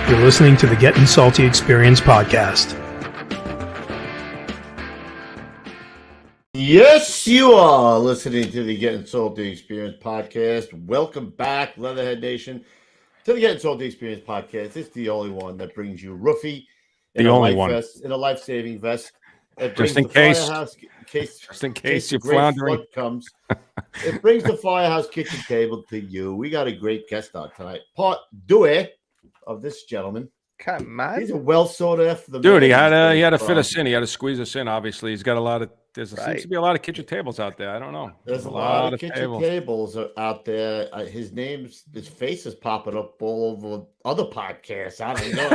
You're listening to the Gettin' Salty Experience podcast. Yes, you are listening to the Gettin' Salty Experience podcast. Welcome back, Leatherhead Nation, to the Gettin' Salty Experience podcast. It's the only one that brings you roofie in a life-saving vest. It brings just in the case, firehouse, just in case you're great floundering. flood comes. It brings the Firehouse kitchen table to you. We got a great guest on tonight. Part 2 of this gentleman. Come on. He's a well sought after. Dude, he had to fit us in. He had to squeeze us in. Obviously, he's got a lot of. Seems to be a lot of kitchen tables out there. I don't know. There's a lot of kitchen tables out there. His face is popping up all over other podcasts. I don't know.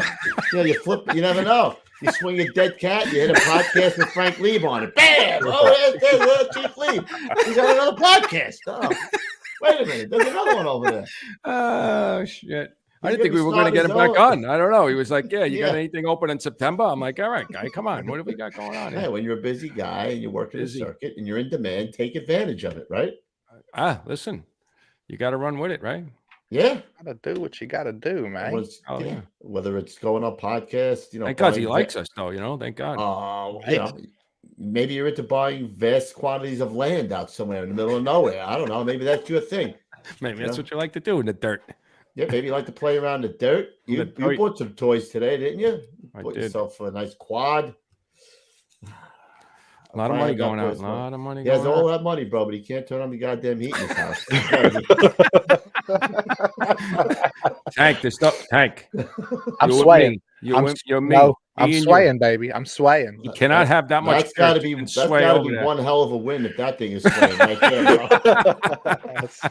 You flip. You never know. You swing a dead cat. You hit a podcast with Frank Leeb on it. Bam! Oh, there's Chief Leeb. He's got another podcast. Oh, wait a minute. There's another one over there. Oh shit. I didn't think we were going to get him back on. I don't know. He was like, yeah, you got anything open in September? I'm like, all right, guy, come on. What have we got going on here? Hey, when you're a busy guy and you're working the circuit and you're in demand, take advantage of it, right? Listen, you got to run with it, right? Yeah. Got to do what you got to do, man. Whether it's going on podcasts, Thank God he likes us, though, thank God. Oh, maybe you're into buying vast quantities of land out somewhere in the middle of nowhere. I don't know. Maybe that's your thing. Maybe that's what you like to do in the dirt. Yeah, maybe you like to play around the dirt. You bought some toys today, didn't you? I bought did. Yourself a nice quad. A lot of money going out. A lot of money. He has all that money, bro, but he can't turn on the goddamn heat in his house. Tank, this stuff. Tank. I'm swaying. You're me. No, I'm swaying, baby. I'm swaying. You cannot have that much. That's got to be one hell of a win if that thing is swaying right there, bro.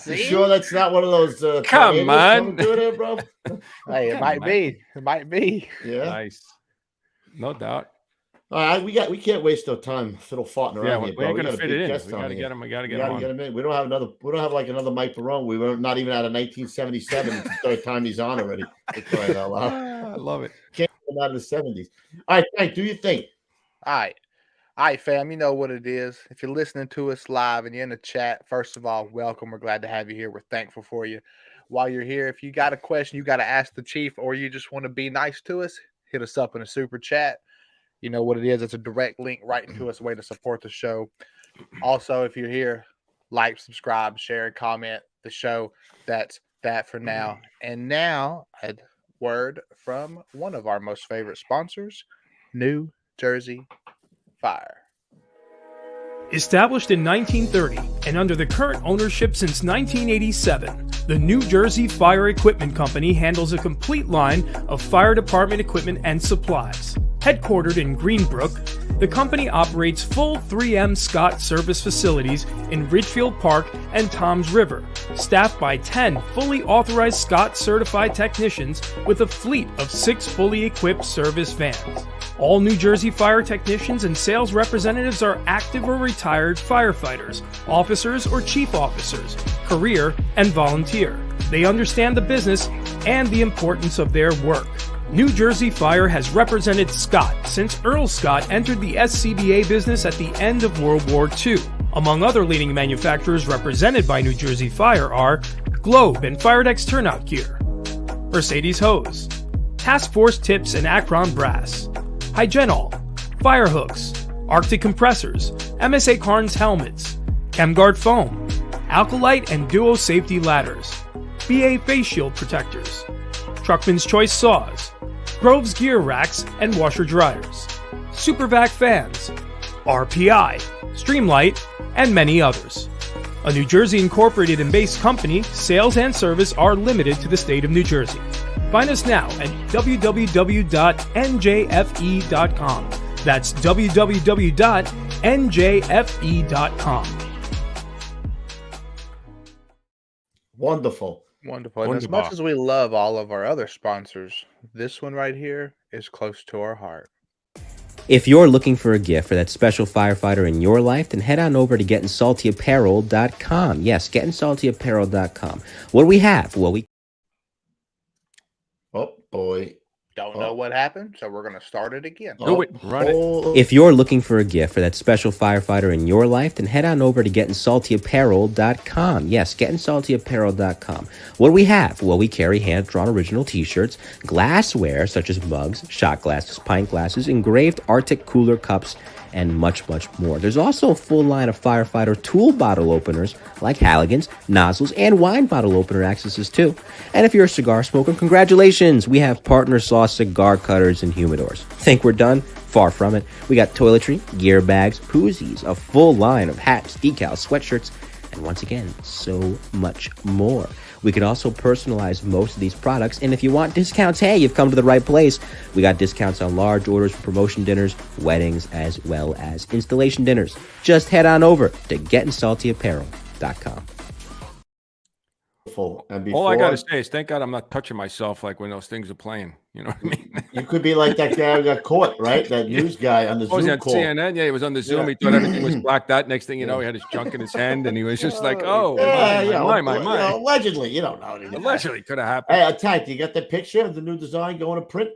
You sure that's not one of those? Come on, there, bro. Hey, it might be. It might be. Yeah, nice. No doubt. All right, we can't waste no time fiddle farting around here, bro. We ain't gonna fit it in. We gotta get him. We gotta get him in. We don't have like another Mike Barone. We were not even out of 1977. It's the third time he's on already. I love it. Can't come out of the 70s. All right, Frank, do you think? All right, fam. You know what it is. If you're listening to us live and you're in the chat, first of all, welcome. We're glad to have you here. We're thankful for you. While you're here, if you got a question you got to ask the chief, or you just want to be nice to us, hit us up in a super chat. You know what it is. It's a direct link right into us, a way to support the show. Also, if you're here, like, subscribe, share, and comment the show. That's that for now. And now, a word from one of our most favorite sponsors, New Jersey Fire. Established in 1930 and under the current ownership since 1987, the New Jersey Fire Equipment Company handles a complete line of fire department equipment and supplies. Headquartered in Greenbrook, the company operates full 3M Scott service facilities in Ridgefield Park and Toms River, staffed by 10 fully authorized Scott certified technicians with a fleet of 6 fully equipped service vans. All New Jersey Fire technicians and sales representatives are active or retired firefighters, officers or chief officers, career and volunteer. They understand the business and the importance of their work. New Jersey Fire has represented Scott since Earl Scott entered the SCBA business at the end of World War II. Among other leading manufacturers represented by New Jersey Fire are Globe and Firedex Turnout Gear, Mercedes Hose, Task Force Tips and Akron Brass, Hygenol, Firehooks, Arctic Compressors, MSA Carnes Helmets, ChemGuard Foam, Alkalite and Duo Safety Ladders, BA Face Shield Protectors, Truckman's Choice Saws, Grove's Gear Racks and Washer Dryers, Supervac Fans, RPI, Streamlight, and many others. A New Jersey incorporated and based company, sales and service are limited to the state of New Jersey. Find us now at www.njfe.com. That's www.njfe.com. Wonderful. Wonderful. And as much as we love all of our other sponsors, this one right here is close to our heart. If you're looking for a gift for that special firefighter in your life, then head on over to gettingsaltyapparel.com. Yes, gettingsaltyapparel.com. What do we have? Well, Oh, boy. Don't know what happened, so we're going to start it again. Do it. Run it. If you're looking for a gift for that special firefighter in your life, then head on over to GettinSaltyApparel.com. Yes, GettinSaltyApparel.com. What do we have? Well, we carry hand-drawn original t-shirts, glassware such as mugs, shot glasses, pint glasses, engraved Arctic cooler cups, and much, much more. There's also a full line of firefighter tool bottle openers like Halligan's, nozzles, and wine bottle opener accesses too. And if you're a cigar smoker, congratulations! We have partner saw cigar cutters and humidors. Think we're done? Far from it. We got toiletry, gear bags, koozies, a full line of hats, decals, sweatshirts, and once again, so much more. We can also personalize most of these products, and if you want discounts, hey, you've come to the right place. We got discounts on large orders for promotion dinners, weddings, as well as installation dinners. Just head on over to GettinSaltyApparel.com. And All I gotta say is, thank God I'm not touching myself like when those things are playing. You know what I mean? You could be like that guy who got caught, right? That news guy on the Zoom on call. CNN. Yeah, he was on the Zoom. He thought everything was blacked out. Next thing you know, he had his junk in his hand, and he was just like, "Oh, my." Allegedly, you don't know. Allegedly, could have happened. Hey, Tank, you got that picture of the new design going to print?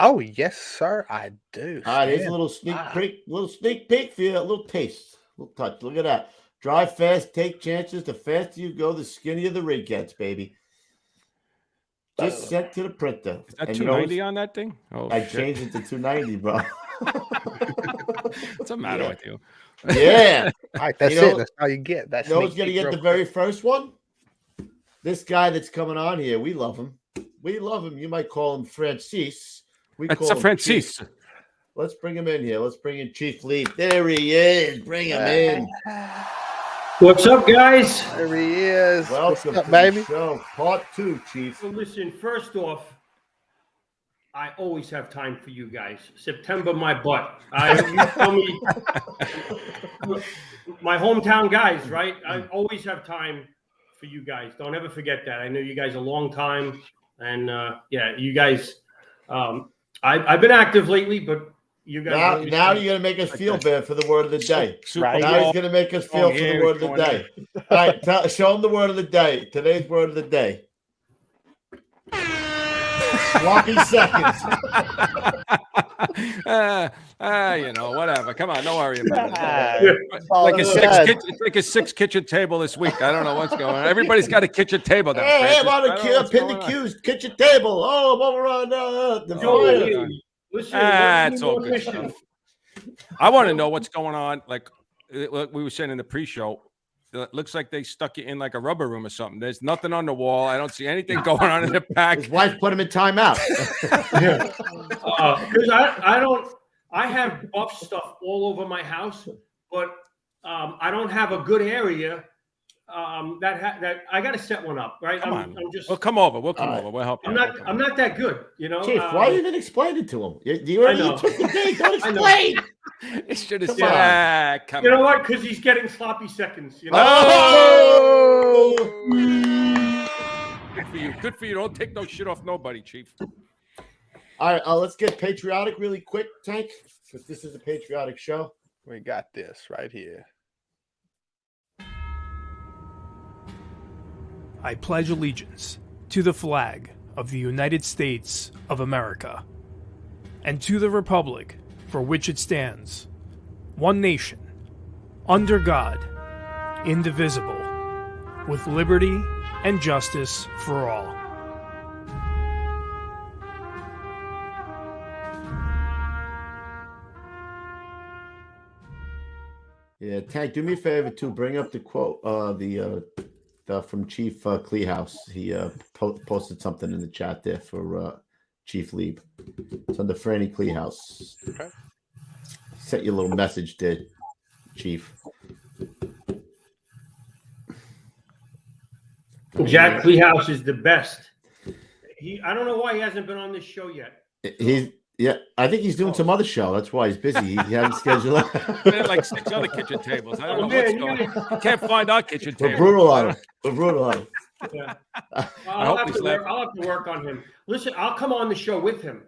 Oh yes, sir, I do. All right, here's a little sneak peek for you, a little taste, a little touch. Look at that. Drive fast, take chances. The faster you go, the skinnier the rig gets, baby. Just sent to the printer. Is that 290 on that thing? Oh, I changed it to 290, bro. What's the matter with you? Yeah. All right, that's it. That's all you get. That's who's going to get the very first one? This guy that's coming on here. We love him. We love him. You might call him Francis. That's a Francis. Let's bring him in here. Let's bring in Chief Leeb. There he is. Bring him in. What's up, guys? There he is. Welcome, up, baby. To the show. Part 2, Chief. So listen, first off, I always have time for you guys. September, my butt. You tell me, my hometown guys, right? I always have time for you guys. Don't ever forget that. I know you guys a long time, and you guys. I've been active lately, but you guys. Now you're gonna make us feel bad for the word of the day. Right. Now he's gonna make us feel for the word of the day. All right, show him the word of the day. Today's word of the day. Sloppy seconds. Whatever. Come on, don't worry about it. It's like a six kitchen table this week. I don't know what's going on. Everybody's got a kitchen table down. Hey, I'm on the pin the cues. Kitchen table. Oh, I'm over on the fire. It's all good stuff. I want to know what's going on. Like we were saying in the pre-show, it looks like they stuck you in like a rubber room or something. There's nothing on the wall. I don't see anything going on in the back. His wife put him in timeout. Because I have buff stuff all over my house, but I don't have a good area that I got to set one up, right? We'll come over. We'll help you. I'm not that good, you know. Chief, why you didn't explain it to him? You already took the day. Don't explain. It should have said, you know what? Because he's getting sloppy seconds. You know. Oh! Good for you. Good for you. Don't take no shit off nobody, Chief. All right, let's get patriotic really quick, Tank, because this is a patriotic show. We got this right here. I pledge allegiance to the flag of the United States of America and to the republic for which it stands, one nation, under God, indivisible, with liberty and justice for all. Yeah, Tank, do me a favor too. Bring up the quote, from Chief Kleehouse. He posted something in the chat there for Chief Leeb. It's under Fdny Kleehouse. Okay. Sent you a little message there, Chief. Jack Kleehouse is the best. I don't know why he hasn't been on this show yet. I think he's doing some other show. That's why he's busy. He hasn't scheduled. We had like 6 other kitchen tables. I don't know what's going on. You can't find our kitchen table. We're brutal on him. We're brutal on him. Yeah. I'll have to work on him. Listen, I'll come on the show with him.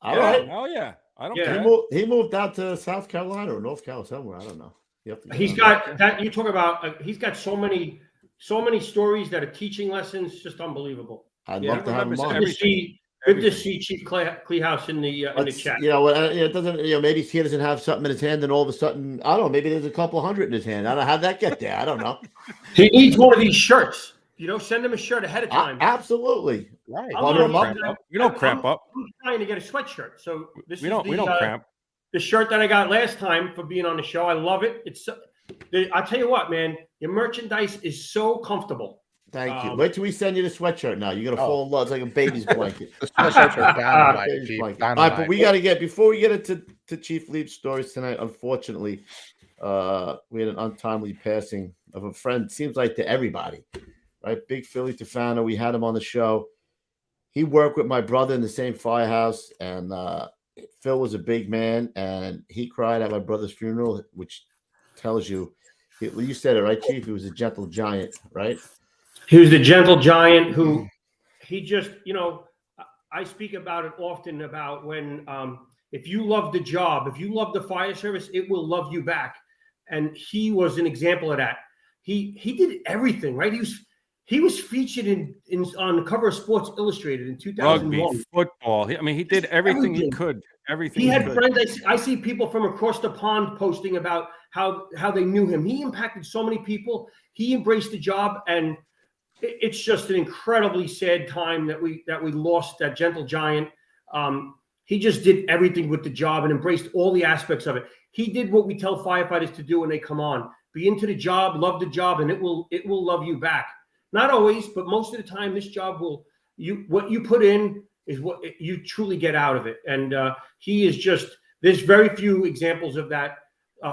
All right. Oh yeah. I don't care. He moved out to South Carolina or North Carolina somewhere. I don't know. He's got that. You talk about. He's got so many stories that are teaching lessons. Just unbelievable. I'd love to have him on. Good to see Chief Kleehouse in the chat. It doesn't. Maybe he doesn't have something in his hand, and all of a sudden, I don't know. Maybe there's a couple hundred in his hand. I don't know how'd that get there. I don't know. He needs one of these shirts. Send him a shirt ahead of time. Absolutely. Right. We don't cramp up. I'm trying to get a sweatshirt. So we don't cramp. The shirt that I got last time for being on the show, I love it. I tell you what, man, your merchandise is so comfortable. Thank you. Wait till we send you the sweatshirt now. You're gonna fall in love. It's like a baby's blanket. The sweatshirts are dynamite, Chief. All right, but we got to before we get into Chief Leeb's stories tonight, unfortunately, we had an untimely passing of a friend. Seems like to everybody, right? Big Philly Tefano. We had him on the show. He worked with my brother in the same firehouse, and Phil was a big man, and he cried at my brother's funeral, which tells you, you said it right, Chief. He was a gentle giant, right? He was the gentle giant who he just, I speak about it often about when if you love the job, if you love the fire service, it will love you back. And he was an example of that. He did everything, right? He was featured on the cover of Sports Illustrated in 2001. Rugby, football. He did everything he could. Everything he had friends. I see people from across the pond posting about how they knew him. He impacted so many people. He embraced the job, and it's just an incredibly sad time that we lost that gentle giant. He just did everything with the job and embraced all the aspects of it. He did what we tell firefighters to do when they come on: be into the job, love the job, and it will love you back. Not always, but most of the time, this job what you put in is what you truly get out of it. And he is there's very few examples of that,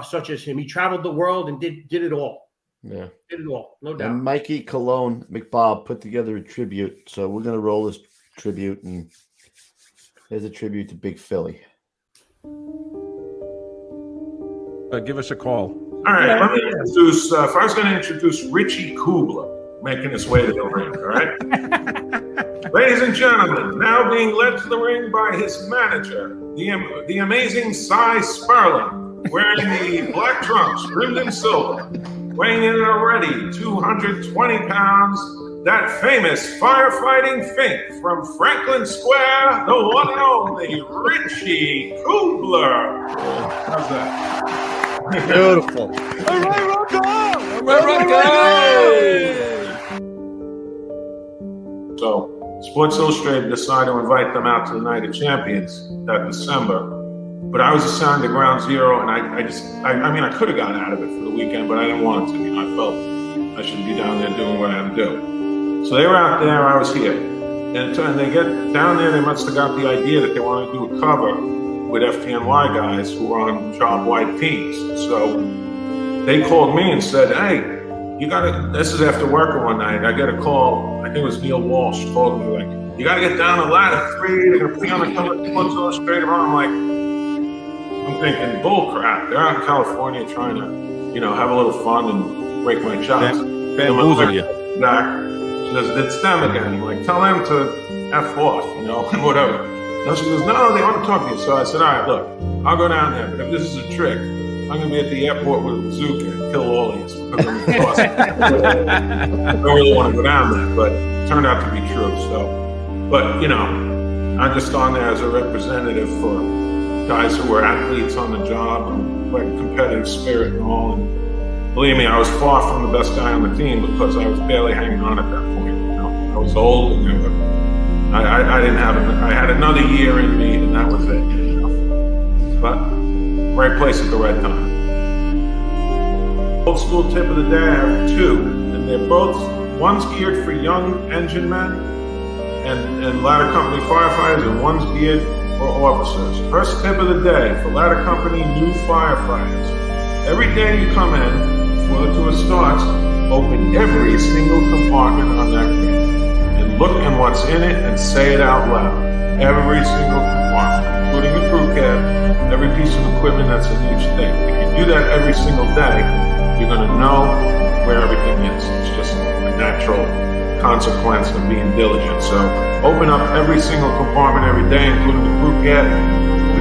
such as him. He traveled the world and did it all. Yeah, did it all, no doubt. And Mikey Cologne McBob put together a tribute, so we're gonna roll this tribute, and here's a tribute to Big Philly. Give us a call. All right, let me introduce. First, going to introduce Richie Kubler, making his way to the ring. All right, ladies and gentlemen, now being led to the ring by his manager, the amazing Cy Sperling, wearing the black trunks rimmed in silver. Weighing in already 220 pounds, that famous firefighting Fink from Franklin Square, the one and only Richie Kubler. How's that? Beautiful. All right, Rocco! So, Sports Illustrated decided to invite them out to the Night of Champions that December. But I was assigned to Ground Zero, and I could have gotten out of it for the weekend, but I didn't want to. I felt I should be down there doing what I had to do. So they were out there, I was here. And they get down there, they must have got the idea that they wanted to do a cover with FDNY guys who were on job white teams. So they called me and said, hey, this is after work one night, I get a call, I think it was Neil Walsh, called me like, you got to get down to ladder 3, they're going to put you on the cover of Sports Illustrated. I'm thinking, bull crap. They're out in California trying to, have a little fun and break my chops. Bamboozle you. Back. She says, it's them again. I'm like, tell them to F off, and whatever. And she goes, no, they want to talk to you. So I said, all right, look, I'll go down there. But if this is a trick, I'm going to be at the airport with a bazooka and kill all of you. I don't really want to go down there, but it turned out to be true. So, but, I'm just on there as a representative for guys who were athletes on the job and like competitive spirit and all. And believe me, I was far from the best guy on the team because I was barely hanging on at that point. I was old and I didn't have it. I had another year in me and that was it. But right place at the right time. Old school tip of the day, I have 2, and they're both, one's geared for young engine men and ladder company firefighters, and one's geared for officers. First tip of the day for ladder company new firefighters. Every day you come in, before the tour starts, open every single compartment on that ring and look at what's in it and say it out loud. Every single compartment, including the crew cab, every piece of equipment that's in each thing. If you do that every single day, you're going to know where everything is. It's just a natural consequence of being diligent. So open up every single compartment every day, including the crew cab,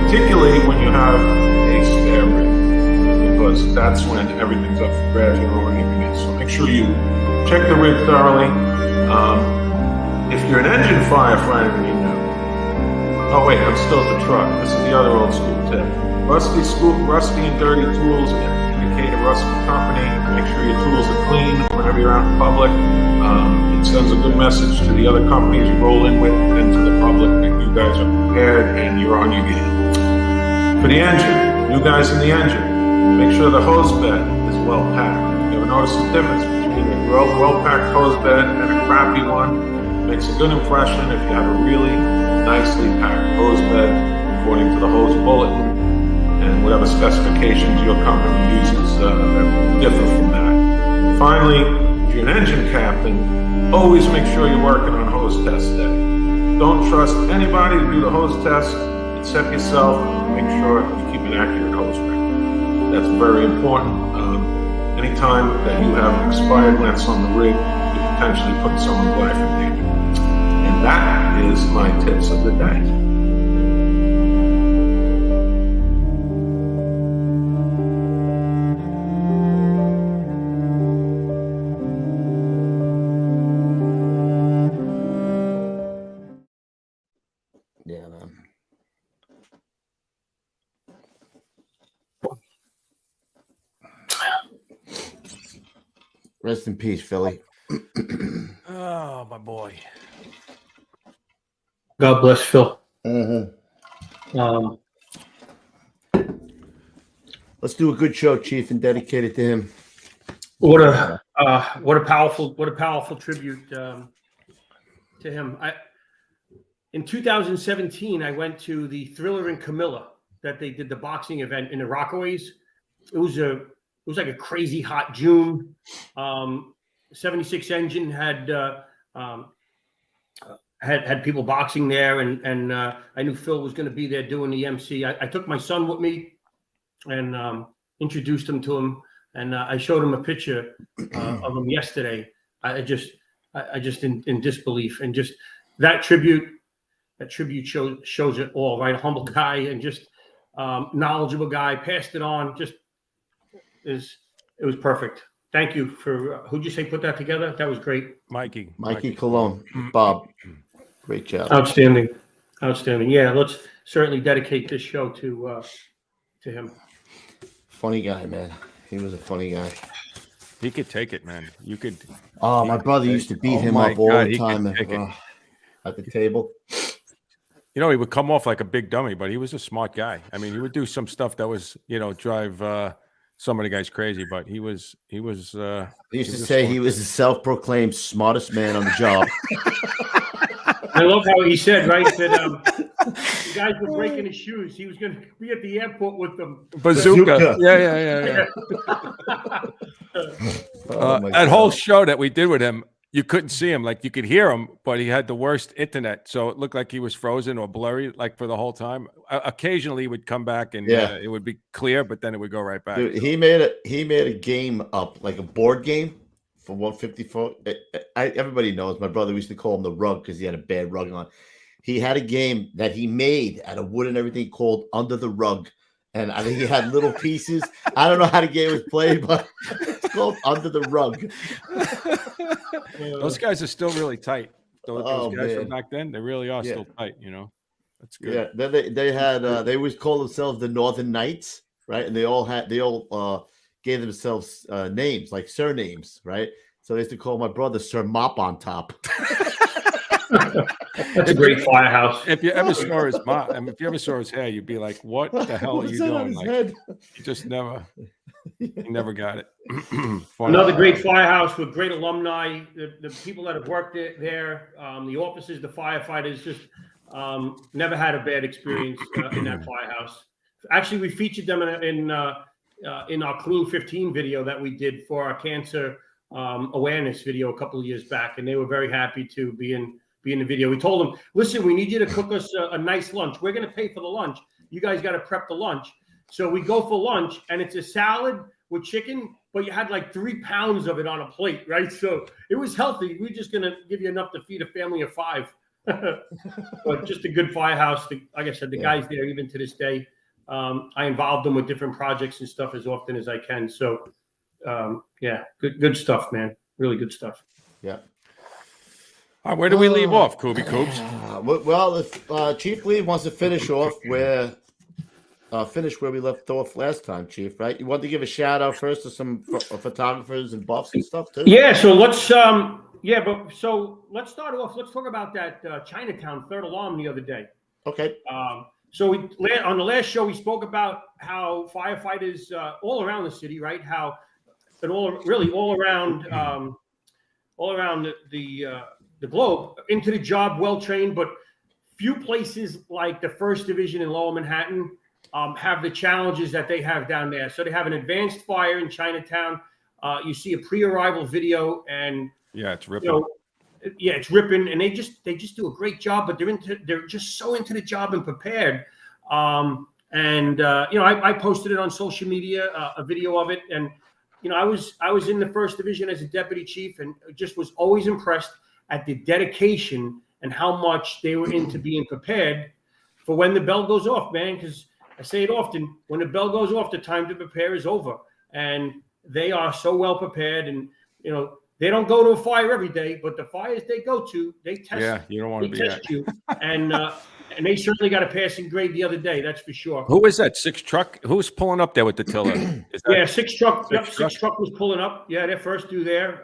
particularly when you have a spare rig, because that's when everything's up for grabs, you know where anything is. So make sure you check the rig thoroughly. If you're an engine firefighter and you know, Oh wait, I'm still at the truck. This is the other old school tip. Rusty and dirty tools indicate a rusty company. Make sure your tools are clean whenever you're out in public. It sends a good message to the other companies you roll in with and to the public that you guys are prepared and you're on your game. For the engine, you guys in the engine, make sure the hose bed is well packed. You ever notice the difference between a well-packed hose bed and a crappy one? Makes a good impression if you have a really nicely packed hose bed according to the hose bulletin and whatever specifications your company uses that differ from that. Finally, if you're an engine captain, always make sure you're working on hose test day. Don't trust anybody to do the hose test except yourself. Make sure you keep an accurate hose record. That's very important. Anytime that you have expired lengths on the rig, you potentially put someone's life in danger. And that is my tips of the day. Yeah, man. Rest in peace, Philly. Oh, my boy. God bless Phil. Let's do a good show, Chief, and dedicate it to him. What a powerful tribute to him. In 2017, I went to the Thriller and Camilla that they did the boxing event in the Rockaways. It was like a crazy hot June. 76 engine had people boxing there, and I knew Phil was going to be there doing the MC. I took my son with me and introduced him to him, and I showed him a picture of him yesterday. I just in disbelief, and just that tribute shows it all, right? A humble guy and just knowledgeable guy, passed it on. It was perfect. Thank you for who'd you say put that together? That was great. Mikey Cologne. Bob. Great job. Outstanding. Yeah, let's certainly dedicate this show to him. Funny guy, man. He was a funny guy. He could take it, man. You could. Oh, my brother used to beat him up all the time at the table. You know, he would come off like a big dummy, but he was a smart guy. I mean, he would do some stuff that was, drive some of the guys crazy, but he was. He used to say he was the self-proclaimed smartest man on the job. I love how he said, right, that the guys were breaking his shoes. He was going to be at the airport with them. Bazooka. Yeah. That whole show that we did with him, you couldn't see him. Like, you could hear him, but he had the worst internet. So it looked like he was frozen or blurry, like, for the whole time. Occasionally, he would come back and it would be clear, but then it would go right back. Dude, he made a game up, like a board game for 154. Everybody knows my brother used to call him the rug because he had a bad rug on. He had a game that he made out of wood and everything called Under the Rug. And I think he had little pieces. I don't know how the game was played, but it's called Under the Rug. Those guys are still really tight. Those guys from back then, they really are still tight, That's good. Yeah, then they had they always call themselves the Northern Knights, right? And they all gave themselves names, like surnames, right? So they used to call my brother Sir Mop on Top. That's a great firehouse. If you ever saw his mop, if you ever saw his hair, you'd be like, "What the hell are you doing?" Like, you just never got it. Another great firehouse with great alumni. The people that have worked there, the officers, the firefighters, just never had a bad experience in that firehouse. Actually, we featured them in our Clean 15 video that we did for our cancer awareness video a couple of years back, and they were very happy to be in the video. We told them, listen, we need you to cook us a nice lunch. We're going to pay for the lunch. You guys got to prep the lunch. So we go for lunch, and it's a salad with chicken, but you had like 3 pounds of it on a plate, right? So it was healthy. We're just going to give you enough to feed a family of 5. But just a good firehouse. Like I said, the guys there, even to this day, I involved them with different projects and stuff as often as I can. So, good stuff, man. Really good stuff. Yeah. All right, where do we leave off, Kubi Coops? Well, if Chief Leeb wants to finish off where we left off last time, Chief, right? You want to give a shout out first to some photographers and buffs and stuff too? Yeah, so let's start off. Let's talk about that Chinatown third alarm the other day. Okay. So on the last show we spoke about how firefighters all around the city, right? How but all around the globe into the job, well trained, but few places like the 1st Division in Lower Manhattan have the challenges that they have down there. So they have an advanced fire in Chinatown. You see a pre-arrival video, and yeah, it's ripping. It's ripping, and they just do a great job. But they're just so into the job and prepared. I posted it on social media, a video of it, and I was in the 1st Division as a deputy chief, and just was always impressed at the dedication and how much they were into being prepared for when the bell goes off, man. Because I say it often, when the bell goes off, the time to prepare is over, and they are so well prepared. And they don't go to a fire every day, but the fires they go to, they test. Yeah, you don't want to be test you, and they certainly got a passing grade the other day. That's for sure. Who is that 6 truck? Who's pulling up there with the tiller? Yeah, 6 truck. Yep, 6 truck was pulling up. Yeah, their first due there,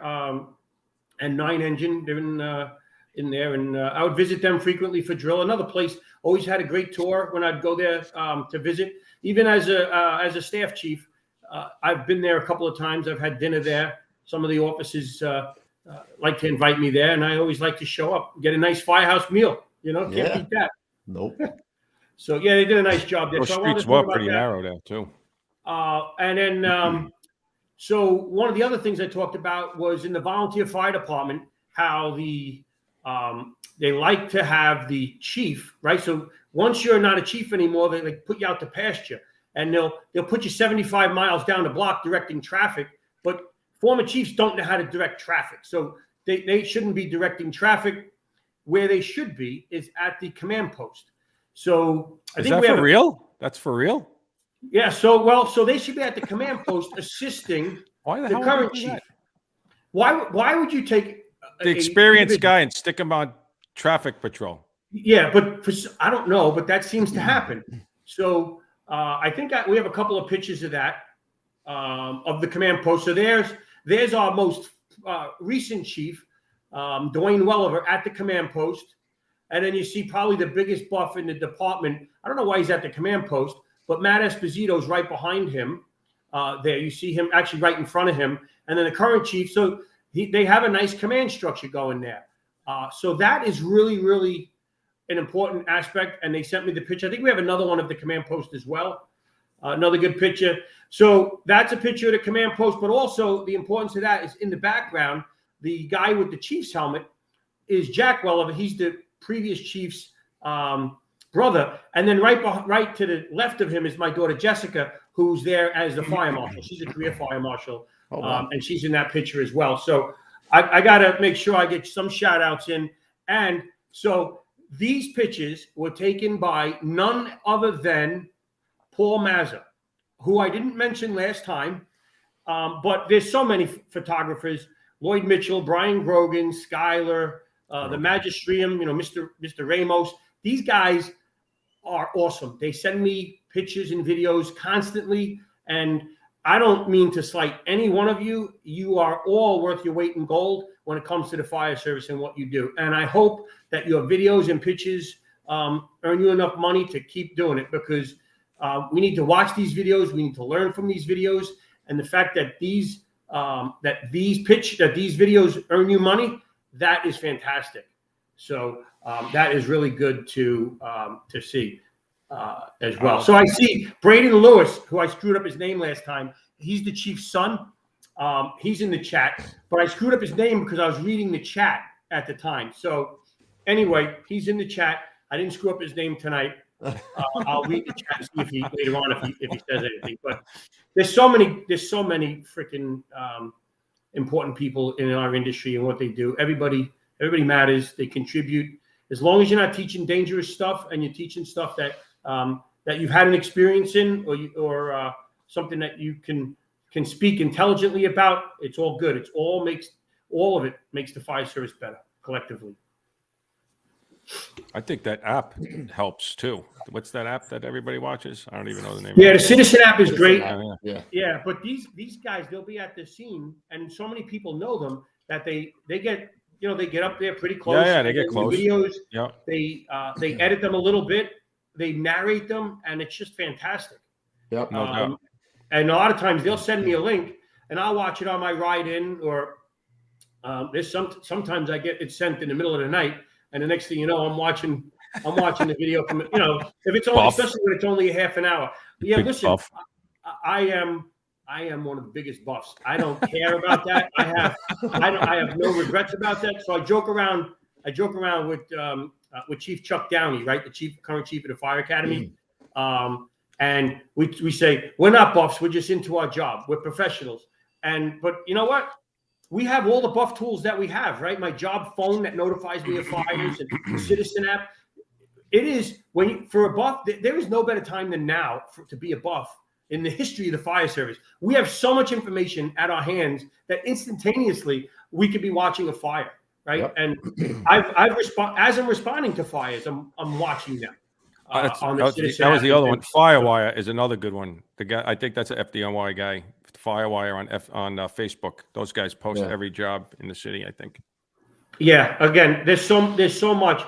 and 9 engine. They're in there, and I would visit them frequently for drill. Another place, always had a great tour when I'd go there to visit. Even as a staff chief, I've been there a couple of times. I've had dinner there. Some of the officers like to invite me there, and I always like to show up, get a nice firehouse meal. Can't beat that. Nope. So yeah, they did a nice job there. Those so streets were pretty narrow there too. And then, so one of the other things I talked about was in the volunteer fire department, how they like to have the chief, right? So once you're not a chief anymore, they put you out to pasture, and they'll put you 75 miles down the block directing traffic. But former chiefs don't know how to direct traffic, so they shouldn't be directing traffic. Where they should be is at the command post. So I think for real? That's for real? Yeah. So they should be at the command post assisting the current chief. Why would you take the experienced guy and stick him on traffic patrol? Yeah, but I don't know, but that seems to happen. So I think we have a couple of pictures of that of the command post. So there's our most recent chief, Dwayne Welliver, at the command post. And then you see probably the biggest buff in the department. I don't know why he's at the command post, but Matt Esposito's right behind him. There, you see him actually right in front of him. And then the current chief. So they have a nice command structure going there. So that is really, really an important aspect. And they sent me the picture. I think we have another one of the command post as well. Another good picture. So that's a picture of the command post. But also the importance of that is in the background, the guy with the chief's helmet is Jack Welliver. He's the previous chief's brother. And then right to the left of him is my daughter, Jessica, who's there as the fire marshal. She's a career fire marshal. And she's in that picture as well. So I got to make sure I get some shout outs in. And so these pictures were taken by none other than Paul Mazza, who I didn't mention last time. But there's so many photographers: Lloyd Mitchell, Brian Grogan, Skyler, the Magistrium, Mr. Ramos. These guys are awesome. They send me pictures and videos constantly. And I don't mean to slight any one of you. You are all worth your weight in gold when it comes to the fire service and what you do. And I hope that your videos and pictures earn you enough money to keep doing it, because we need to watch these videos. We need to learn from these videos. And the fact that these videos earn you money, that is fantastic. So that is really good to see as well. So I see Braden Lewis, who I screwed up his name last time. He's the chief's son. He's in the chat, but I screwed up his name because I was reading the chat at the time. So anyway, he's in the chat. I didn't screw up his name tonight. I'll read the chat and see if he later on if he says anything. But there's so many freaking important people in our industry and what they do. Everybody matters. They contribute. As long as you're not teaching dangerous stuff and you're teaching stuff that you've had an experience in, or something that you can speak intelligently about, it's all good. All of it makes the fire service better collectively. I think that app helps too. What's that app that everybody watches? I don't even know the name. Yeah, the Citizen app is great. Yeah. But these guys, they'll be at the scene, and so many people know them that they get they get up there pretty close. Yeah, they get close. Videos. Yeah. They edit them a little bit. They narrate them, and it's just fantastic. Yep. No doubt. And a lot of times they'll send me a link, and I'll watch it on my ride in, or there's sometimes I get it sent in the middle of the night. And the next thing you know, I'm watching the video from if it's only especially when it's only a half an hour. But yeah, listen, I am one of the biggest buffs. I don't care about that. I have no regrets about that. So I joke around with Chief Chuck Downey, right, the current chief of the Fire Academy, and we say we're not buffs. We're just into our job. We're professionals. But you know what? We have all the buff tools that we have, right? My job phone that notifies me of fires and the Citizen app. It is for a buff, there is no better time than now to be a buff in the history of the fire service. We have so much information at our hands that instantaneously we could be watching a fire, right? Yep. And as I'm responding to fires, I'm watching them. That was the other one. Firewire is another good one. The guy, I think that's an FDNY guy. Firewire on Facebook. Those guys post every job in the city, I think. Yeah. Again, there's so much.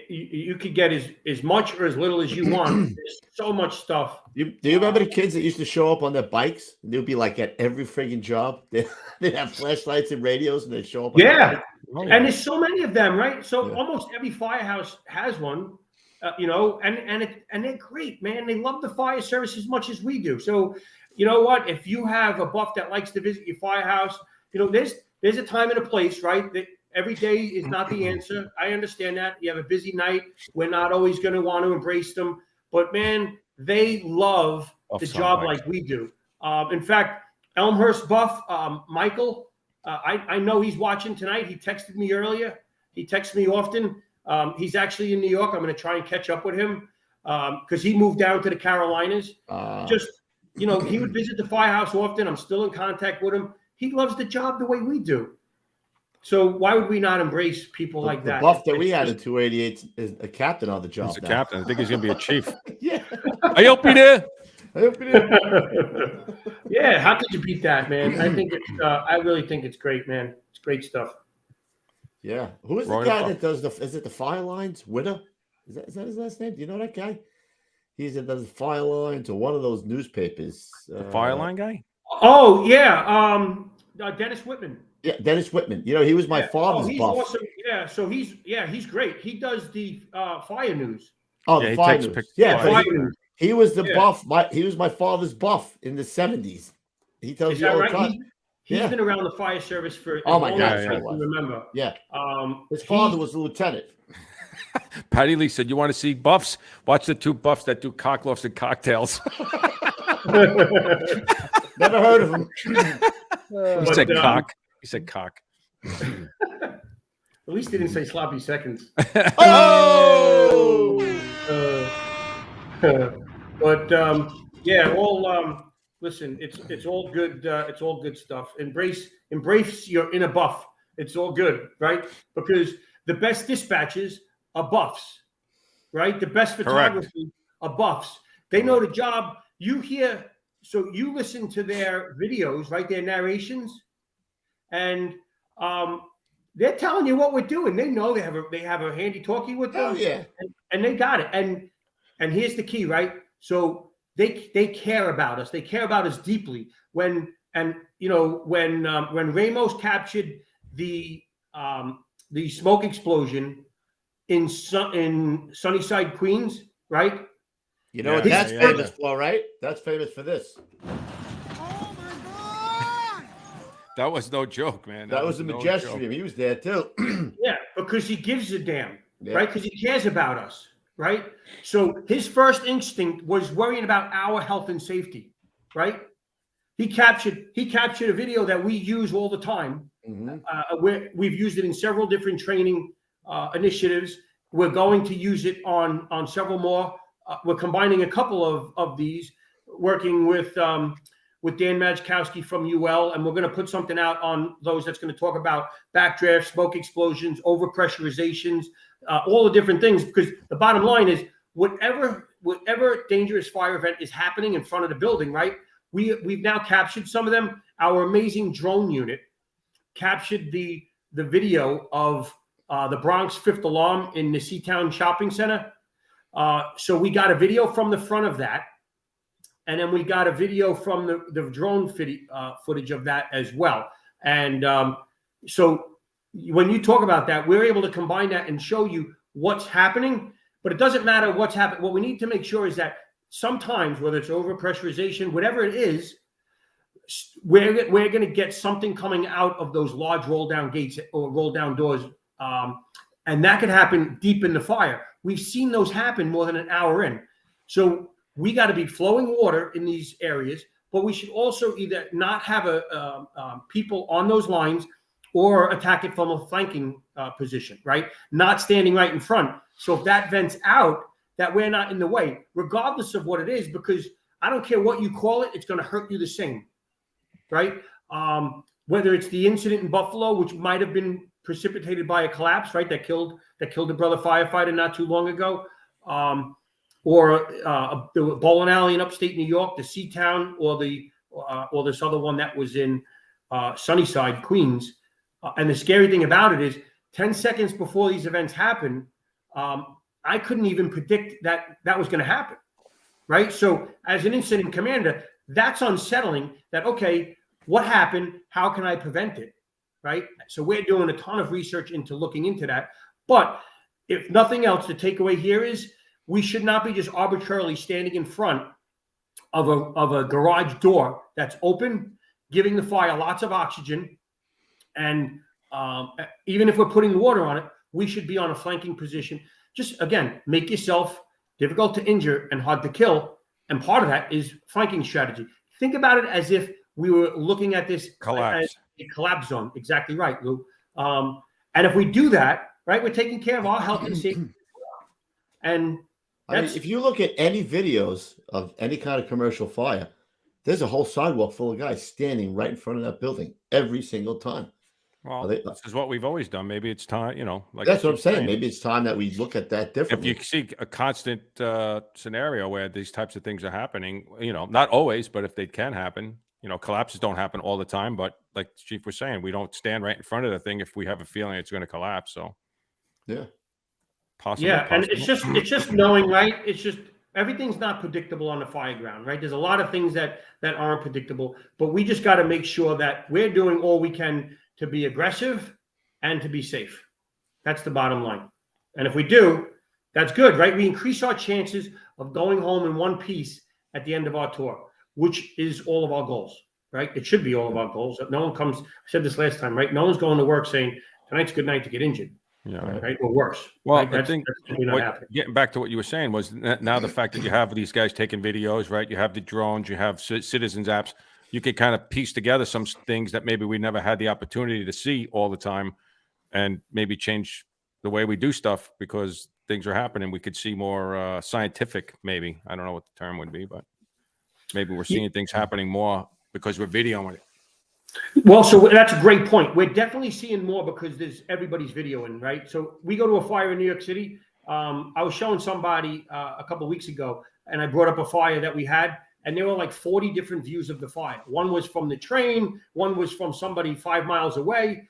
You could get as much or as little as you want. There's so much stuff. Do you remember the kids that used to show up on their bikes? They'd be like at every friggin' job. They'd have flashlights and radios, and they'd show up. And there's so many of them, right? So almost every firehouse has one. And they're great, man. They love the fire service as much as we do. So, you know what? If you have a buff that likes to visit your firehouse, there's a time and a place, right? That every day is not the answer. I understand that. You have a busy night. We're not always going to want to embrace them. But, man, they love the job like we do. In fact, Elmhurst buff, Michael, I know he's watching tonight. He texted me earlier. He texts me often. He's actually in New York. I'm going to try and catch up with him because he moved down to the Carolinas. He would visit the firehouse often. I'm still in contact with him. He loves the job the way we do. So why would we not embrace people like that? The buff that we had in 288 is a captain on the job. He's a captain. I think he's going to be a chief. Yeah. I hope he did. Yeah. How could you beat that, man? I really think it's great, man. It's great stuff. Yeah. Who is the guy that does is it the fire lines? Witter? Is that his last name? Do you know that guy? He's that does fire lines or one of those newspapers. The fire line guy? Oh, yeah. Dennis Whitman. Yeah, Dennis Whitman. He was my father's buff. Awesome. Yeah, so he's great. He does the fire news. Oh, the fire news. Fire news. He was the buff. He was my father's buff in the 70s. He tells you all the time. He's been around the fire service for oh my God, as I can remember. Yeah. His father was a lieutenant. Patty Lee said, "You want to see buffs? Watch the two buffs that do cocklofts and cocktails." Never heard of him. He said cock. He said cock. At least he didn't say sloppy seconds. Oh! Listen, it's all good. It's all good stuff. Embrace your inner buff. It's all good, right? Because the best dispatches are buffs, right? The best photography are buffs. They know the job. You hear, so you listen to their videos, right? Their narrations, and they're telling you what we're doing. They know they have a handy talkie with them. Oh yeah, and they got it. And here's the key, right? So they care about us. They care about us deeply. When Ramos captured the smoke explosion in Sunnyside, Queens, right? You know what that's famous for, right? That's famous for this. Oh my God! That was no joke, man. That was a Majestic. He was there too. Yeah, because he gives a damn, right? Because he cares about us, right? So his first instinct was worrying about our health and safety, right? He captured a video that we use all the time. Mm-hmm. We've used it in several different training initiatives. We're going to use it on several more. We're combining a couple of these, working with with Dan Majkowski from UL, and we're going to put something out on those that's going to talk about backdraft, smoke explosions, overpressurizations, all the different things. Because the bottom line is, whatever dangerous fire event is happening in front of the building, right? We've now captured some of them. Our amazing drone unit captured the video of the Bronx fifth alarm in the Seatown Shopping Center. So we got a video from the front of that. And then we got a video from the drone footage of that as well. And so when you talk about that, we're able to combine that and show you what's happening. But it doesn't matter what's happening. What we need to make sure is that sometimes, whether it's overpressurization, whatever it is, we're going to get something coming out of those large roll down gates or roll down doors. And that could happen deep in the fire. We've seen those happen more than an hour in. So we got to be flowing water in these areas, but we should also either not have people on those lines or attack it from a flanking position, right? Not standing right in front. So if that vents out, that we're not in the way, regardless of what it is, because I don't care what you call it, it's going to hurt you the same, right? Whether it's the incident in Buffalo, which might have been precipitated by a collapse, right? That killed a brother firefighter not too long ago, or the bowling alley in upstate New York, the Seatown, or this other one that was in Sunnyside, Queens. And the scary thing about it is 10 seconds before these events happen, I couldn't even predict that was going to happen, right? So as an incident commander, that's unsettling that, okay, what happened? How can I prevent it, right? So we're doing a ton of research into looking into that. But if nothing else, the takeaway here is we should not be just arbitrarily standing in front of a garage door that's open, giving the fire lots of oxygen. And even if we're putting water on it, we should be on a flanking position. Just, again, make yourself difficult to injure and hard to kill. And part of that is flanking strategy. Think about it as if we were looking at this as a collapse zone. Exactly right, Lou. And if we do that, right, we're taking care of our health and safety. And if you look at any videos of any kind of commercial fire, there's a whole sidewalk full of guys standing right in front of that building every single time. Well, this is what we've always done. Maybe it's time, like that's what I'm saying. Maybe it's time that we look at that differently. If you see a constant scenario where these types of things are happening, not always, but if they can happen, collapses don't happen all the time. But like the chief was saying, we don't stand right in front of the thing if we have a feeling it's going to collapse. So, yeah, possible. Yeah, and it's just knowing, right? It's just everything's not predictable on the fire ground, right? There's a lot of things that aren't predictable, but we just got to make sure that we're doing all we can to be aggressive and to be safe. That's the bottom line. And if we do, that's good, right? We increase our chances of going home in one piece at the end of our tour, which is all of our goals, right? It should be all of our goals. No one comes, I said this last time, right? No one's going to work saying, tonight's a good night to get injured. Yeah. Right. Or worse. Well, right? I think getting back to what you were saying was now the fact that you have these guys taking videos, right? You have the drones, you have citizens apps. You could kind of piece together some things that maybe we never had the opportunity to see all the time, and maybe change the way we do stuff because things are happening. We could see more scientific, maybe. I don't know what the term would be, but maybe we're seeing things happening more because we're videoing it. Well, so that's a great point. We're definitely seeing more because everybody's videoing, right? So we go to a fire in New York City. I was showing somebody a couple of weeks ago, and I brought up a fire that we had, and there were like 40 different views of the fire. One was from the train, one was from somebody 5 miles away,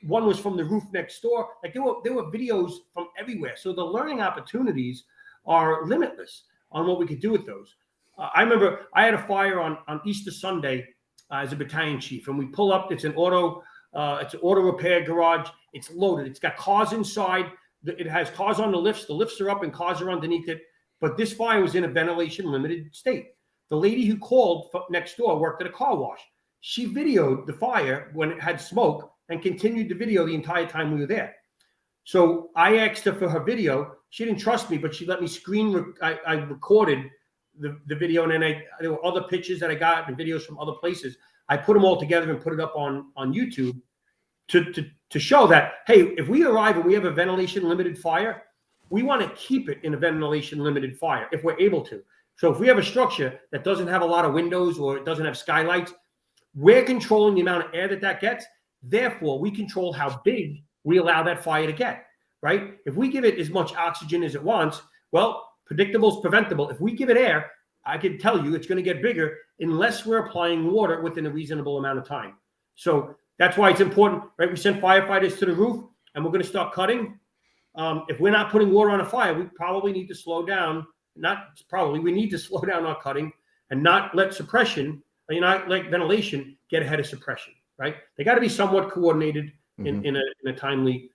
one was from the roof next door. Like there were videos from everywhere. So the learning opportunities are limitless on what we could do with those. I remember I had a fire on Easter Sunday as a battalion chief, and we pull up. It's an auto repair garage. It's loaded. It's got cars inside. It has cars on the lifts. The lifts are up and cars are underneath it. But this fire was in a ventilation limited state. The lady who called next door worked at a car wash. She videoed the fire when it had smoke and continued the video the entire time we were there. So I asked her for her video. She didn't trust me, but she let me I recorded the video, and then there were other pictures that I got and videos from other places. I put them all together and put it up on YouTube to show that, hey, if we arrive and we have a ventilation limited fire, we want to keep it in a ventilation limited fire if we're able to. So if we have a structure that doesn't have a lot of windows or it doesn't have skylights, we're controlling the amount of air that gets. Therefore, we control how big we allow that fire to get, right? If we give it as much oxygen as it wants, well, predictable is preventable. If we give it air, I can tell you it's going to get bigger unless we're applying water within a reasonable amount of time. So that's why it's important, right? We send firefighters to the roof and we're going to start cutting. If we're not putting water on a fire, we probably need to slow down. We need to slow down our cutting and not let suppression, not let ventilation get ahead of suppression, right? They got to be somewhat coordinated in a timely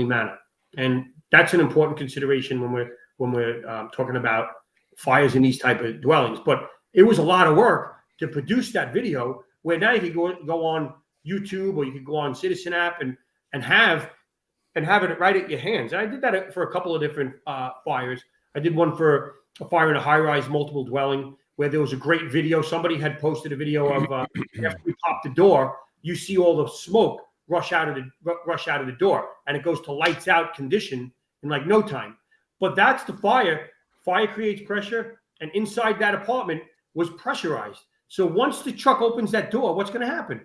manner. And that's an important consideration when we're talking about fires in these type of dwellings. But it was a lot of work to produce that video where now you could go on YouTube or you could go on Citizen app and have it right at your hands. And I did that for a couple of different fires. I did one for a fire in a high-rise multiple dwelling where there was a great video. Somebody had posted a video of after we pop the door, you see all the smoke rush out of the door, and it goes to lights out condition in like no time. But that's the fire. Fire creates pressure, and inside that apartment was pressurized. So once the truck opens that door, what's going to happen?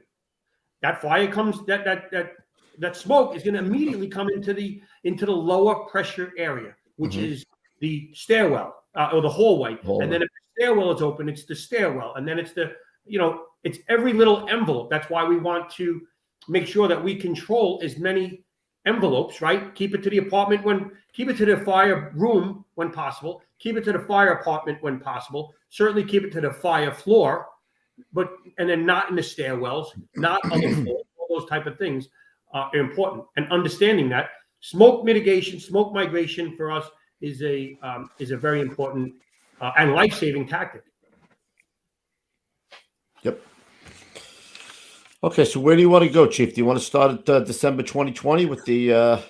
That fire comes. That smoke is going to immediately come into the lower pressure area, which is the stairwell or the hallway. And then if the stairwell is open, it's the stairwell, and then it's it's every little envelope. That's why we want to make sure that we control as many envelopes, right? Keep it to the apartment keep it to the fire room when possible, keep it to the fire apartment when possible, certainly keep it to the fire floor, and then not in the stairwells, not on the floor. All those type of things are important. And understanding that smoke mitigation, smoke migration for us is a very important and life-saving tactic. Yep. Okay, so where do you want to go, Chief? Do you want to start at December 2020 with the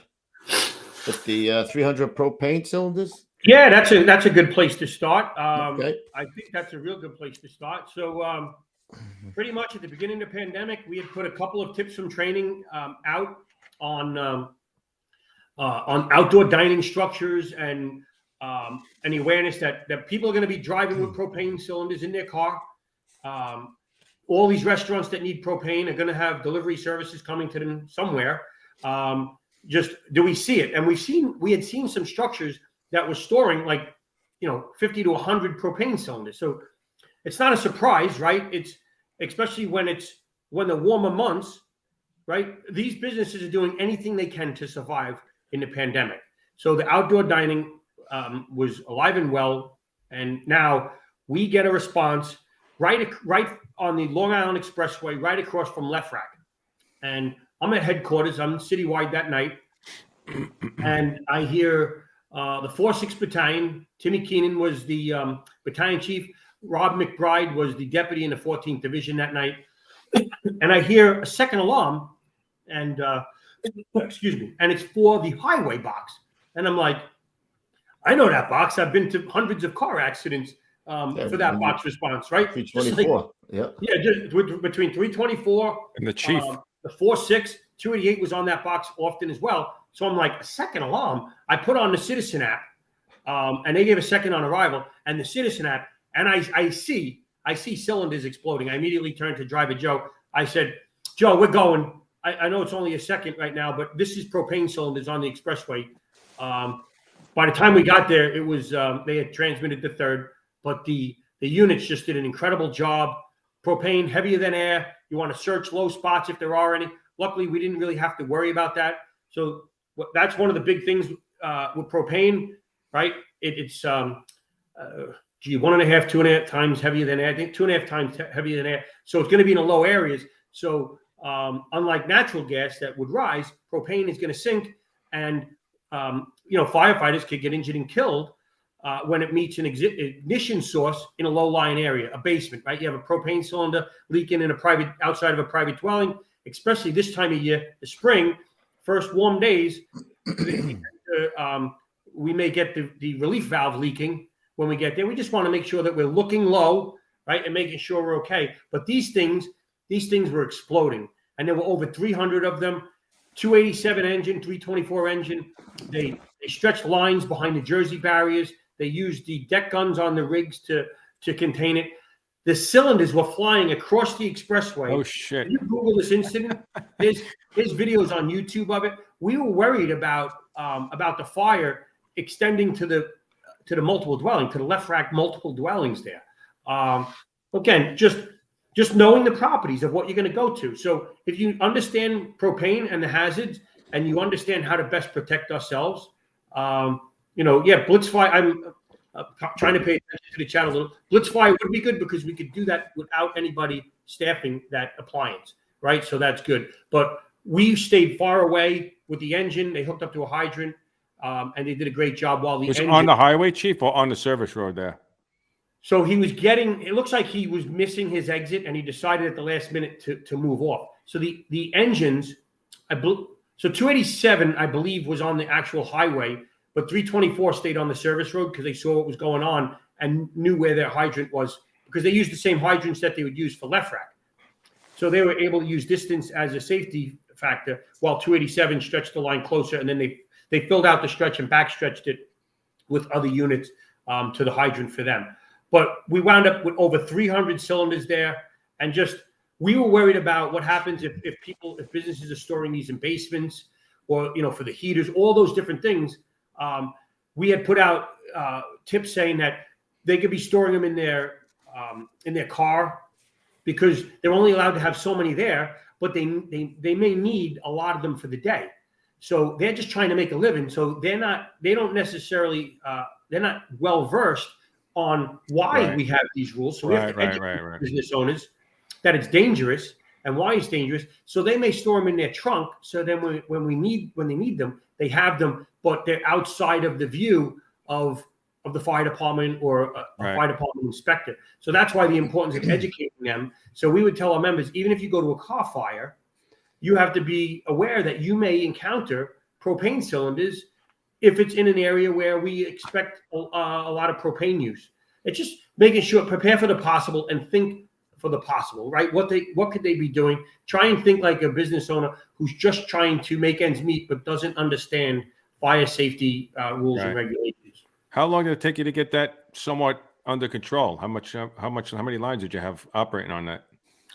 300 propane cylinders? Yeah, that's a good place to start. Okay. I think that's a real good place to start. So pretty much at the beginning of the pandemic, we had put a couple of tips from training out on outdoor dining structures and the awareness that people are going to be driving with propane cylinders in their car. All these restaurants that need propane are going to have delivery services coming to them somewhere. Just do we see it? And we had seen some structures that were storing 50 to 100 propane cylinders. So it's not a surprise, right? It's especially when the warmer months, right? These businesses are doing anything they can to survive in the pandemic. So the outdoor dining was alive and well, and now we get a response right on the Long Island Expressway, right across from Left Rack. And I'm at headquarters. I'm citywide that night, and I hear the 4-6 Battalion. Timmy Keenan was the battalion chief. Rob McBride was the deputy in the 14th Division that night. And I hear a second alarm, and excuse me, and it's for the highway box. And I'm like, I know that box. I've been to hundreds of car accidents for that box response, right? 324. Yeah, just between 324 and the chief. The 4-6, 288 was on that box often as well. So I'm like, a second alarm. I put on the Citizen app, and they gave a second on arrival, and the Citizen app, and I see cylinders exploding. I immediately turned to Driver Joe. I said, Joe, we're going. I know it's only a second right now, but this is propane cylinders on the expressway. By the time we got there, it was they had transmitted the third, but the units just did an incredible job. Propane heavier than air. You want to search low spots if there are any. Luckily, we didn't really have to worry about that. So that's one of the big things with propane, right? It's 1.5, 2.5 times heavier than air. I think 2.5 times heavier than air. So it's going to be in the low areas. So unlike natural gas that would rise, propane is going to sink, and firefighters could get injured and killed when it meets an ignition source in a low-lying area, a basement, right? You have a propane cylinder leaking outside of a private dwelling, especially this time of year, the spring, first warm days. We may get the relief valve leaking when we get there. We just want to make sure that we're looking low, right, and making sure we're okay. But these things were exploding, and there were over 300 of them. 287 engine, 324 engine. They stretched lines behind the Jersey barriers. They used the deck guns on the rigs to contain it. The cylinders were flying across the expressway. Oh shit! If you Google this incident, there's videos on YouTube of it. We were worried about the fire extending to the multiple dwelling, to the left rack multiple dwellings there. Again, just knowing the properties of what you're going to go to. So if you understand propane and the hazards, and you understand how to best protect ourselves, blitz fire. I'm trying to pay attention to the channel a little. Blitz fire would be good because we could do that without anybody staffing that appliance, right? So that's good. But we stayed far away with the engine. They hooked up to a hydrant, and they did a great job while the engine on the highway, Chief, or on the service road there. So he was getting. It looks like he was missing his exit, and he decided at the last minute to move off. So the engines, So 287, I believe, was on the actual highway, but 324 stayed on the service road because they saw what was going on and knew where their hydrant was, because they used the same hydrants that they would use for left rack. So they were able to use distance as a safety factor, while 287 stretched the line closer, and then they filled out the stretch and backstretched it with other units to the hydrant for them. But we wound up with over 300 cylinders there, and we were worried about what happens if businesses are storing these in basements, or for the heaters, all those different things. We had put out tips saying that they could be storing them in their car, because they're only allowed to have so many there, but they may need a lot of them for the day. So they're just trying to make a living. So they're not well versed on why we have these rules. So we have to educate business owners that it's dangerous and why it's dangerous. So they may store them in their trunk. So then when they need them, they have them, but they're outside of the view of the fire department or a fire department inspector. So that's why the importance of educating them. So we would tell our members, even if you go to a car fire, you have to be aware that you may encounter propane cylinders if it's in an area where we expect a lot of propane use. It's just making sure, prepare for the possible and think for the possible, right? What could they be doing? Try and think like a business owner who's just trying to make ends meet, but doesn't understand fire safety rules and regulations. How long did it take you to get that somewhat under control? How many lines did you have operating on that?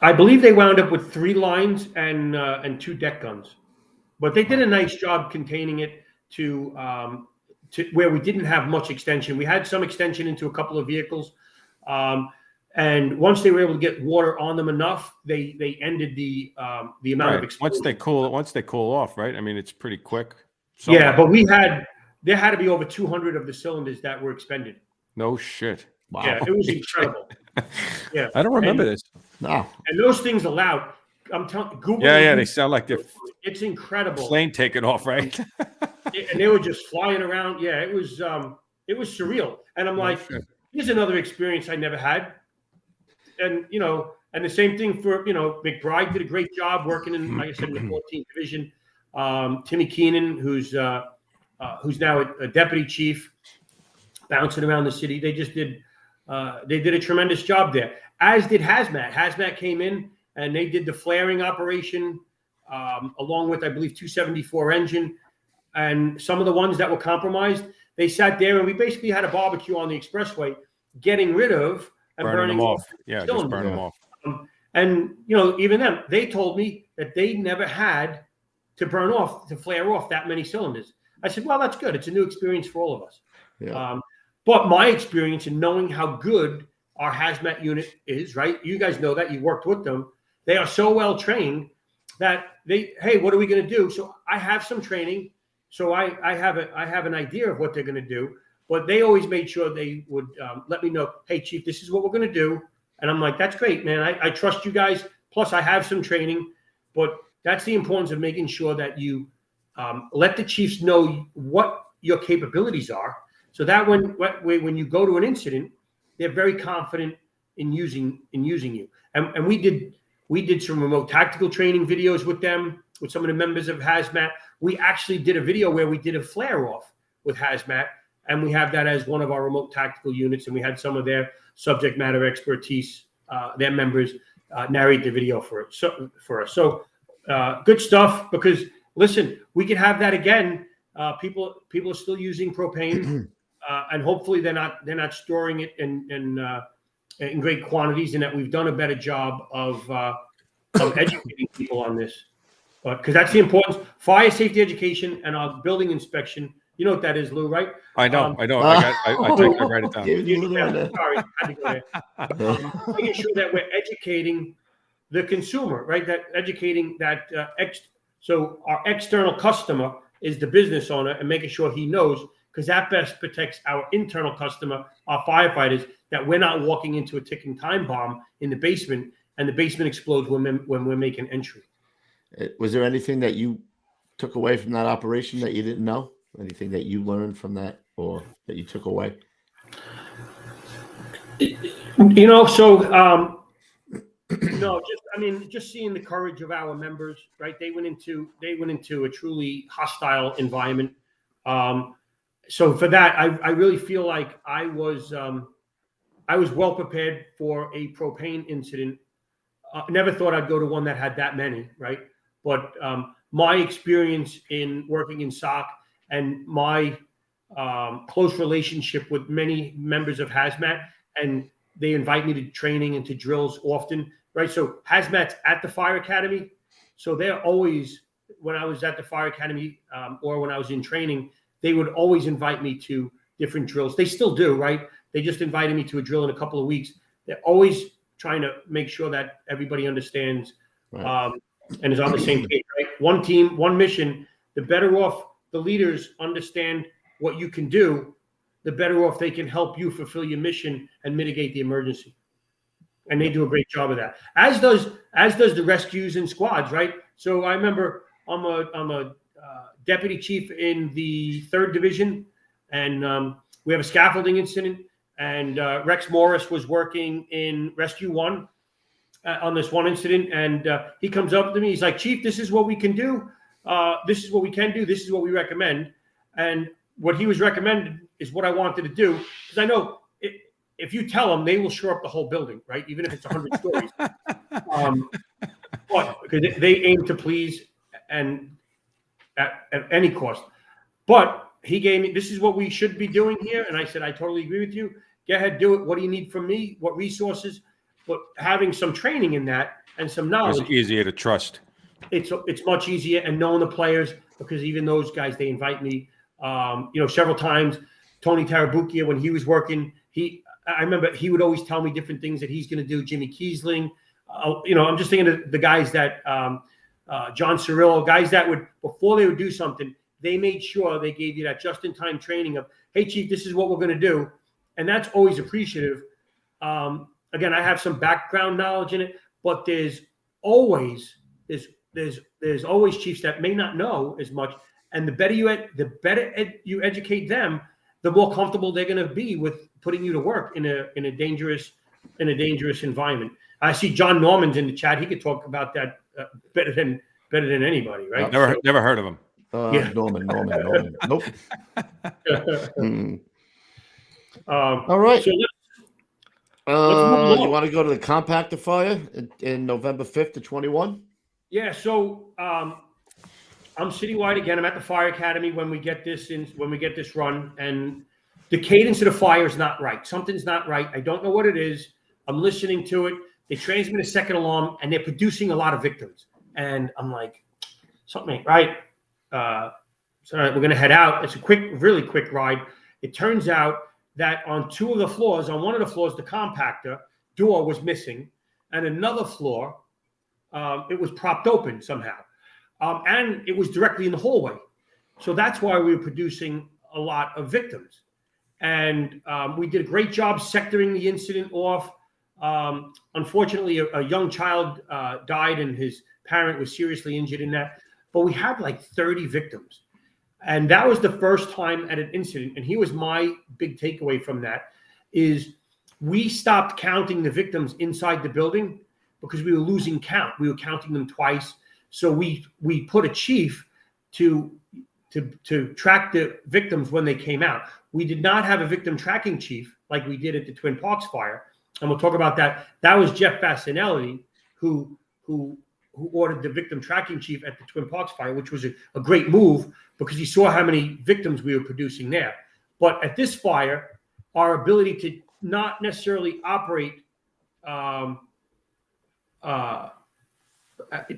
I believe they wound up with 3 lines and 2 deck guns, but they did a nice job containing it to where we didn't have much extension. We had some extension into a couple of vehicles. And once they were able to get water on them enough, they ended the amount of exposure. Once they cool off, right? I mean, it's pretty quick. Yeah, but there had to be over 200 of the cylinders that were expended. No shit. Wow. Yeah, it was incredible. Yeah, I don't remember this. No. And those things allowed. I'm telling Google. Yeah, they sound like they're. It's incredible. Plane taking off, right? And they were just flying around. Yeah, it was surreal. And I'm like, here's another experience I never had. And and the same thing for McBride did a great job working in, like I said, in the 14th division. Timmy Keenan, who's now a deputy chief, bouncing around the city. They just did a tremendous job there. As did Hazmat. Hazmat came in and they did the flaring operation along with, I believe, 274 engine, and some of the ones that were compromised. They sat there and we basically had a barbecue on the expressway, getting rid of. And burning them off. Yeah, just burn them off. And even them, they told me that they never had to flare off that many cylinders. I said, well, that's good. It's a new experience for all of us. Yeah. But my experience in knowing how good our hazmat unit is, right? You guys know that. You worked with them. They are so well trained that hey, what are we going to do? So I have some training. So I have an idea of what they're going to do. But they always made sure they would let me know, hey, Chief, this is what we're going to do. And I'm like, that's great, man. I trust you guys. Plus, I have some training. But that's the importance of making sure that you let the chiefs know what your capabilities are, so that when you go to an incident, they're very confident in using you. And we did some remote tactical training videos with them, with some of the members of Hazmat. We actually did a video where we did a flare off with Hazmat. And we have that as one of our remote tactical units. And we had some of their subject matter expertise, their members, narrate the video for us. So good stuff, because, listen, we could have that again. People are still using propane. and hopefully they're not storing it in great quantities, and that we've done a better job of educating people on this. But because that's the importance, fire safety education and our building inspection. You know what that is, Lou, right? I know. I write it down. Sorry, I had to go there. Making sure that we're educating the consumer, right? That educating that so our external customer is the business owner, and making sure he knows, because that best protects our internal customer, our firefighters, that we're not walking into a ticking time bomb in the basement, and the basement explodes when we're making entry. Was there anything that you took away from that operation that you didn't know? Anything that you learned from that, or that you took away? No, just seeing the courage of our members, right? They went into a truly hostile environment. So for that, I really feel like I was well prepared for a propane incident. Never thought I'd go to one that had that many, right? But my experience in working in SOC and my close relationship with many members of Hazmat, and they invite me to training and to drills often, right? So Hazmat's at the Fire Academy. So they're always, when I was at the Fire Academy or when I was in training, they would always invite me to different drills. They still do, right? They just invited me to a drill in a couple of weeks. They're always trying to make sure that everybody understands and is on the same page, right? One team, one mission. The better off the leaders understand what you can do, the better off they can help you fulfill your mission and mitigate the emergency. And they do a great job of that. As does the rescues and squads, right? So I remember I'm a deputy chief in the 3rd Division, and we have a scaffolding incident. And Rex Morris was working in Rescue 1 on this one incident, and he comes up to me. He's like, "Chief, this is what we can do. This is what we can do. This is what we recommend." And what he was recommended is what I wanted to do, because I know if you tell them, they will shore up the whole building, right? Even if it's 100 stories. But because they aim to please and at any cost. But he gave me, this is what we should be doing here. And I said, I totally agree with you. Go ahead, do it. What do you need from me? What resources? But having some training in that and some knowledge. It's easier to trust. It's much easier, and knowing the players, because even those guys, they invite me, several times. Tony Tarabucchia, when he was working, I remember he would always tell me different things that he's going to do. Jimmy Kiesling, I'm just thinking of the guys that John Cirillo, guys that would, before they would do something, they made sure they gave you that just-in-time training of, hey, Chief, this is what we're going to do. And that's always appreciative. Again, I have some background knowledge in it, but there's always chiefs that may not know as much. And the better you educate them, the more comfortable they're going to be with putting you to work in a dangerous environment. I see John Norman's in the chat. He could talk about that better than anybody, right? Never heard of him. Yeah. Norman. Nope. All right. So you want to go to the compactor fire in November 5th to 21? Yeah. So I'm citywide again. I'm at the Fire Academy when we get this run, and the cadence of the fire is not right. Something's not right. I don't know what it is. I'm listening to it. They transmit a second alarm, and they're producing a lot of victims. And I'm like, something ain't right. So we're going to head out. It's a really quick ride. It turns out that on two of the floors, on one of the floors, the compactor door was missing, and another floor, it was propped open somehow. And it was directly in the hallway. So that's why we were producing a lot of victims. And we did a great job sectoring the incident off. Unfortunately, a young child died, and his parent was seriously injured in that. But we had like 30 victims. And that was the first time at an incident. And here was my big takeaway from that is we stopped counting the victims inside the building because we were losing count. We were counting them twice. So we put a chief to track the victims when they came out. We did not have a victim tracking chief like we did at the Twin Parks fire. And we'll talk about that. That was Jeff Bassinelli, who ordered the victim tracking chief at the Twin Parks fire, which was a great move because he saw how many victims we were producing there. But at this fire, our ability to not necessarily operate, not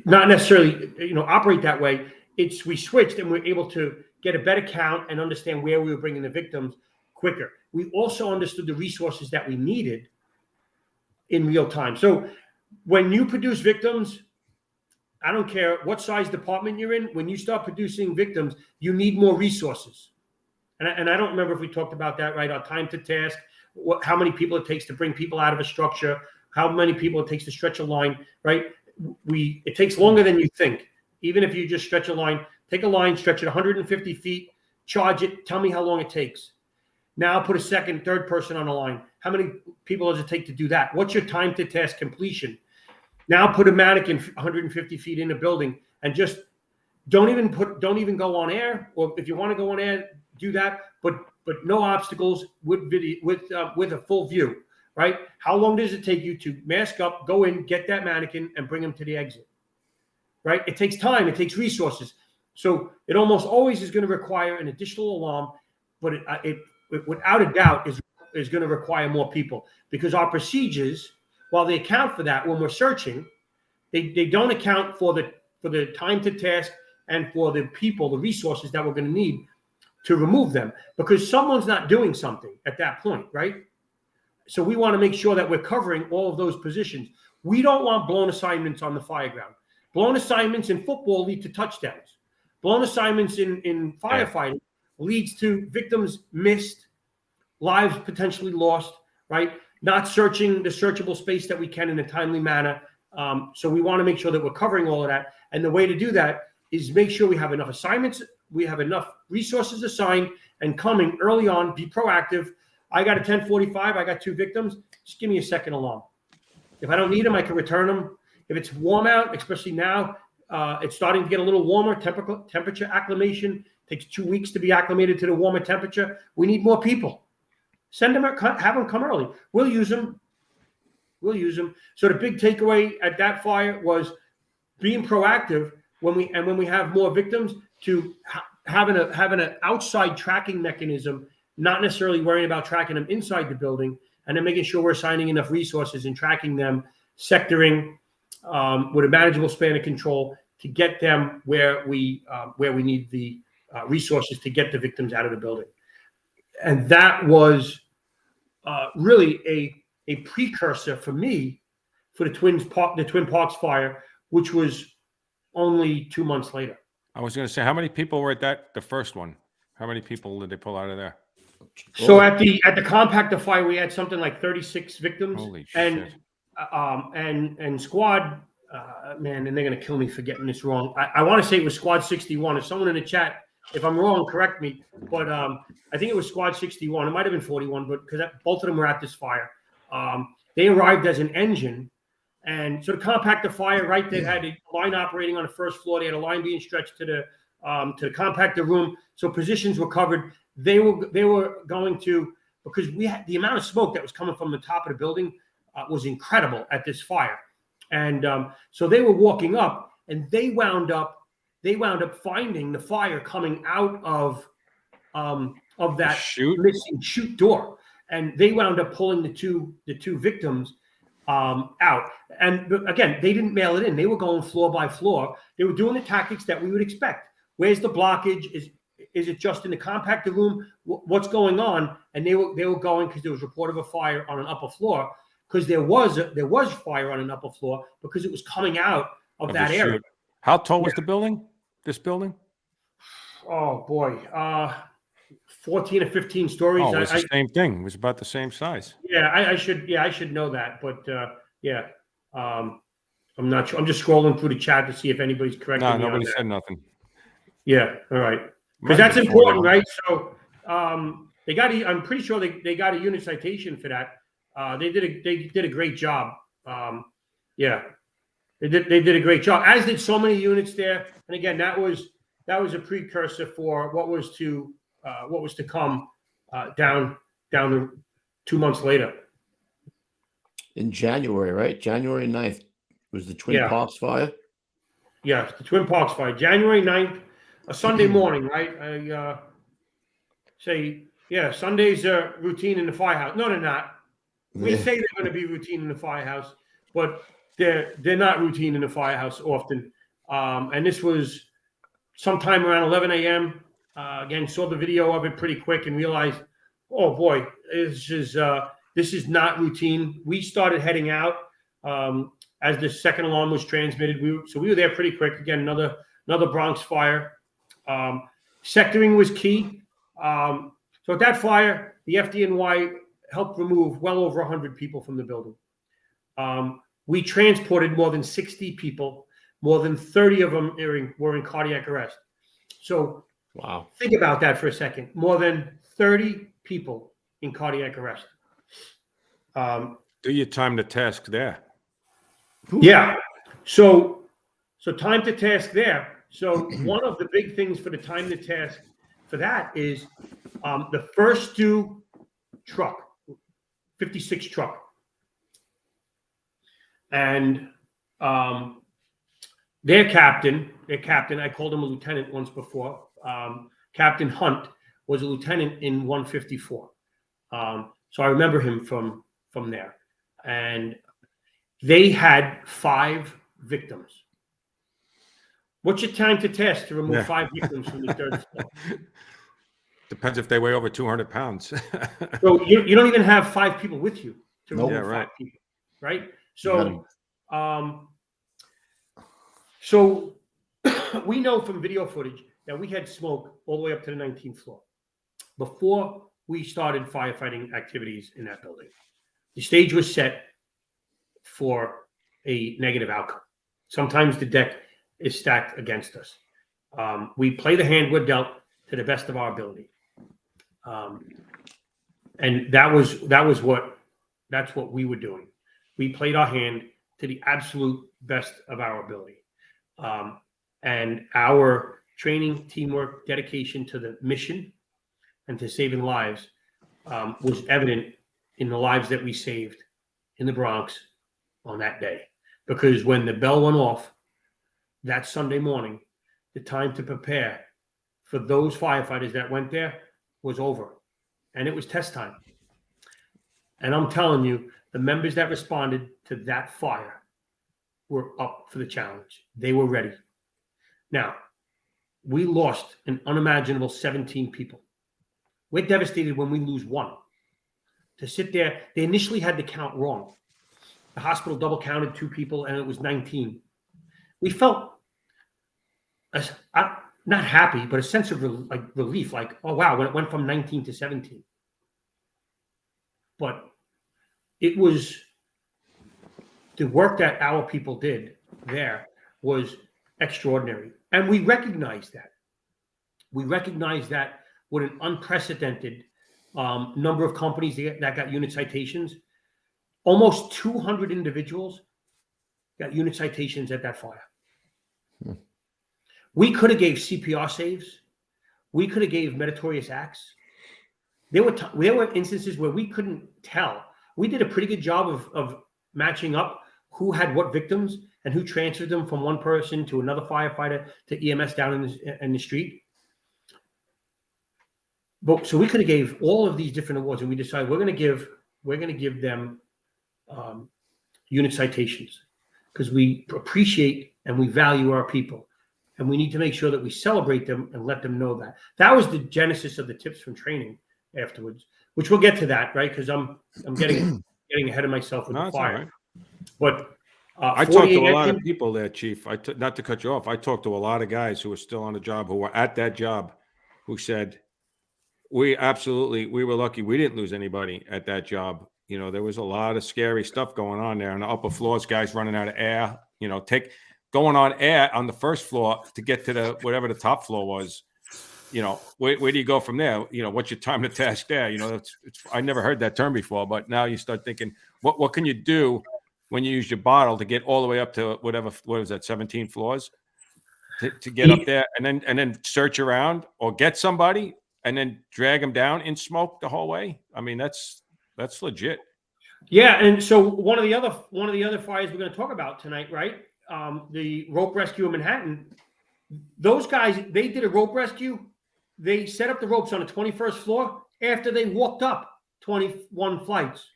necessarily, operate that way. We switched and we're able to get a better count and understand where we were bringing the victims quicker. We also understood the resources that we needed in real time. So when you produce victims, I don't care what size department you're in, when you start producing victims, you need more resources. And I don't remember if we talked about that, right? Our time to task, how many people it takes to bring people out of a structure, how many people it takes to stretch a line, right? It takes longer than you think. Even if you just stretch a line, take a line, stretch it 150 feet, charge it, tell me how long it takes. Now put a second, third person on the line. How many people does it take to do that? What's your time to task completion? Now put a mannequin 150 feet in a building and just don't even go on air. Or if you want to go on air, do that, but no obstacles with video, with a full view, right? How long does it take you to mask up, go in, get that mannequin, and bring them to the exit, right? It takes time, it takes resources. So it almost always is going to require an additional alarm, but it without a doubt is going to require more people, because our procedures, while they account for that when we're searching, they don't account for the time to task and for the people, the resources that we're going to need to remove them, because someone's not doing something at that point, right? So we want to make sure that we're covering all of those positions. We don't want blown assignments on the fire ground. Blown assignments in football lead to touchdowns. Blown assignments in firefighting leads to victims missed, lives potentially lost, right? Not searching the searchable space that we can in a timely manner. So we want to make sure that we're covering all of that. And the way to do that is make sure we have enough assignments, we have enough resources assigned, and coming early on, be proactive. I got a 1045, I got 2 victims, just give me a second alarm. If I don't need them, I can return them. If it's warm out, especially now, it's starting to get a little warmer, temperature acclimation, takes 2 weeks to be acclimated to the warmer temperature. We need more people. Send them, have them come early. We'll use them. So the big takeaway at that fire was being proactive when we have more victims, to having an outside tracking mechanism, not necessarily worrying about tracking them inside the building, and then making sure we're assigning enough resources and tracking them, sectoring with a manageable span of control to get them where we need the resources to get the victims out of the building. And that was really a precursor for me for the Twin Parks fire, which was only 2 months later. I was going to say, how many people were at the first one? How many people did they pull out of there? So at the compactor fire, we had something like 36 victims. Holy and shit. And squad, man, and they're going to kill me for getting this wrong. I want to say it was squad 61. If someone in the chat, if I'm wrong, correct me. But I think it was squad 61. It might have been 41, but because both of them were at this fire. They arrived as an engine. And so the compactor fire, right, they had a line operating on the first floor. They had a line being stretched to the compactor room. So positions were covered. They were going to, because we had the amount of smoke that was coming from the top of the building was incredible at this fire. And so they were walking up, and they wound up finding the fire coming out of that missing chute door. And they wound up pulling the two victims out. And again, they didn't mail it in. They were going floor by floor. They were doing the tactics that we would expect. Where's the blockage? Is it just in the compactor room? What's going on? And they were going because there was a report of a fire on an upper floor, because there was fire on an upper floor because it was coming out of that area. How tall was the building? This building? Oh boy, 14 or 15 stories. Oh, it's the same thing. It was about the same size. Yeah, I should know that, but I'm not sure. I'm just scrolling through the chat to see if anybody's correcting me. No, nobody said nothing. Yeah, all right, because that's important, right? So they got. I'm pretty sure they got a unit citation for that. They did a great job. They did a great job, as did so many units there. And again, that was a precursor for what was to come down the 2 months later. In January, right? January 9th was the Twin Parks fire. Yeah, the Twin Parks fire, January 9th, a Sunday morning, right? I say Yeah, Sundays are routine in the firehouse. No, they're not. We Yeah. say they're going to be routine in the firehouse, but they're not routine in the firehouse often. And this was sometime around 11 a.m. Again, saw the video of it pretty quick and realized, oh boy, this is not routine. We started heading out as the second alarm was transmitted. We were there pretty quick. Again, another Bronx fire. Sectoring was key. So at that fire, the FDNY helped remove well over 100 people from the building. We transported more than 60 people. More than 30 of them were in cardiac arrest. So Wow. Think about that for a second. More than 30 people in cardiac arrest. Do your time to task there. Yeah. So time to task there. So one of the big things for the time to task for that is the first due truck, 56 truck. And their captain, I called him a lieutenant once before. Captain Hunt was a lieutenant in 154. So I remember him from there. And they had 5 victims. What's your time to task to remove 5 victims from the third floor? Depends if they weigh over 200 pounds. So you don't even have 5 people with you to remove 5 people, right? So, so we know from video footage that we had smoke all the way up to the 19th floor before we started firefighting activities in that building. The stage was set for a negative outcome. Sometimes the deck is stacked against us. We play the hand we're dealt to the best of our ability. And that's what we were doing. We played our hand to the absolute best of our ability. And our training, teamwork, dedication to the mission and to saving lives was evident in the lives that we saved in the Bronx on that day. Because when the bell went off that Sunday morning, the time to prepare for those firefighters that went there was over. And it was test time. And I'm telling you, the members that responded to that fire were up for the challenge. They were ready. Now, we lost an unimaginable 17 people. We're devastated when we lose 1. To sit there, they initially had the count wrong. The hospital double counted 2 people and it was 19. We felt not happy, but a sense of relief, like, oh wow, when it went from 19 to 17. But it was the work that our people did there was extraordinary. And we recognize that. We recognize that with an unprecedented number of companies that got unit citations. Almost 200 individuals got unit citations at that fire. We could have gave CPR saves. We could have gave meritorious acts. There were instances where we couldn't tell. We did a pretty good job of matching up who had what victims and who transferred them from one person to another firefighter to EMS down in the street. But so we could have gave all of these different awards, and we decided we're going to give them unit citations because we appreciate and we value our people, and we need to make sure that we celebrate them and let them know that. That was the genesis of the tips from training afterwards, which we'll get to that, right? Because I'm getting ahead of myself with the fire. Right. But I talked to a lot of people there, Chief. Not to cut you off. I talked to a lot of guys who were still on the job, who were at that job, who said, we were lucky we didn't lose anybody at that job. You know, there was a lot of scary stuff going on there on the upper floors, guys running out of air, you know, going on air on the first floor to get to whatever the top floor was. You know, where do you go from there? You know, what's your time to task there? You know, I never heard that term before, but now you start thinking, what can you do when you use your bottle to get all the way up to what was that, 17 floors to get up there and then search around or get somebody and then drag them down in smoke the whole way? I mean, that's legit. Yeah, and so one of the other fires we're going to talk about tonight, right? The rope rescue in Manhattan. Those guys, they did a rope rescue. They set up the ropes on the 21st floor. after they walked up 21 flights.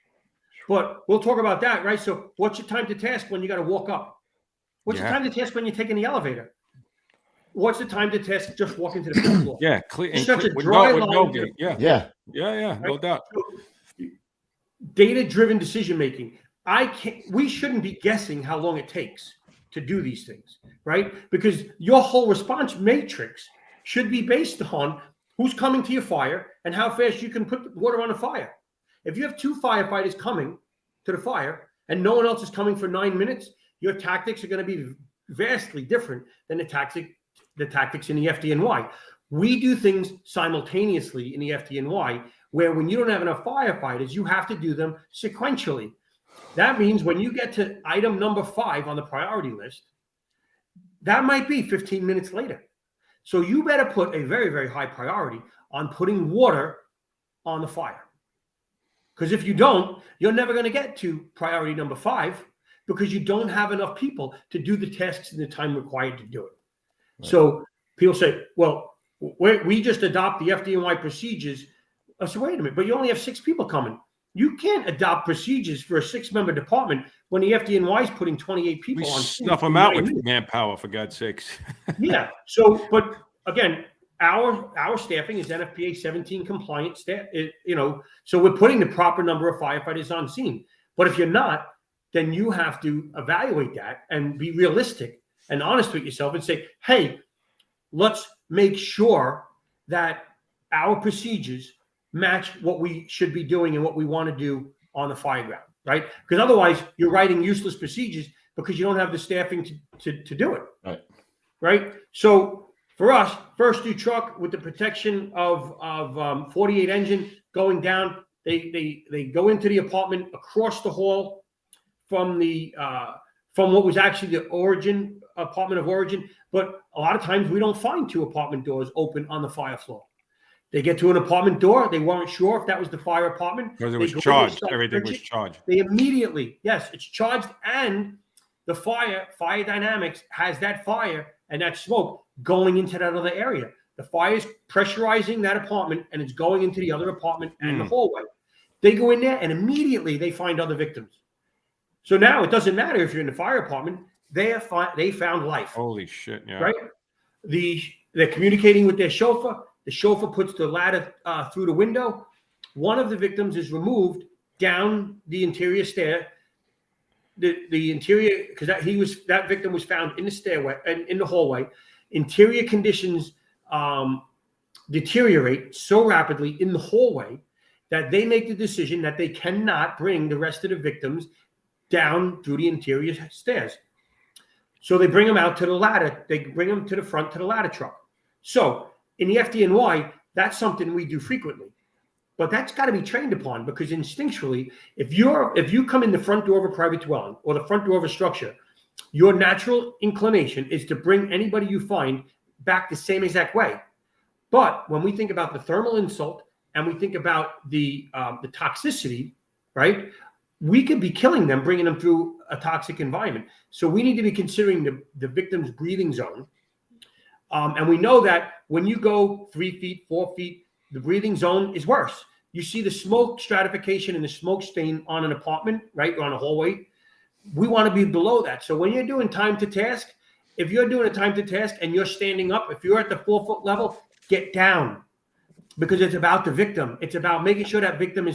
But we'll talk about that, right? So what's your time to task when you got to walk up? What's your time to task when you're taking the elevator? What's the time to task just walking to the fifth floor? Yeah, clear. Such a dry line. Yeah, no doubt. Data-driven decision making. We shouldn't be guessing how long it takes to do these things, right? Because your whole response matrix should be based on who's coming to your fire and how fast you can put water on the fire. If you have 2 firefighters coming to the fire and no one else is coming for 9 minutes, your tactics are going to be vastly different than the tactics in the FDNY. We do things simultaneously in the FDNY where when you don't have enough firefighters, you have to do them sequentially. That means when you get to item number 5 on the priority list, that might be 15 minutes later. So you better put a very, very high priority on putting water on the fire. Because if you don't, you're never going to get to priority number 5 because you don't have enough people to do the tasks in the time required to do it. Right. So people say, well, we just adopt the FDNY procedures. I said, wait a minute, but you only have 6 people coming. You can't adopt procedures for a 6-member department when the FDNY is putting 28 people on. Snuff them out with manpower, for God's sakes. Yeah. So, but again, our staffing is NFPA 17 compliant staff. So we're putting the proper number of firefighters on scene. But if you're not, then you have to evaluate that and be realistic and honest with yourself and say, hey, let's make sure that our procedures match what we should be doing and what we want to do on the fire ground, right? Because otherwise you're writing useless procedures because you don't have the staffing to do it, right? So for us, first due truck with the protection of 48 engine going down, they go into the apartment across the hall from what was actually the apartment of origin. But a lot of times we don't find 2 apartment doors open on the fire floor. They get to an apartment door. They weren't sure if that was the fire apartment. Because it was charged. Everything was charged. They immediately, yes, it's charged. And the fire dynamics has that fire and that smoke going into that other area. The fire is pressurizing that apartment and it's going into the other apartment and the hallway. They go in there and immediately they find other victims. So now it doesn't matter if you're in the fire apartment. They found life. Holy shit, yeah. Right? They're communicating with their chauffeur. The chauffeur puts the ladder through the window. One of the victims is removed down the interior stair. The interior, because that victim was found in the stairway and in the hallway. Interior conditions deteriorate so rapidly in the hallway that they make the decision that they cannot bring the rest of the victims down through the interior stairs. So they bring them out to the ladder. They bring them to the front to the ladder truck. So in the FDNY, that's something we do frequently, but that's got to be trained upon because instinctually, if you come in the front door of a private dwelling or the front door of a structure, your natural inclination is to bring anybody you find back the same exact way. But when we think about the thermal insult and we think about the toxicity, right? We could be killing them, bringing them through a toxic environment. So we need to be considering the victim's breathing zone. And we know that when you go 3 feet, 4 feet, the breathing zone is worse. You see the smoke stratification and the smoke stain on an apartment, right? Or on a hallway. We want to be below that. So when you're doing time to task, if you're doing a time to task and you're standing up, if you're at the 4-foot level, get down because it's about the victim. It's about making sure that victim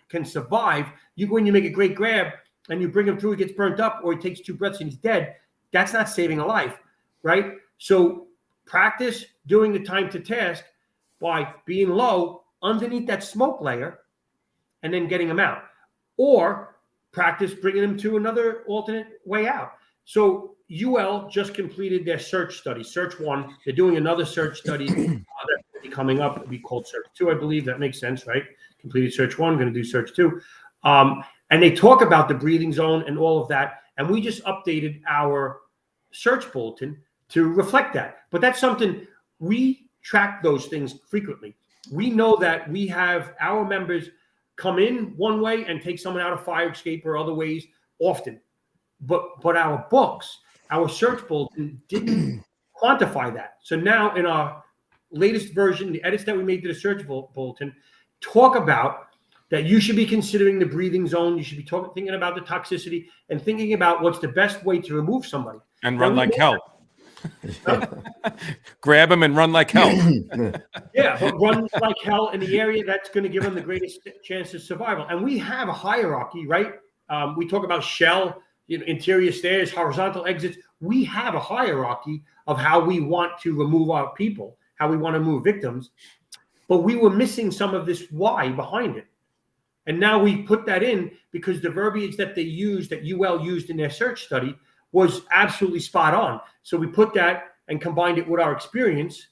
can survive. You go in, you make a great grab and you bring him through, he gets burnt up or he takes 2 breaths and he's dead. That's not saving a life, right? So practice doing the time to task by being low underneath that smoke layer and then getting them out, or practice bringing them to another alternate way out. So UL just completed their search study, search 1. They're doing another search study that's coming up. It'll be called search 2, I believe. That makes sense, right? Completed search 1, going to do search 2. And they talk about the breathing zone and all of that. And we just updated our search bulletin to reflect that. But that's something we track those things frequently. We know that we have our members come in one way and take someone out of fire escape or other ways often. But our books, our search bulletin didn't quantify that. So now in our latest version, the edits that we made to the search bulletin, talk about that you should be considering the breathing zone. You should be thinking about the toxicity and thinking about what's the best way to remove somebody. And run like hell. Grab him and run like hell. Yeah, but run like hell in the area that's going to give them the greatest chance of survival. And we have a hierarchy, right? We talk about shell, interior stairs, horizontal exits. We have a hierarchy of how we want to remove our people, how we want to move victims. But we were missing some of this why behind it. And now we put that in because the verbiage that they used, that UL used in their search study, was absolutely spot on. So we put that and combined it with our experience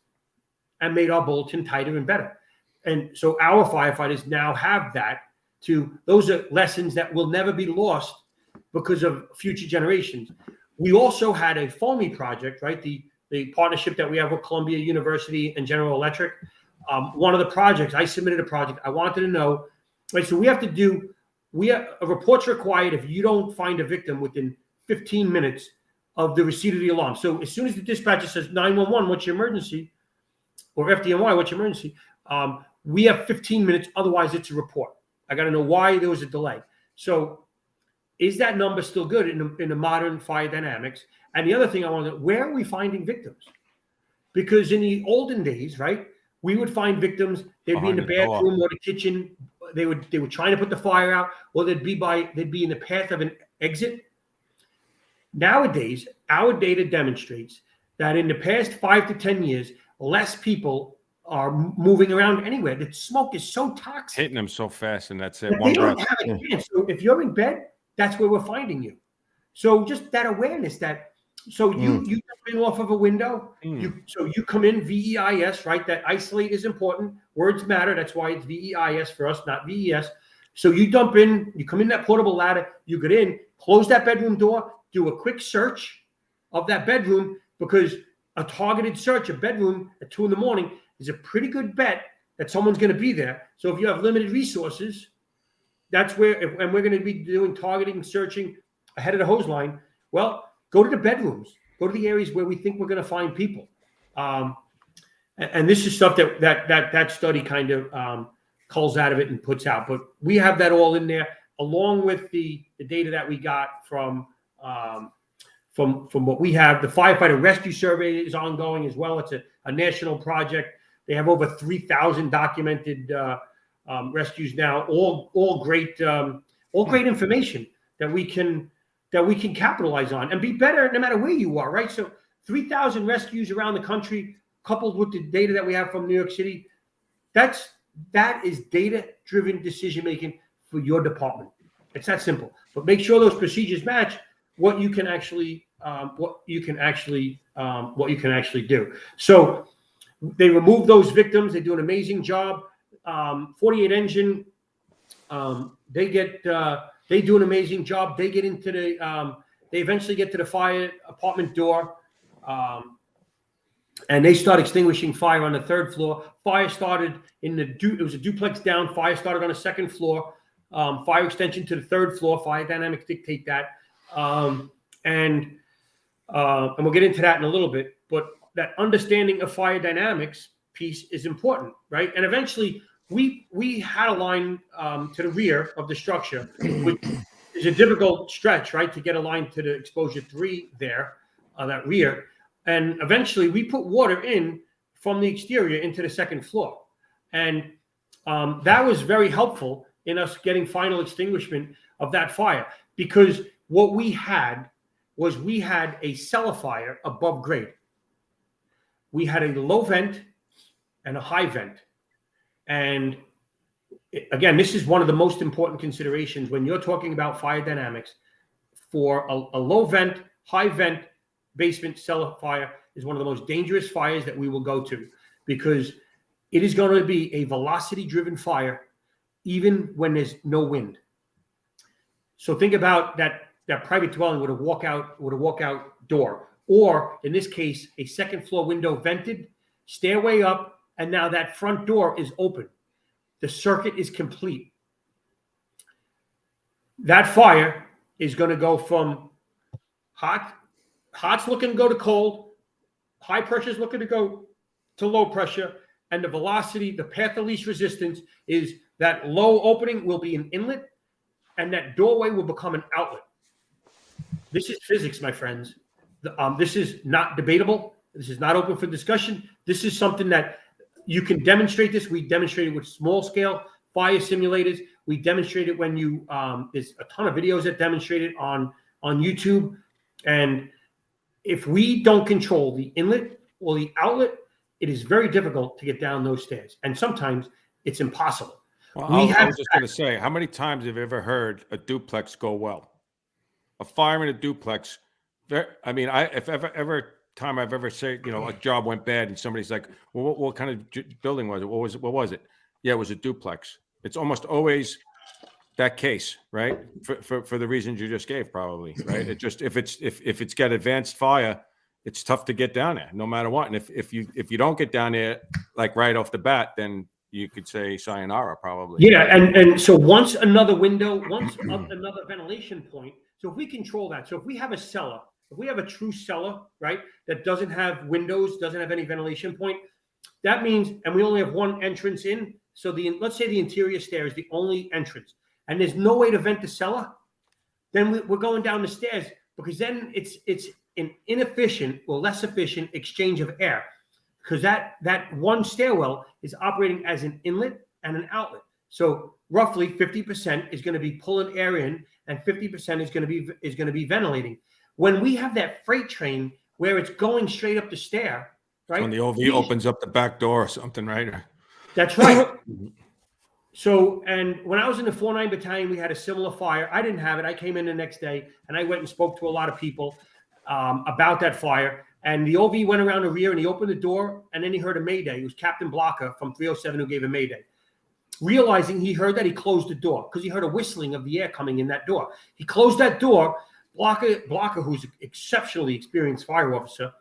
and made our bulletin tighter and better. And so our firefighters now have that those are lessons that will never be lost because of future generations. We also had a FOAMI project, right? The partnership that we have with Columbia University and General Electric. One of the projects, I submitted a project. I wanted to know, right? So a report's required if you don't find a victim within 15 minutes of the receipt of the alarm. So as soon as the dispatcher says 911, what's your emergency? Or FDNY, what's your emergency? We have 15 minutes. Otherwise, it's a report. I got to know why there was a delay. So is that number still good in the modern fire dynamics? And the other thing I want to know, where are we finding victims? Because in the olden days, right, we would find victims, they'd be in the bathroom or the kitchen. They were trying to put the fire out, or they'd be in the path of an exit. Nowadays, our data demonstrates that in the past 5 to 10 years, less people are moving around anywhere. The smoke is so toxic. Hitting them so fast, and that's it. They don't have a chance. So if you're in bed, that's where we're finding you. So just that awareness that, so you jump in off of a window, you come in VEIS, right? That isolate is important. Words matter. That's why it's VEIS for us, not VES. So you dump in, you come in that portable ladder, you get in, close that bedroom door, do a quick search of that bedroom, because a targeted search of bedroom at 2 a.m. is a pretty good bet that someone's going to be there. So if you have limited resources, that's where, and we're going to be doing targeting, searching ahead of the hose line. Well, go to the bedrooms, go to the areas where we think we're going to find people. And this is stuff that study kind of culls out of it and puts out. But we have that all in there, along with the data that we got from what we have. The firefighter rescue survey is ongoing as well. It's a national project. They have over 3,000 documented rescues now. All great information that we can capitalize on and be better no matter where you are, right? So 3,000 rescues around the country, coupled with the data that we have from New York City, that is data-driven decision-making for your department. It's that simple. But make sure those procedures match what you can actually do. So they remove those victims. They do an amazing job. 48 engine, they do an amazing job. They get into they eventually get to the fire apartment door, and they start extinguishing fire on the 3rd floor. Fire started it was a duplex down. Fire started on the 2nd floor. Fire extension to the 3rd floor. Fire dynamics dictate that. And we'll get into that in a little bit, but that understanding of fire dynamics piece is important, right? And eventually we had a line to the rear of the structure, which is a difficult stretch, right? To get a line to the exposure 3 there, that rear. And eventually we put water in from the exterior into the 2nd floor. And that was very helpful in us getting final extinguishment of that fire, because what we had was a cellar fire above grade. We had a low vent and a high vent. And again, this is one of the most important considerations when you're talking about fire dynamics. For a low vent, high vent basement cellar fire is one of the most dangerous fires that we will go to, because it is going to be a velocity-driven fire even when there's no wind. So think about that private dwelling with a walkout door, or in this case, a 2nd floor window vented, stairway up, and now that front door is open. The circuit is complete. That fire is going to go from hot's looking to go to cold, high pressure is looking to go to low pressure. and the velocity, the path of least resistance is that low opening will be an inlet, and that doorway will become an outlet. This is physics, my friends. This is not debatable. This is not open for discussion. This is something that you can demonstrate this. We demonstrated with small scale fire simulators. We demonstrated when you, there's a ton of videos that demonstrate it on YouTube. And if we don't control the inlet or the outlet, it is very difficult to get down those stairs. And sometimes it's impossible. Well, I was just going to say, how many times have you ever heard a duplex go well? A fire in a duplex. I mean, if ever time I've ever said, you know, a job went bad and somebody's like, well, what kind of building was it? What was it? Yeah, it was a duplex. It's almost always that case, right? For the reasons you just gave, probably, right? It just if it's got advanced fire, it's tough to get down there, no matter what. And if you don't get down there like right off the bat, then you could say sayonara, probably. Yeah, and so once another window, once another ventilation point. So if we control that, so if we have a cellar, if we have a true cellar, right, that doesn't have windows, doesn't have any ventilation point, that means, and we only have one entrance in. So let's say the interior stair is the only entrance, and there's no way to vent the cellar. Then we're going down the stairs, because then it's an inefficient or less efficient exchange of air, because that one stairwell is operating as an inlet and an outlet. So roughly 50% is going to be pulling air in, and 50% is going to be ventilating. When we have that freight train where it's going straight up the stair, right? When the OV opens up the back door or something, right? That's right. So, and when I was in the 4-9 battalion, we had a similar fire. I didn't have it. I came in the next day, and I went and spoke to a lot of people about that fire. And the OV went around the rear, and he opened the door, and then he heard a mayday. It was Captain Blocker from 307 who gave a mayday. Realizing he heard that, he closed the door because he heard a whistling of the air coming in that door. He closed that door. Blocker, who's an exceptionally experienced fire officer,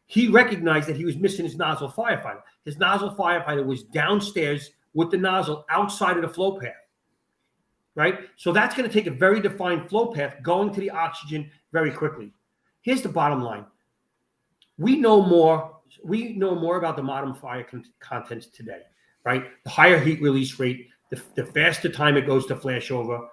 he recognized that he was missing his nozzle firefighter. His nozzle firefighter was downstairs with the nozzle outside of the flow path, right? So that's going to take a very defined flow path going to the oxygen very quickly. Here's the bottom line. We know more about the modern fire contents today, right? The higher heat release rate, the faster time it goes to flashover.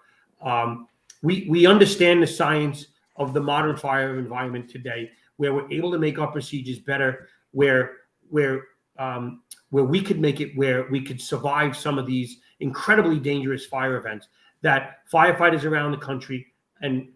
We understand the science of the modern fire environment today, where we're able to make our procedures better, where we could make it where we could survive some of these incredibly dangerous fire events that firefighters around the country and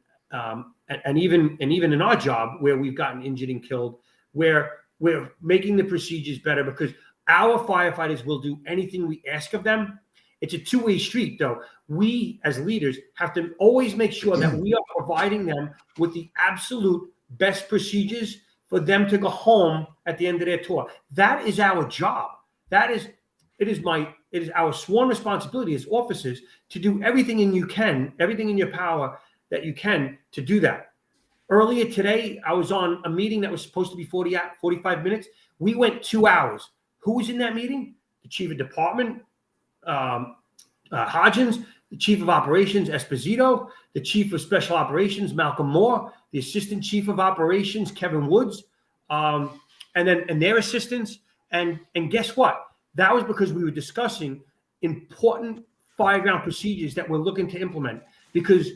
even in our job where we've gotten injured and killed, where we're making the procedures better because our firefighters will do anything we ask of them. It's a two-way street, though. We, as leaders, have to always make sure that we are providing them with the absolute best procedures for them to go home at the end of their tour. That is our job. It is our sworn responsibility as officers to do everything in your power that you can to do that. Earlier today, I was on a meeting that was supposed to be 45 minutes. We went 2 hours. Who was in that meeting? The chief of department, Hodgins, the chief of operations, Esposito, the chief of special operations, Malcolm Moore, the assistant chief of operations, Kevin Woods, and their assistants. And guess what? That was because we were discussing important fireground procedures that we're looking to implement, because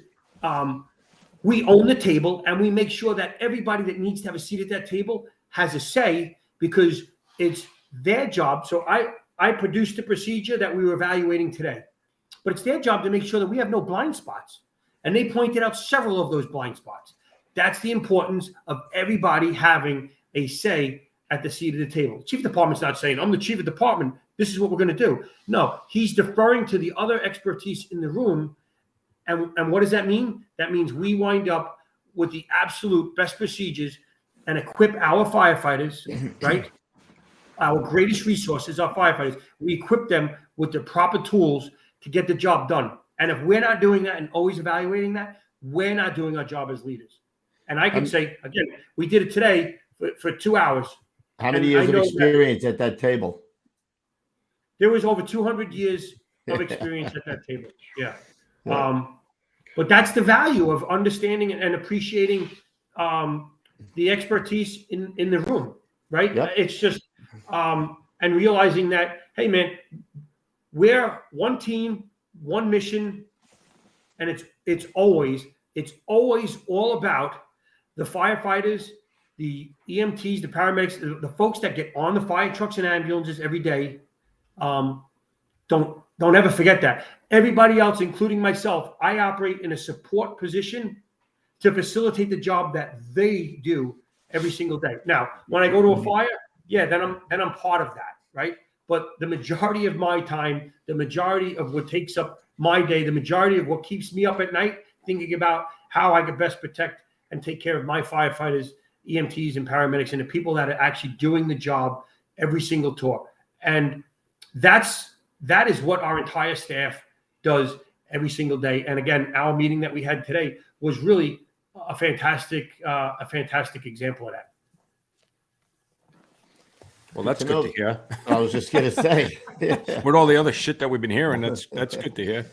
we own the table and we make sure that everybody that needs to have a seat at that table has a say, because it's their job. So I produced a procedure that we were evaluating today, but it's their job to make sure that we have no blind spots. And they pointed out several of those blind spots. That's the importance of everybody having a say at the seat of the table. The chief of department's not saying, I'm the chief of department, this is what we're going to do. No, he's deferring to the other expertise in the room. And what does that mean? That means we wind up with the absolute best procedures and equip our firefighters, right? Our greatest resources, our firefighters. We equip them with the proper tools to get the job done. And if we're not doing that and always evaluating that, we're not doing our job as leaders. And I can say, again, we did it today for 2 hours. How many years of experience at that table? There was over 200 years of experience at that table. Yeah. But that's the value of understanding and appreciating the expertise in the room, right? Yep. It's just and realizing that, hey, man, we're one team, one mission, and it's always all about the firefighters, the EMTs, the paramedics, the folks that get on the fire trucks and ambulances every day. Don't ever forget that. Everybody else, including myself, I operate in a support position to facilitate the job that they do every single day. Now, when I go to a fire, then I'm part of that, right? But the majority of my time, the majority of what takes up my day, the majority of what keeps me up at night, thinking about how I could best protect and take care of my firefighters, EMTs, and paramedics, and the people that are actually doing the job every single tour. And that is what our entire staff does every single day. And again, our meeting that we had today was really a fantastic example of that. Well, that's good to hear. I was just gonna say, with all the other shit that we've been hearing, that's good to hear.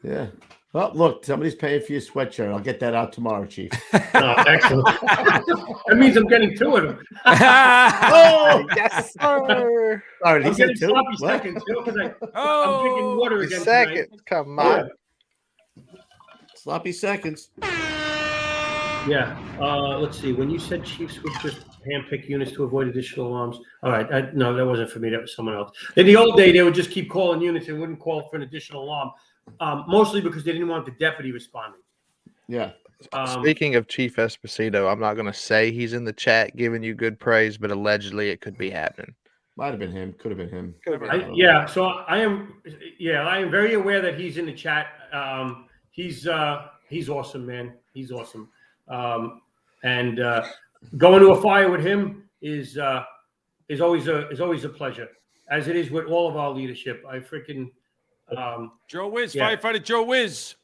Yeah. Well, look, somebody's paying for your sweatshirt. I'll get that out tomorrow, Chief. Excellent. That means I'm getting two of them. Oh, yes, sir. Sorry, I'm getting sloppy seconds, because I'm drinking water again. Seconds, tonight. come on. Sloppy seconds. Yeah. Let's see. When you said Chiefs would just handpick units to avoid additional alarms. All right. No, that wasn't for me. That was someone else. In the old day, they would just keep calling units and wouldn't call for an additional alarm, mostly because they didn't want the deputy responding. Yeah. Speaking of Chief Esposito, I'm not going to say he's in the chat giving you good praise, but allegedly it could be happening. Might have been him. Could have been him. So I am very aware that he's in the chat. He's awesome, man. He's awesome. And going to a fire with him is always a pleasure, as it is with all of our leadership. I freaking Joe Wiz, firefighter Joe Wiz.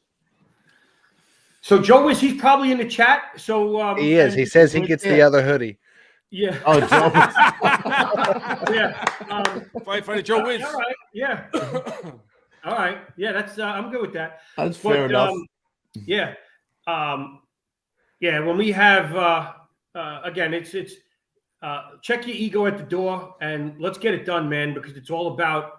So Joe Wiz, he's probably in the chat. So he is. He says he gets the other hoodie. Yeah. Oh, Joe. Yeah. Firefighter Joe Wiz. All right. Yeah. All right. Yeah, that's I'm good with that. That's fair enough. Yeah. When we have again, it's check your ego at the door and let's get it done, man, because it's all about,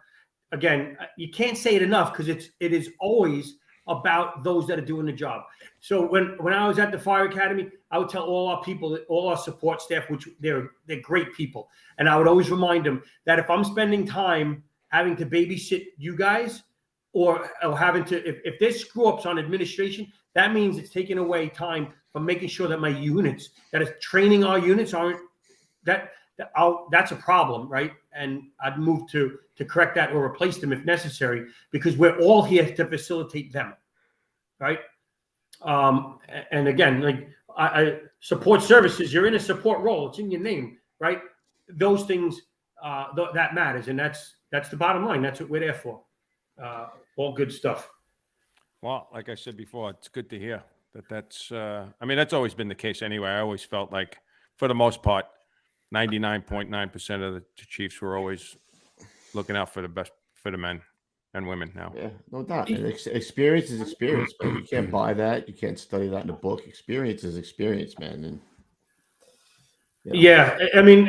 again, you can't say it enough because it is always about those that are doing the job. So when I was at the fire academy, I would tell all our people, all our support staff, which they're great people, and I would always remind them that if I'm spending time having to babysit you guys or having to, if there's screw ups on administration, that means it's taking away time from making sure that my units, that is training our units, that's a problem, right? And I'd move to correct that or replace them if necessary, because we're all here to facilitate them, right? And again, like I support services, you're in a support role, it's in your name, right? Those things that matters, and that's the bottom line. That's what we're there for. All good stuff. Well, like I said before, it's good to hear that's that's always been the case anyway. I always felt like, for the most part, 99.9% of the Chiefs were always looking out for the best for the men and women now. Yeah, no doubt. And experience is experience, man. You can't buy that. You can't study that in a book. Experience is experience, man. And yeah, I mean,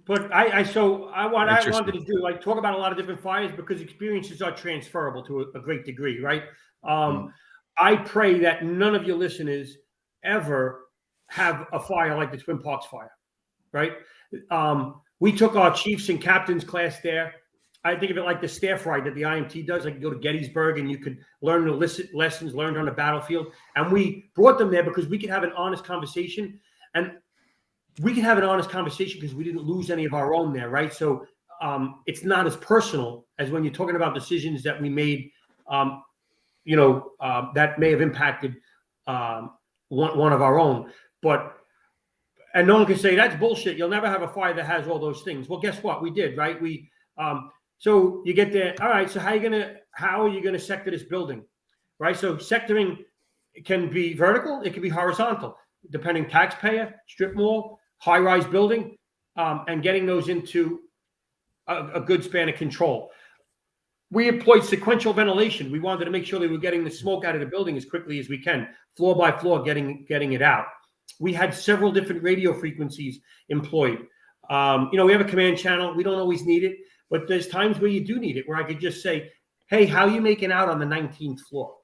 but I wanted to do, like, talk about a lot of different fires because experiences are transferable to a great degree, right? I pray that none of your listeners ever have a fire like the Twin Parks fire, right? We took our chiefs and captains class there. I think of it like the staff ride that the IMT does. Like, you go to Gettysburg and you could learn the lessons learned on the battlefield. And we brought them there because we could have an honest conversation. And we can have an honest conversation because we didn't lose any of our own there, right? So it's not as personal as when you're talking about decisions that we made, that may have impacted one of our own. And no one can say that's bullshit. You'll never have a fire that has all those things. Well, guess what? We did, right? So you get there. All right. So how are you gonna sector this building, right? So sectoring can be vertical. It can be horizontal, depending taxpayer, strip mall, high-rise building, and getting those into a good span of control. We employed sequential ventilation. We wanted to make sure that we were getting the smoke out of the building as quickly as we can, floor by floor, getting it out. We had several different radio frequencies employed. We have a command channel. We don't always need it, but there's times where you do need it, where I could just say, hey, how are you making out on the 19th floor?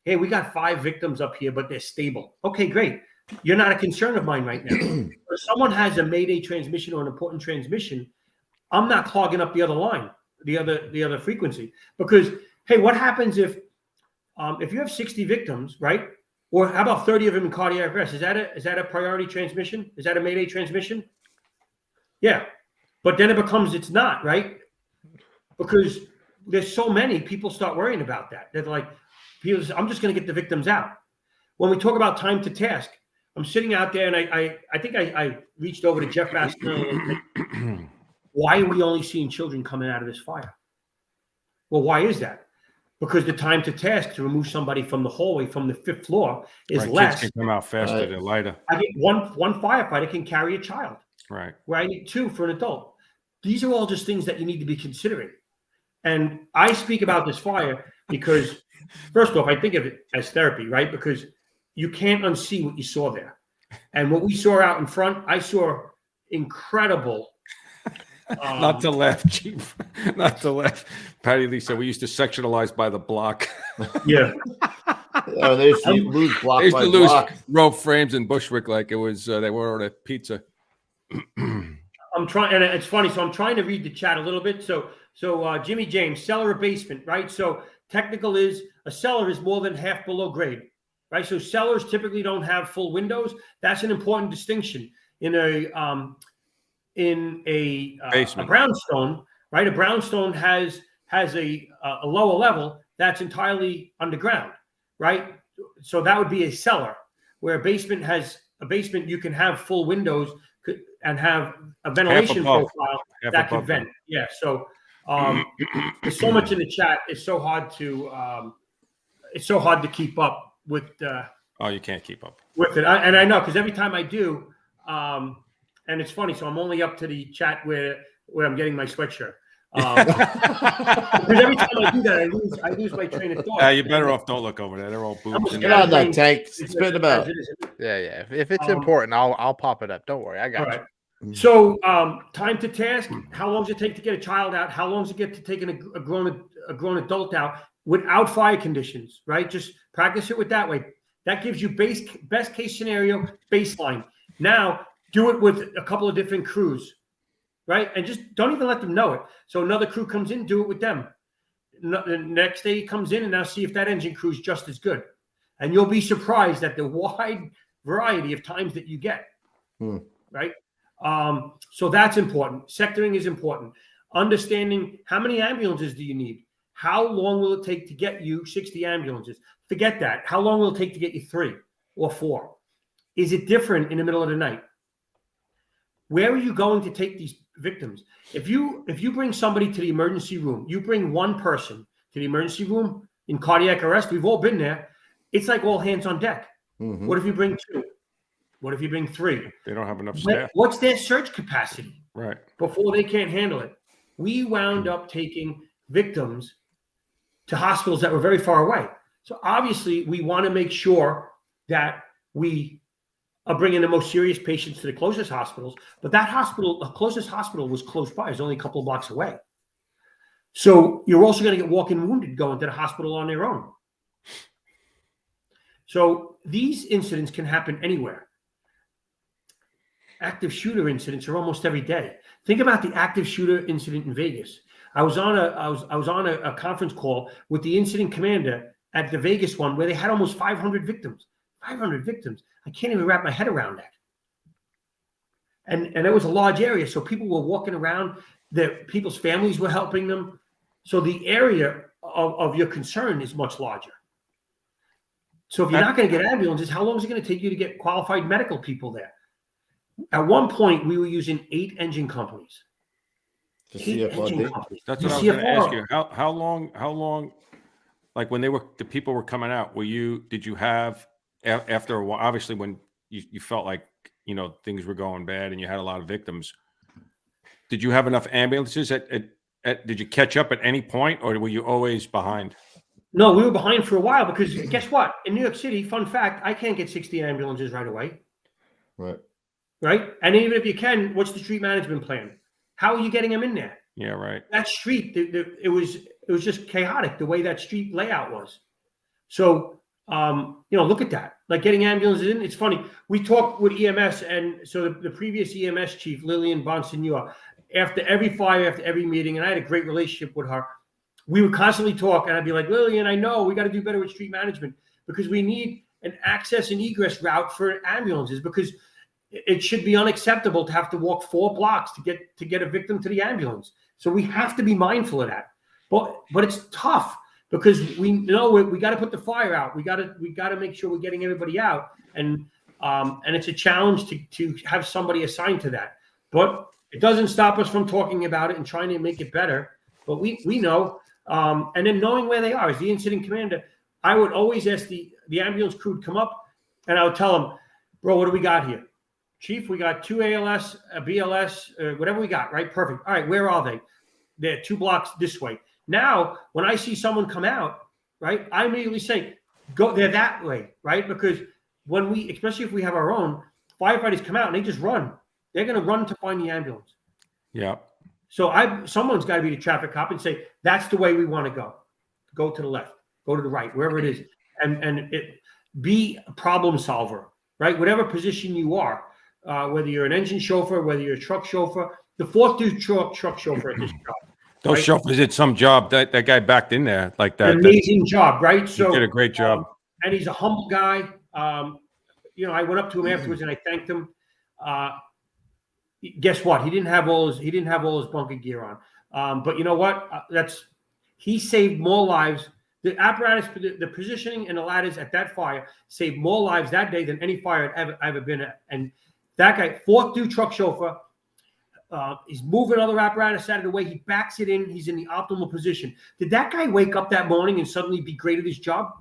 Hey, we got 5 victims up here, but they're stable. Okay, great. You're not a concern of mine right now. If someone has a Mayday transmission or an important transmission, I'm not clogging up the other line, the other frequency. Because, hey, what happens if you have 60 victims, right? Or how about 30 of them in cardiac arrest? Is that a priority transmission? Is that a Mayday transmission? Yeah. But then it's not, right? Because there's so many, people start worrying about that. They're like, I'm just going to get the victims out. When we talk about time to task, I'm sitting out there and I think I reached over to Jeff Bastiano and said, why are we only seeing children coming out of this fire? Well, why is that? Because the time to task to remove somebody from the hallway from the 5th floor is less. Kids can come out faster, they're lighter. I get one firefighter can carry a child. Right. Where I need 2 for an adult. These are all just things that you need to be considering. And I speak about this fire because, first off, I think of it as therapy, right? Because you can't unsee what you saw there. And what we saw out in front, I saw incredible. Not to laugh, Chief. Not to laugh. Patty Lee said we used to sectionalize by the block. Yeah. They used to lose block they used by to lose block. rope frames in Bushwick like it was they were on a pizza. I'm trying, and it's funny. So I'm trying to read the chat a little bit. So Jimmy James, cellar or basement, right? So technical is a cellar is more than half below grade, right? So cellars typically don't have full windows. That's an important distinction in a brownstone, right? A brownstone has a lower level that's entirely underground, right? So that would be a cellar, where a basement you can have full windows and have a ventilation profile that can vent. Yeah. So there's so much in the chat. It's so hard to keep up with. You can't keep up with it. I know, because every time I do, and it's funny. So I'm only up to the chat where I'm getting my sweatshirt. Because every time I do that, I lose my train of thought. You're better off. Don't look over there. They're all boobs. Get on that tank. Spit them out. Yeah. If it's important, I'll pop it up. Don't worry. I got you. Right. So time to task. How long does it take to get a child out? How long does it get to take a grown adult out without fire conditions? Right. Just practice it with that way. That gives you best case scenario baseline. Now do it with a couple of different crews. Right. And just don't even let them know it. So another crew comes in, do it with them. The next day he comes in and now see if that engine crew is just as good. And you'll be surprised at the wide variety of times that you get. Right. So that's important. Sectoring is important. Understanding how many ambulances do you need? How long will it take to get you 60 ambulances? Forget that. How long will it take to get you 3 or 4? Is it different in the middle of the night? Where are you going to take these victims? If you bring somebody to the emergency room, you bring one person to the emergency room in cardiac arrest, we've all been there. It's like all hands on deck. Mm-hmm. What if you bring 2? What if you bring 3? They don't have enough staff. What's their surge capacity? Right. Before they can't handle it. We wound up taking victims to hospitals that were very far away. So obviously we want to make sure that we are bringing the most serious patients to the closest hospitals, but that hospital, the closest hospital was close by. It's only a couple of blocks away. So you're also going to get walk-in wounded going to the hospital on their own. So these incidents can happen anywhere. Active shooter incidents are almost every day. Think about the active shooter incident in Vegas. I was on a conference call with the incident commander at the Vegas one where they had almost 500 victims. 500 victims. I can't even wrap my head around that. And it was a large area, so people were walking around. People's families were helping them. So the area of your concern is much larger. So if you're not going to get ambulances, how long is it going to take you to get qualified medical people there? At one point, we were using 8 engine companies. That's what I was going to ask you. How long? Like when the people were coming out, did you have after a while? Obviously, when you felt like things were going bad and you had a lot of victims, did you have enough ambulances? Did you catch up at any point, or were you always behind? No, we were behind for a while because guess what? In New York City, fun fact, I can't get 60 ambulances right away. Right. right? And even if you can, what's the street management plan? How are you getting them in there? Yeah, right. That street, it was just chaotic the way that street layout was. So, look at that. Like getting ambulances in. It's funny. We talked with EMS, and so the previous EMS chief, Lillian Bonsignor, after every fire, after every meeting, and I had a great relationship with her. We would constantly talk, and I'd be like, Lillian, I know we got to do better with street management because we need an access and egress route for ambulances because it should be unacceptable to have to walk 4 blocks to get a victim to the ambulance. So we have to be mindful of that. But it's tough because we know we got to put the fire out. We got to make sure we're getting everybody out, and it's a challenge to have somebody assigned to that. But it doesn't stop us from talking about it and trying to make it better. But we know, and then knowing where they are as the incident commander, I would always ask the ambulance crew to come up, and I would tell them, bro, what do we got here? Chief, we got 2 ALS, a BLS, whatever we got, right? Perfect. All right, where are they? They're 2 blocks this way. Now, when I see someone come out, right, I immediately say, go, they're that way, right? Because when especially if we have our own, firefighters come out and they just run. They're going to run to find the ambulance. Yeah. So someone's got to be the traffic cop and say, that's the way we want to go. Go to the left, go to the right, wherever it is. And be a problem solver, right? Whatever position you are, whether you're an engine chauffeur, whether you're a truck chauffeur, the 4th dude truck chauffeur at this job. Those right? chauffeurs did some job. That guy backed in there like that. Amazing job, right? So he did a great job. And he's a humble guy. I went up to him afterwards and I thanked him. Guess what? He didn't have all his bunker gear on. But you know what? He saved more lives. The apparatus, the positioning and the ladders at that fire saved more lives that day than any fire I'd ever been at. And that guy, 4th dude truck chauffeur, he's moving other apparatus out of the way. He backs it in. He's in the optimal position. Did that guy wake up that morning and suddenly be great at his job?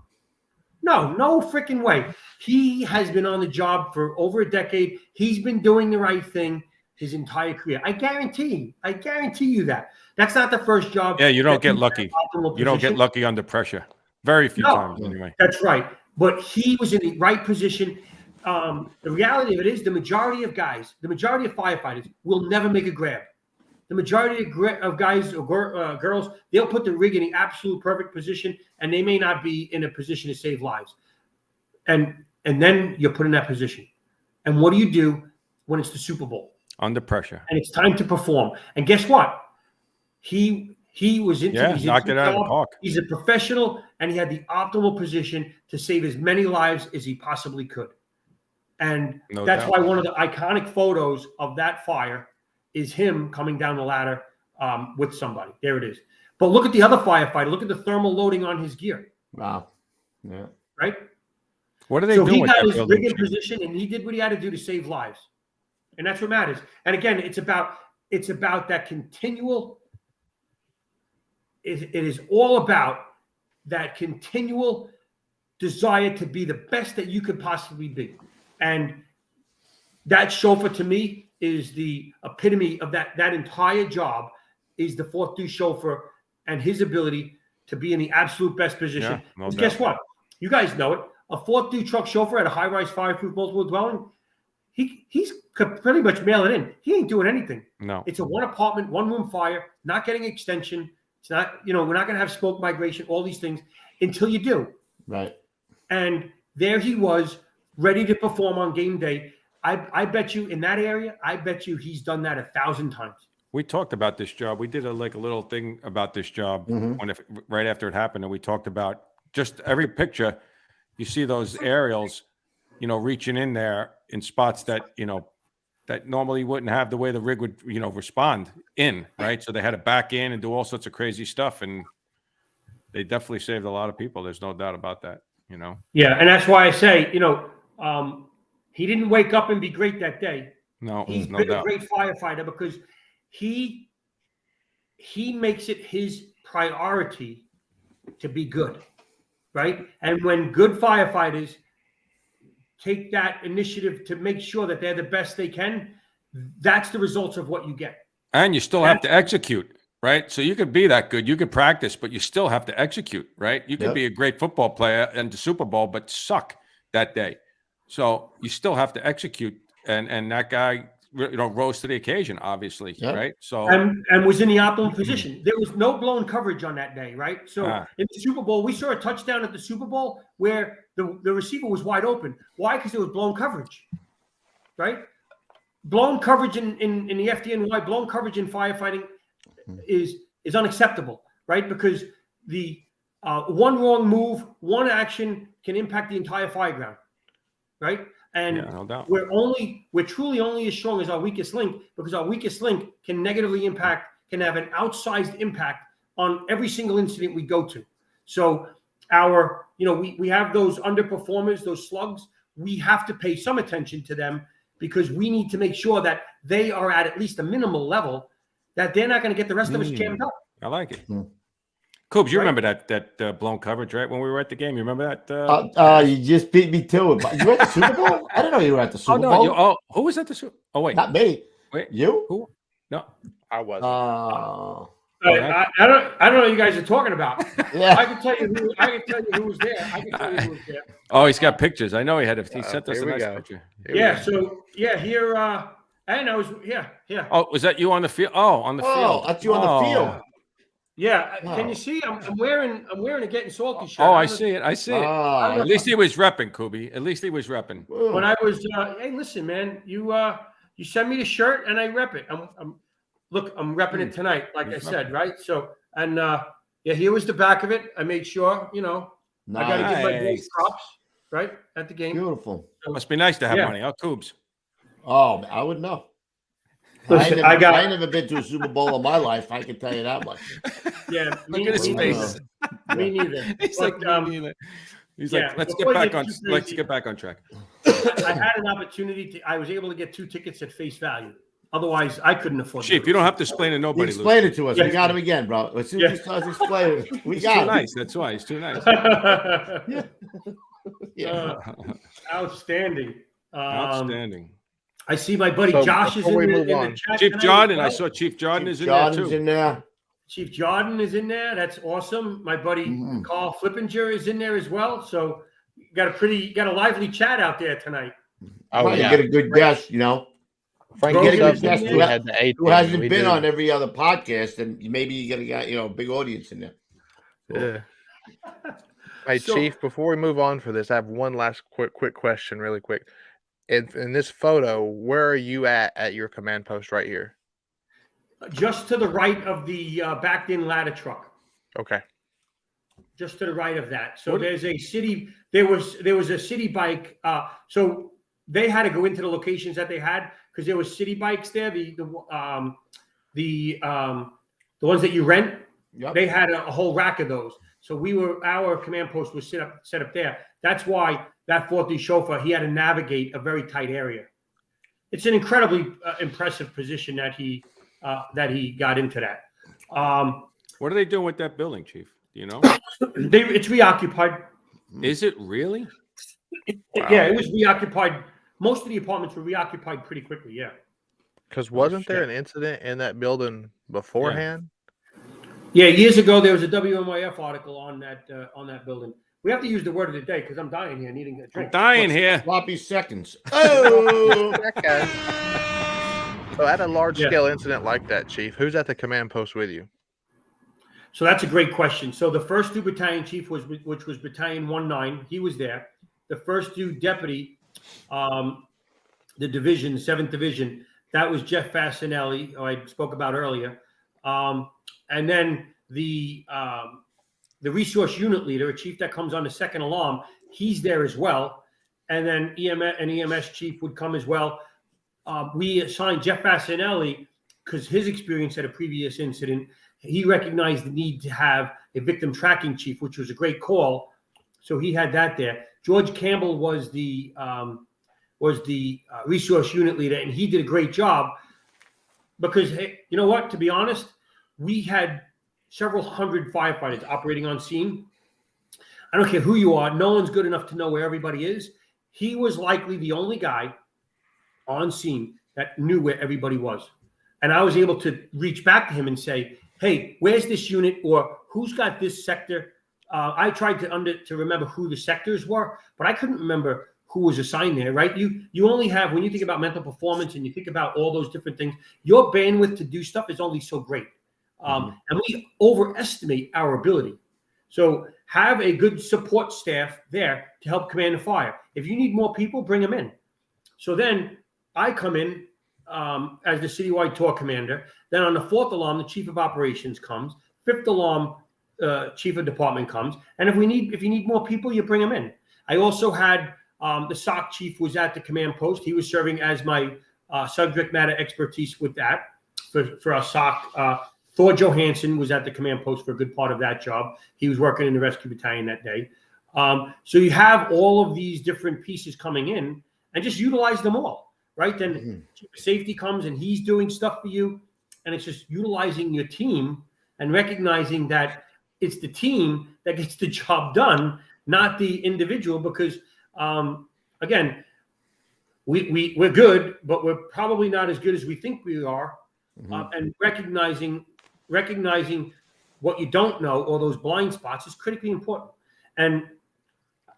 No freaking way. He has been on the job for over a decade. He's been doing the right thing his entire career. I guarantee you that. That's not the first job. Yeah, you don't get lucky. You don't get lucky under pressure. Very few times, anyway. That's right. But he was in the right position. The reality of it is the majority of firefighters will never make a grab. The majority of guys or girls, they'll put the rig in the absolute perfect position, and they may not be in a position to save lives. And then you're put in that position. And what do you do when it's the Super Bowl? Under pressure. And it's time to perform. And guess what? He was knocked it out of the park. He's a professional, and he had the optimal position to save as many lives as he possibly could. And that's why one of the iconic photos of that fire is him coming down the ladder with somebody. There it is. But look at the other firefighter. Look at the thermal loading on his gear. Wow. Yeah. Right? What are they doing? He got his rig in position, and he did what he had to do to save lives. And that's what matters. And again, it's about that continual. It is all about that continual desire to be the best that you could possibly be. And that chauffeur, to me, is the epitome of that entire job. Is the 4th dude chauffeur and his ability to be in the absolute best position. Yeah, guess what? You guys know it. A 4th dude truck chauffeur at a high-rise fireproof multiple dwelling, he's could pretty much mail it in. He ain't doing anything. No. It's a 1-apartment, 1-room fire, not getting extension. It's not, we're not going to have smoke migration, all these things until you do. Right. And there he was, ready to perform on game day. I bet you in that area, he's done that 1,000 times. We talked about this job. We did a little thing about this job right after it happened, and we talked about just every picture. You see those aerials, reaching in there in spots that that normally wouldn't have the way the rig would respond in, right? So they had to back in and do all sorts of crazy stuff, and they definitely saved a lot of people. There's no doubt about that. Yeah, and that's why I say he didn't wake up and be great that day. No, he's no been doubt. a great firefighter because he makes it his priority to be good, right? And when good firefighters take that initiative to make sure that they're the best they can, that's the results of what you get. And you still have to execute, right? So you could be that good, you could practice, but you still have to execute, right? You could be a great football player in the Super Bowl, but suck that day. So you still have to execute and that guy, rose to the occasion, obviously, right? So and was in the optimal position. There was no blown coverage on that day, right? So in the Super Bowl, we saw a touchdown at the Super Bowl where the receiver was wide open. Why? Because there was blown coverage, right? Blown coverage in the FDNY, blown coverage in firefighting is unacceptable, right? Because the one wrong move, one action can impact the entire fire ground, right? And no doubt. we're truly only as strong as our weakest link, because our weakest link can negatively impact, can have an outsized impact on every single incident we go to. So we have those underperformers, those slugs. We have to pay some attention to them, because we need to make sure that they are at least a minimal level, that they're not going to get the rest of us jammed up. I like it. Coobs, you remember that blown coverage, right? When we were at the game, you remember that? You just beat me to it. You were at the Super Bowl? I didn't know you were at the Super Bowl. Who was at the Super? Oh wait, not me. Wait, you? Who? No, I wasn't. I don't know what you guys are talking about. Yeah. I can tell you who was there. Oh, he's got pictures. I know he had. He sent us a nice picture. Here. And I was yeah. Oh, was that you on the field? Oh, on the field. That's you on the field. Yeah, can you see? I'm wearing a Gettin Salty shirt. Oh, I see it. At least he was repping, Kubi. At least he was repping. When I was, hey, listen, man, you send me the shirt and I rep it. I'm repping it tonight, like I said, right? So, and here was the back of it. I made sure, I got to give my boys props, right, at the game. Beautiful. So, must be nice to have money, huh, Coobs? Oh, I would know. Listen, I ain't never been to a Super Bowl in my life. I can tell you that much. Yeah, look at his face. Me neither. He's like, let's get back on track. I had an opportunity I was able to get 2 tickets at face value. Otherwise, I couldn't afford. Chief, you don't have to explain to nobody. Explain it to us. We got him again, bro. As soon as he starts explaining it, we got him. Nice. That's why he's too nice. Outstanding. Outstanding. I see my buddy Josh is in the chat. Chief Jordan. I saw Chief Jordan is in there too. In there. Chief Jordan is in there. That's awesome. My buddy Carl Flippinger is in there as well. So you got a lively chat out there tonight. Oh, yeah. You get a good guest, Frank, get a good guest who hasn't been on every other podcast, and maybe you get a big audience in there. Cool. Yeah. Hey, Chief, before we move on for this, I have one last quick question, really quick. In this photo, where are you at your command post right here? Just to the right of the backed-in ladder truck. Okay. Just to the right of that. So there's a city. There was a city bike. So they had to go into the locations that they had because there was city bikes there. The ones that you rent. Yep. They had a whole rack of those. So our command post was set up there. That's why that 4th chauffeur, he had to navigate a very tight area. It's an incredibly impressive position that he got into that. What are they doing with that building, Chief? Do you know? It's reoccupied. Is it really? Yeah, it was reoccupied. Most of the apartments were reoccupied pretty quickly. Yeah. Because wasn't there an incident in that building beforehand? Yeah, years ago there was a WMYF article on that building. We have to use the word of the day because I'm dying here, needing a drink. I'm dying here. Sloppy seconds. Oh, So at a large-scale incident like that, Chief, who's at the command post with you? So that's a great question. So the 1st 2 battalion chief which was Battalion 19. He was there. The 1st 2 deputy, the division, 7th Division, that was Jeff Fasinelli, who I spoke about earlier. And then the resource unit leader, a chief that comes on the 2nd alarm, he's there as well. And then EMS chief would come as well. We assigned Jeff Fasinelli because his experience at a previous incident, he recognized the need to have a victim tracking chief, which was a great call. So he had that there. George Campbell was the resource unit leader, and he did a great job because, hey, you know what? To be honest, we had several hundred firefighters operating on scene. I don't care who you are. No one's good enough to know where everybody is. He was likely the only guy on scene that knew where everybody was. And I was able to reach back to him and say, hey, where's this unit, or who's got this sector? I tried to remember who the sectors were, but I couldn't remember who was assigned there, right? You only have, when you think about mental performance and you think about all those different things, your bandwidth to do stuff is only so great. And we overestimate our ability. So have a good support staff there to help command the fire. If you need more people, bring them in. So then I come in as the citywide tour commander. Then on the 4th alarm, the chief of operations comes. 5th alarm, chief of department comes. And if you need more people, you bring them in. I also had the SOC chief was at the command post. He was serving as my subject matter expertise with that for our SOC. Thor Johansson was at the command post for a good part of that job. He was working in the rescue battalion that day. So you have all of these different pieces coming in and just utilize them all, right? Then safety comes and he's doing stuff for you. And it's just utilizing your team and recognizing that it's the team that gets the job done, not the individual, because again, we're good, but we're probably not as good as we think we are. And recognizing what you don't know, or those blind spots, is critically important. And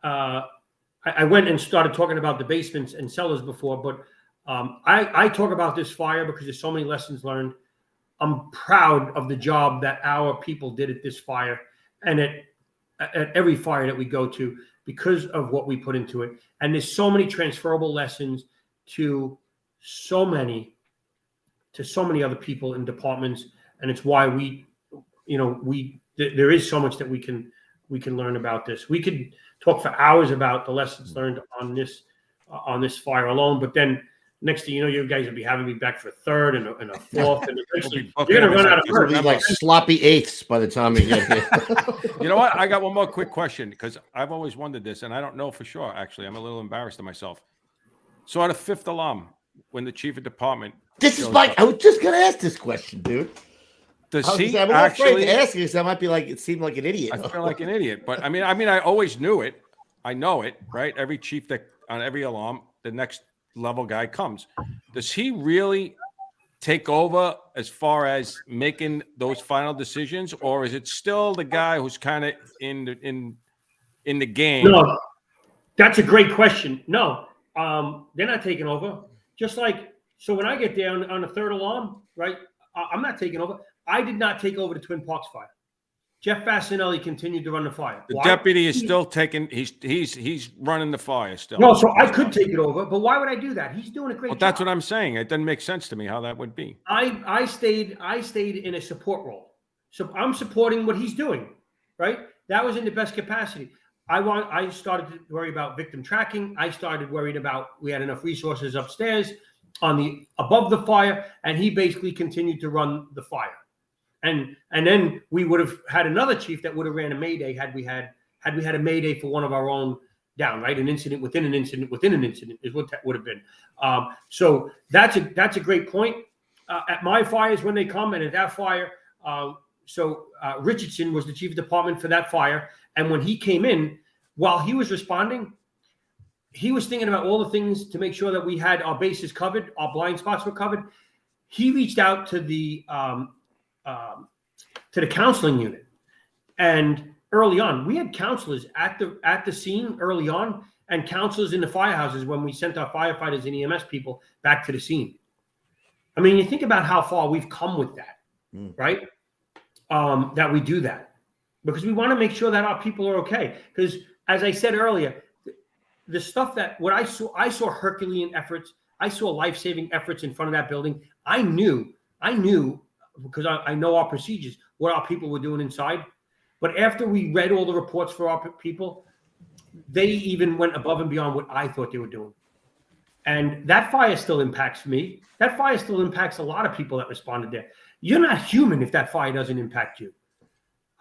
I went and started talking about the basements and cellars before, but I talk about this fire because there's so many lessons learned. I'm proud of the job that our people did at this fire and at every fire that we go to, because of what we put into it. And there's so many transferable lessons to so many other people in departments. And it's why there is so much that we can learn about this. We could talk for hours about the lessons learned on this fire alone, but then next thing you know, you guys will be having me back for a third and a fourth, and eventually you're going to run out of work. It'll be like sloppy eighths by the time we get here. You know what? I got one more quick question, because I've always wondered this, and I don't know for sure, actually. I'm a little embarrassed of myself. So at a 5th alarm, when the chief of department... This is Mike. I was just going to ask this question, dude. Does I'm he afraid actually... to ask you, because I might be like, it seemed like an idiot. I feel like an idiot. But I mean, I always knew it. I know it, right? Every chief that on every alarm, the next level guy comes. Does he really take over as far as making those final decisions, or is it still the guy who's kind of in the game? No, that's a great question. No, they're not taking over. Just like, so when I get there on the 3rd alarm, right, I'm not taking over. I did not take over the Twin Parks fire. Jeff Fasinelli continued to run the fire. The deputy is still taking. He's running the fire still. No, so I could take it over, but why would I do that? He's doing a great job. That's what I'm saying. It doesn't make sense to me how that would be. I stayed in a support role, so I'm supporting what he's doing. Right, that was in the best capacity. I started to worry about victim tracking. I started worried about we had enough resources upstairs above the fire, and he basically continued to run the fire. And then we would have had another chief that would have ran a Mayday had we had a Mayday for one of our own down, right? An incident within an incident within an incident is what that would have been. So that's a great point. At my fires, when they come, and at that fire, Richardson was the chief of department for that fire. And when he came in, while he was responding, he was thinking about all the things to make sure that we had our bases covered, our blind spots were covered. He reached out to the counseling unit, and early on, we had counselors at the scene early on, and counselors in the firehouses when we sent our firefighters and EMS people back to the scene. I mean, you think about how far we've come with that, right? That we do that because we want to make sure that our people are okay. Because as I said earlier, the stuff that what I saw Herculean efforts, I saw life-saving efforts in front of that building. I knew because I know our procedures, what our people were doing inside. But after we read all the reports for our people, they even went above and beyond what I thought they were doing. And that fire still impacts me. That fire still impacts a lot of people that responded there. You're not human if that fire doesn't impact you.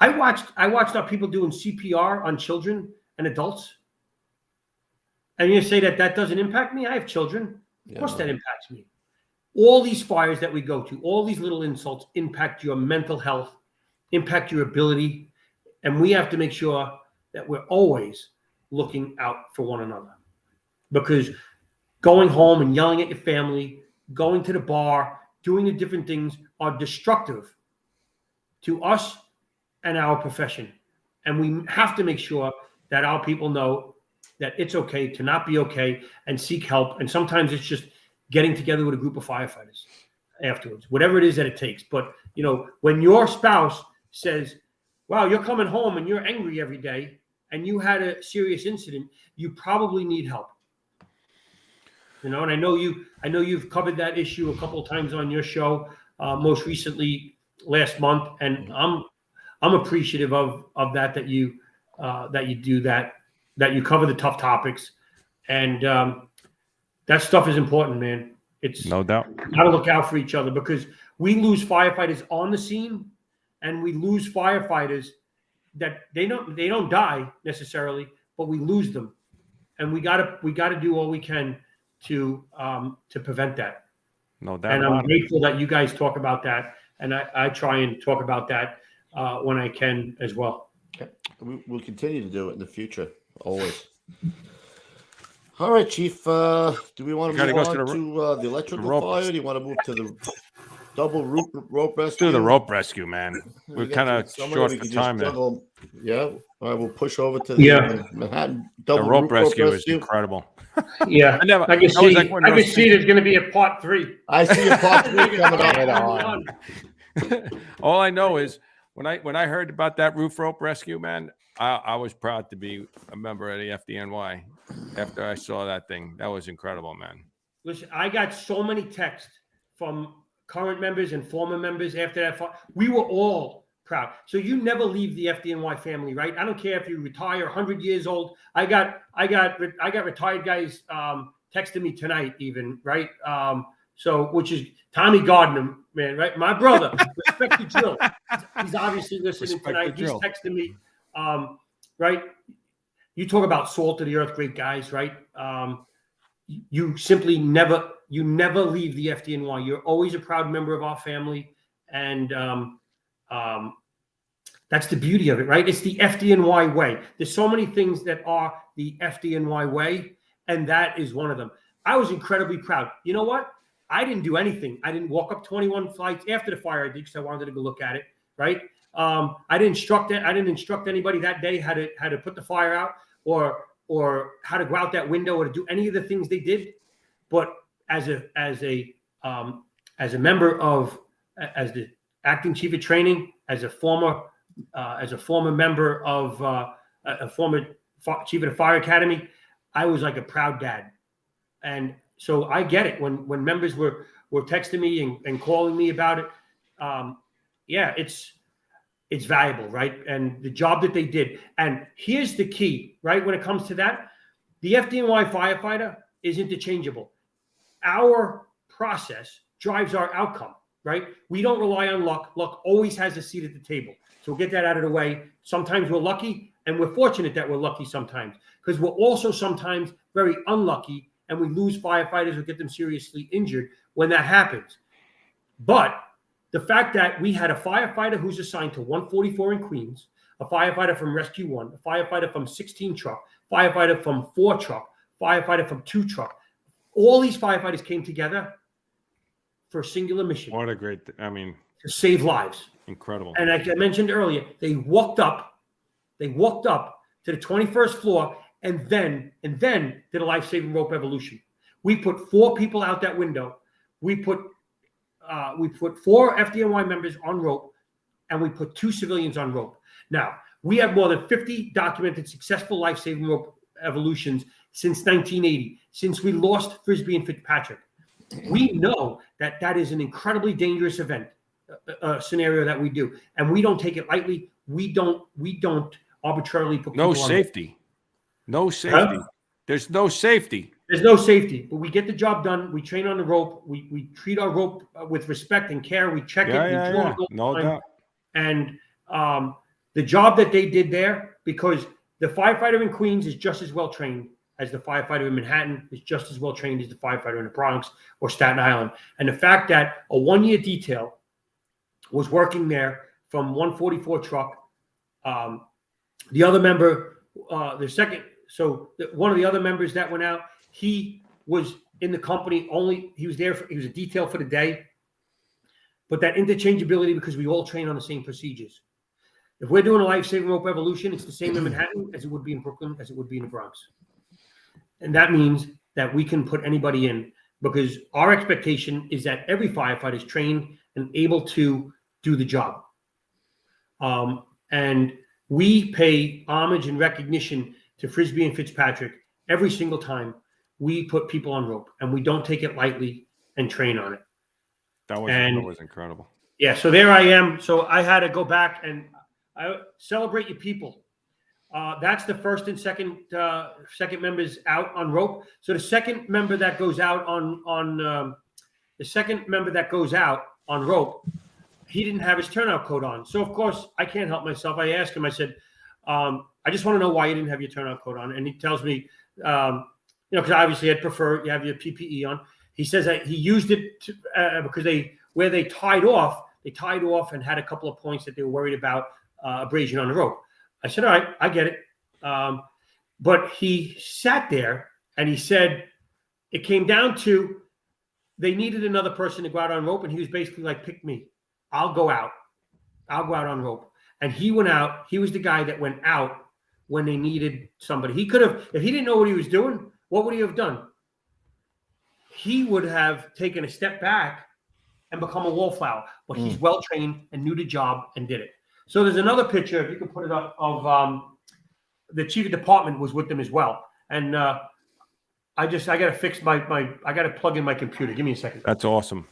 I watched our people doing CPR on children and adults. And you say that doesn't impact me? I have children. Of course that impacts me. All these fires that we go to, all these little insults impact your mental health, impact your ability. And we have to make sure that we're always looking out for one another. Because going home and yelling at your family, going to the bar, doing the different things are destructive to us and our profession. And we have to make sure that our people know that it's okay to not be okay and seek help. And sometimes it's just getting together with a group of firefighters afterwards, whatever it is that it takes. But, you know, when your spouse says, wow, you're coming home and you're angry every day and you had a serious incident, you probably need help. You know, and I know you've covered that issue a couple of times on your show, most recently last month, and I'm appreciative of that you do that you cover the tough topics, and that stuff is important, man. It's no doubt. Got to look out for each other, because we lose firefighters on the scene, and we lose firefighters that they don't die necessarily, but we lose them, and we gotta do all we can to prevent that. No doubt. And I'm grateful that you guys talk about that, and I try and talk about that when I can as well. We'll continue to do it in the future, always. All right, Chief. Do we want to move on to the electrical fire? Do you want to move to the double rope rescue? Do the rope rescue, man. We're kind of short for time there. Yeah. All right, we'll push over to the Manhattan double rope rescue is incredible. Yeah, I can see there's going to be a part 3. I see a part 3 coming up. All I know is when I heard about that roof rope rescue, man, I was proud to be a member of the FDNY after I saw that thing. That was incredible, man. Listen, I got so many texts from current members and former members after that. We were all proud. So you never leave the FDNY family, right? I don't care if you retire 100 years old. I got retired guys texting me tonight even, right? So, which is Tommy Gardner, man, right? My brother, respect the drill. He's obviously listening tonight. He's texting me, right? You talk about salt of the earth, great guys, right? You simply never leave the FDNY. You're always a proud member of our family, and that's the beauty of it, right? It's the FDNY way. There's so many things that are the FDNY way, and that is one of them. I was incredibly proud. You know what? I didn't do anything. I didn't walk up 21 flights after the fire I did, because I wanted to go look at it, right? I didn't instruct anybody that day how to put the fire out, or how to go out that window, or to do any of the things they did. But as a member of, as the acting chief of training, as a former member of a former chief of the fire academy, I was like a proud dad. And so I get it when members were texting me and calling me about it. Yeah, it's valuable, right? And the job that they did. And here's the key, right? When it comes to that, the FDNY firefighter is interchangeable. Our process drives our outcome, right? We don't rely on luck. Luck always has a seat at the table. So we'll get that out of the way. Sometimes we're lucky, and we're fortunate that we're lucky sometimes, because we're also sometimes very unlucky, and we lose firefighters or get them seriously injured when that happens. But the fact that we had a firefighter who's assigned to 144 in Queens, a firefighter from Rescue 1, a firefighter from 16 truck, firefighter from 4 truck, firefighter from 2 truck, all these firefighters came together for a singular mission. What a great, to save lives. Incredible. And like I mentioned earlier, they walked up to the 21st floor and then did a life-saving rope evolution. We put 4 people out that window. We put 4 FDNY members on rope, and we put 2 civilians on rope. Now, we have more than 50 documented successful life-saving rope evolutions since 1980, since we lost Frisbee and Fitzpatrick. We know that is an incredibly dangerous event, scenario that we do, and we don't take it lightly. We don't arbitrarily put people no safety. Huh? There's no safety. There's no safety, but we get the job done. We train on the rope. We treat our rope with respect and care. We check it. No doubt. And the job that they did there, because the firefighter in Queens is just as well trained as the firefighter in Manhattan, is just as well trained as the firefighter in the Bronx or Staten Island. And the fact that a 1-year detail was working there from 144 truck, the other member, one of the other members that went out, he was in the company he was a detail for the day, but that interchangeability, because we all train on the same procedures. If we're doing a life-saving rope evolution, it's the same in Manhattan as it would be in Brooklyn, as it would be in the Bronx. And that means that we can put anybody in, because our expectation is that every firefighter is trained and able to do the job. And we pay homage and recognition to Frisbee and Fitzpatrick every single time we put people on rope, and we don't take it lightly and train on it. That was incredible. Yeah, so there I am. So I had to go back and celebrate your people. That's the first and second members out on rope. So the second member that goes out on rope, he didn't have his turnout coat on. So of course I can't help myself. I asked him. I said, I just want to know why you didn't have your turnout coat on. And he tells me, because obviously I'd prefer you have your PPE on. He says that he used it because where they tied off and had a couple of points that they were worried about abrasion on the rope. I said, all right, I get it. But he sat there and he said it came down to they needed another person to go out on rope. And he was basically like, pick me. I'll go out on rope. And he went out. He was the guy that went out when they needed somebody. He could have, if he didn't know what he was doing, what would he have done? He would have taken a step back and become a wallflower. But he's well-trained and knew the job and did it. So there's another picture, if you can put it up, of the chief of department was with them as well. And I got to fix I got to plug in my computer. Give me a second. That's awesome.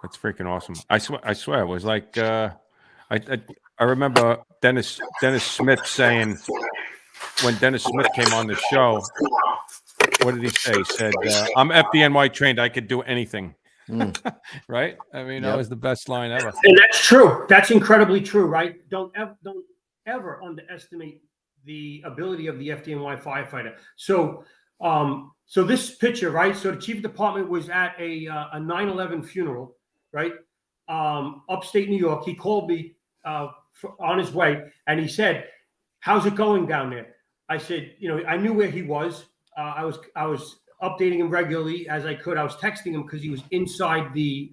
That's freaking awesome. I swear it was like I remember Dennis Smith saying, when Dennis Smith came on the show, what did he say? He said, I'm FDNY trained. I could do anything. Right? I mean, that was the best line ever. And that's true. That's incredibly true, right? Don't ever underestimate the ability of the FDNY firefighter. So this picture, right? So the chief of department was at a 9/11 funeral, right? Upstate New York. He called me on his way, and he said, how's it going down there? I said, I knew where he was. I was updating him regularly as I could. I was texting him because he was inside the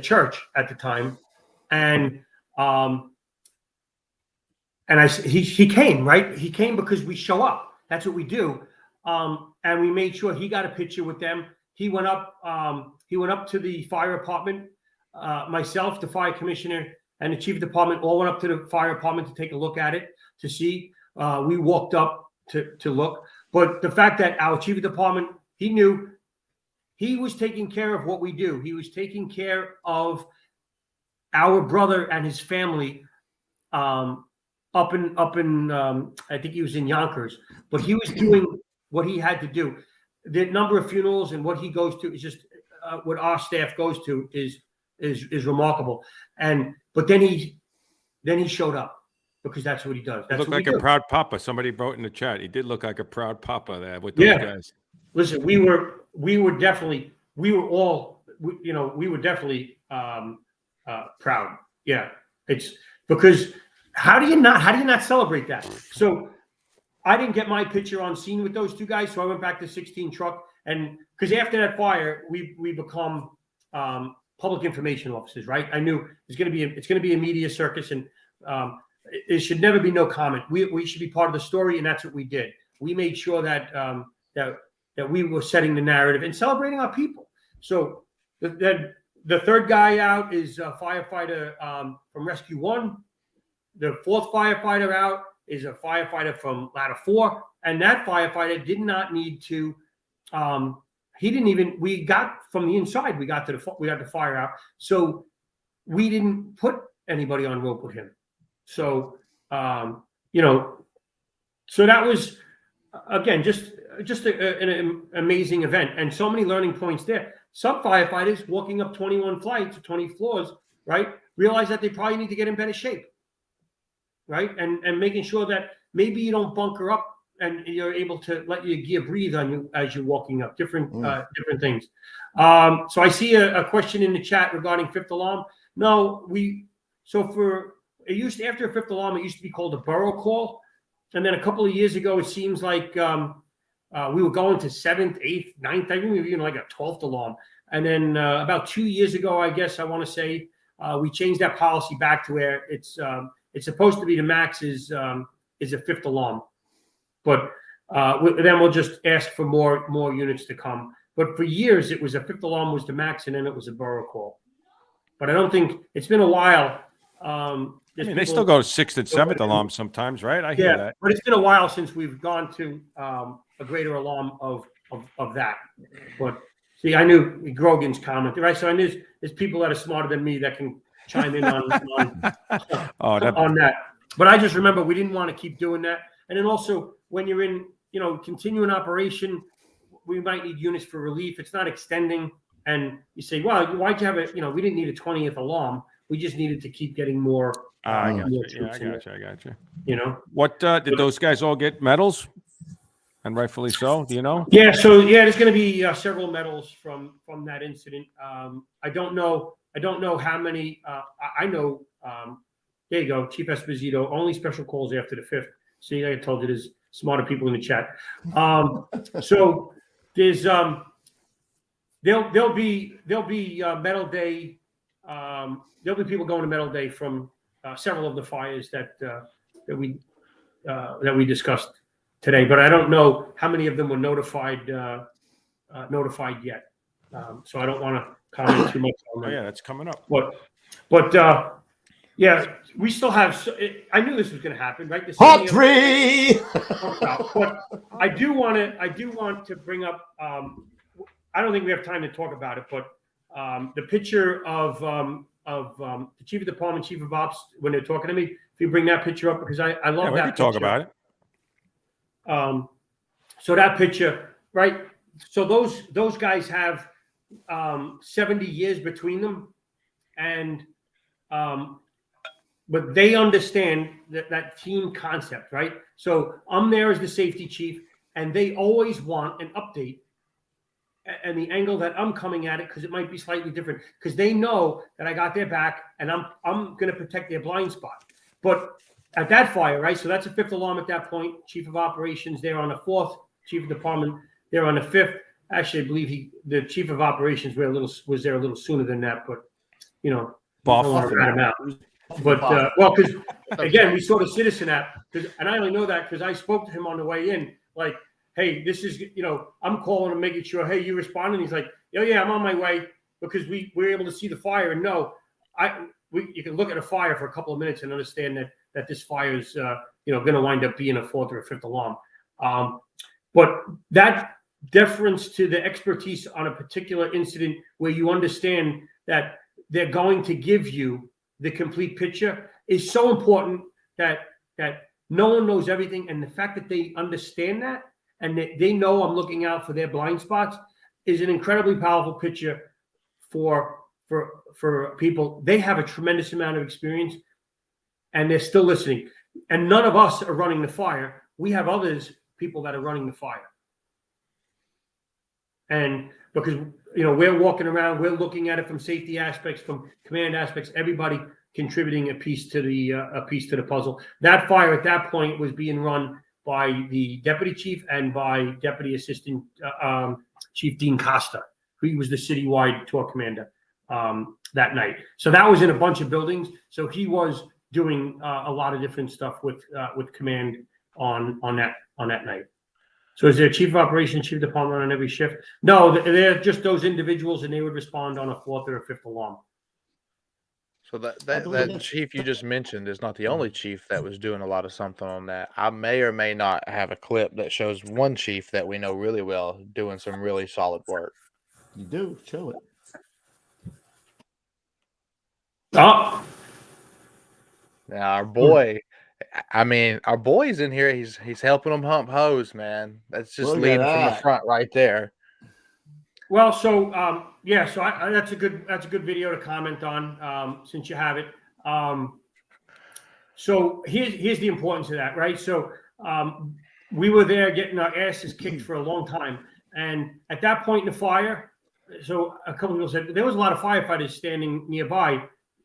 church at the time, and he came, right. He came because we show up. That's what we do, and we made sure he got a picture with them. He went up to the fire department. Myself, the fire commissioner, and the chief of department all went up to the fire department to take a look at it, to see. We walked up to look. But the fact that our chief of department, he knew he was taking care of what we do. He was taking care of our brother and his family up in I think he was in Yonkers. But he was doing what he had to do. The number of funerals and what he goes to is just what our staff goes to is remarkable. But then he showed up. Because that's what he does. He looked like a proud papa. Somebody wrote in the chat. He did look like a proud papa there with those guys. Listen, we were definitely proud. Yeah, it's because how do you not celebrate that? So I didn't get my picture on scene with those two guys, so I went back to 16 truck, and because after that fire, we become public information officers, right? I knew it's going to be a media circus, and it should never be no comment. We should be part of the story, and that's what we did. We made sure that that we were setting the narrative and celebrating our people. So the third guy out is a firefighter from Rescue 1. The fourth firefighter out is a firefighter from Ladder 4, and that firefighter did not need to. We got from the inside. We got the fire out, so we didn't put anybody on rope with him. So, so that was, again, just an amazing event, and so many learning points there. Some firefighters walking up 21 flights or 20 floors, right, realize that they probably need to get in better shape, right, and making sure that maybe you don't bunker up and you're able to let your gear breathe on you as you're walking up. Different things. So I see a question in the chat regarding fifth alarm. No, after a fifth alarm, it used to be called a borough call. And then a couple of years ago, it seems like we were going to 7th, 8th, 9th, even like a 12th alarm. And then about 2 years ago, I guess I want to say, we changed that policy back to where it's supposed to be the max is a 5th alarm, but then we'll just ask for more units to come. But for years, it was a 5th alarm was the max, and then it was a borough call. But I don't think it's been a while. They still go 6th and 7th alarm sometimes, right? I hear that. But it's been a while since we've gone to a greater alarm of that. But see, I knew Grogan's comment, right? So I knew there's people that are smarter than me that can chime in on that. But I just remember we didn't want to keep doing that. And then also when you're in, continuing operation, we might need units for relief. It's not extending. And you say, well, why'd you have it? We didn't need a 20th alarm. We just needed to keep getting more. I got you. What did those guys all get medals? And rightfully so. Do you know? Yeah. So there's going to be several medals from that incident. I don't know how many. I know. There you go, Chief Esposito. Only special calls after the 5th. See, I told you there's smarter people in the chat. So there's there'll be medal day. There'll be people going to medal day from several of the fires that we discussed today, but I don't know how many of them were notified yet. So I don't want to comment too much on that. Oh, yeah, that's coming up. But we still have. I knew this was going to happen, right? Hot 3. But I do want to bring up. I don't think we have time to talk about it, but the picture of the chief of department, chief of ops, when they're talking to me, if you bring that picture up, because I love that. We can talk about it. So that picture, right? So those guys have 70 years between them, and but they understand that team concept, right? So I'm there as the safety chief, and they always want an update and the angle that I'm coming at it, because it might be slightly different, because they know that I got their back and I'm going to protect their blind spot. But at that fire, right? So that's a 5th alarm at that point. Chief of operations there on the 4th. Chief of department there on the 5th. Actually, I believe the chief of operations was there a little sooner than that, but rat him out. But because again, we saw the citizen app, and I only know that because I spoke to him on the way in, like, hey, this is, I'm calling and making sure, hey, you respond. And he's like, yeah, I'm on my way, because we were able to see the fire. And no, you can look at a fire for a couple of minutes and understand that this fire is, going to wind up being a 4th or a 5th alarm. But that deference to the expertise on a particular incident where you understand that they're going to give you the complete picture is so important, that no one knows everything. And the fact that they understand that, and they know I'm looking out for their blind spots, is an incredibly powerful picture for people. They have a tremendous amount of experience, and they're still listening. And none of us are running the fire. We have people that are running the fire. And because, we're walking around, we're looking at it from safety aspects, from command aspects, everybody contributing a piece to the puzzle. That fire at that point was being run by the deputy chief and by deputy assistant Chief Dean Costa, who was the citywide tour commander that night. So that was in a bunch of buildings. So he was doing a lot of different stuff with command on that night. So is there a chief of operations, chief of department on every shift? No, they're just those individuals, and they would respond on a 4th or a 5th alarm. So that chief you just mentioned is not the only chief that was doing a lot of something on that. I may or may not have a clip that shows one chief that we know really well doing some really solid work. You do. Show it. Oh. Now our boy, our boy's in here. He's helping them hump hose, man. That's just leading from the front right there. Well, so that's a good video to comment on, since you have it. So here's the importance of that, right? So we were there getting our asses kicked for a long time, and at that point in the fire, so a couple of people said there was a lot of firefighters standing nearby.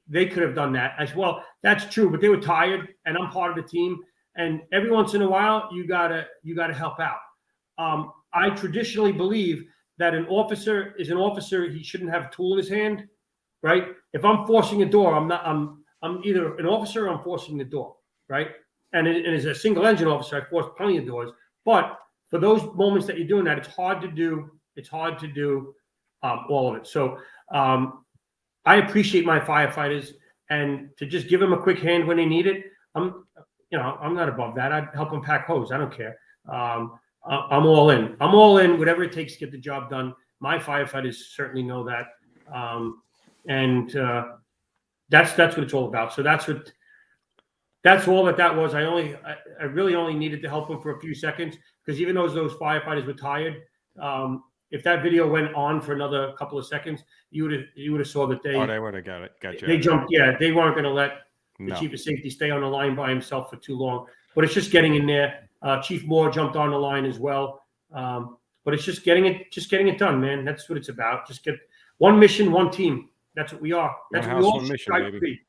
They could have done that as well. That's true, but they were tired, and I'm part of the team. And every once in a while, you gotta help out. I traditionally believe that an officer is an officer. He shouldn't have a tool in his hand, right? If I'm forcing a door, I'm either an officer or I'm forcing the door, right? And as a single engine officer, I force plenty of doors. But for those moments that you're doing that, it's hard to do. It's hard to do all of it. So I appreciate my firefighters, and to just give them a quick hand when they need it. I'm not above that. I'd help them pack hose. I don't care. I'm all in. I'm all in. Whatever it takes to get the job done. My firefighters certainly know that, and that's what it's all about. So that's all that was. I really only needed to help them for a few seconds, because even though those firefighters were tired, if that video went on for another couple of seconds, you would have saw that they would have got you. They jumped. Yeah, they weren't going to let the chief of safety stay on the line by himself for too long. But it's just getting in there. Chief Moore jumped on the line as well. But it's just getting it done, man. That's what it's about. Just get one mission, one team. That's what we are. That's what we all should try to be.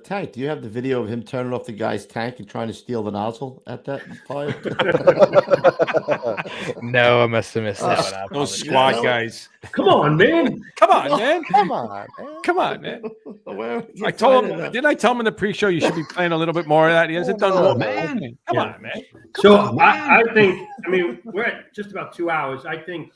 Tank, do you have the video of him turning off the guy's tank and trying to steal the nozzle at that fire? No, I must have missed that one. Those squad guys. Come on, man. Come on, man. Come on, man. Come on, man. I told him. Didn't I tell him in the pre-show you should be playing a little bit more of that? He hasn't done more, man. Come on, man. So I think. I mean, we're at just about 2 hours. I think.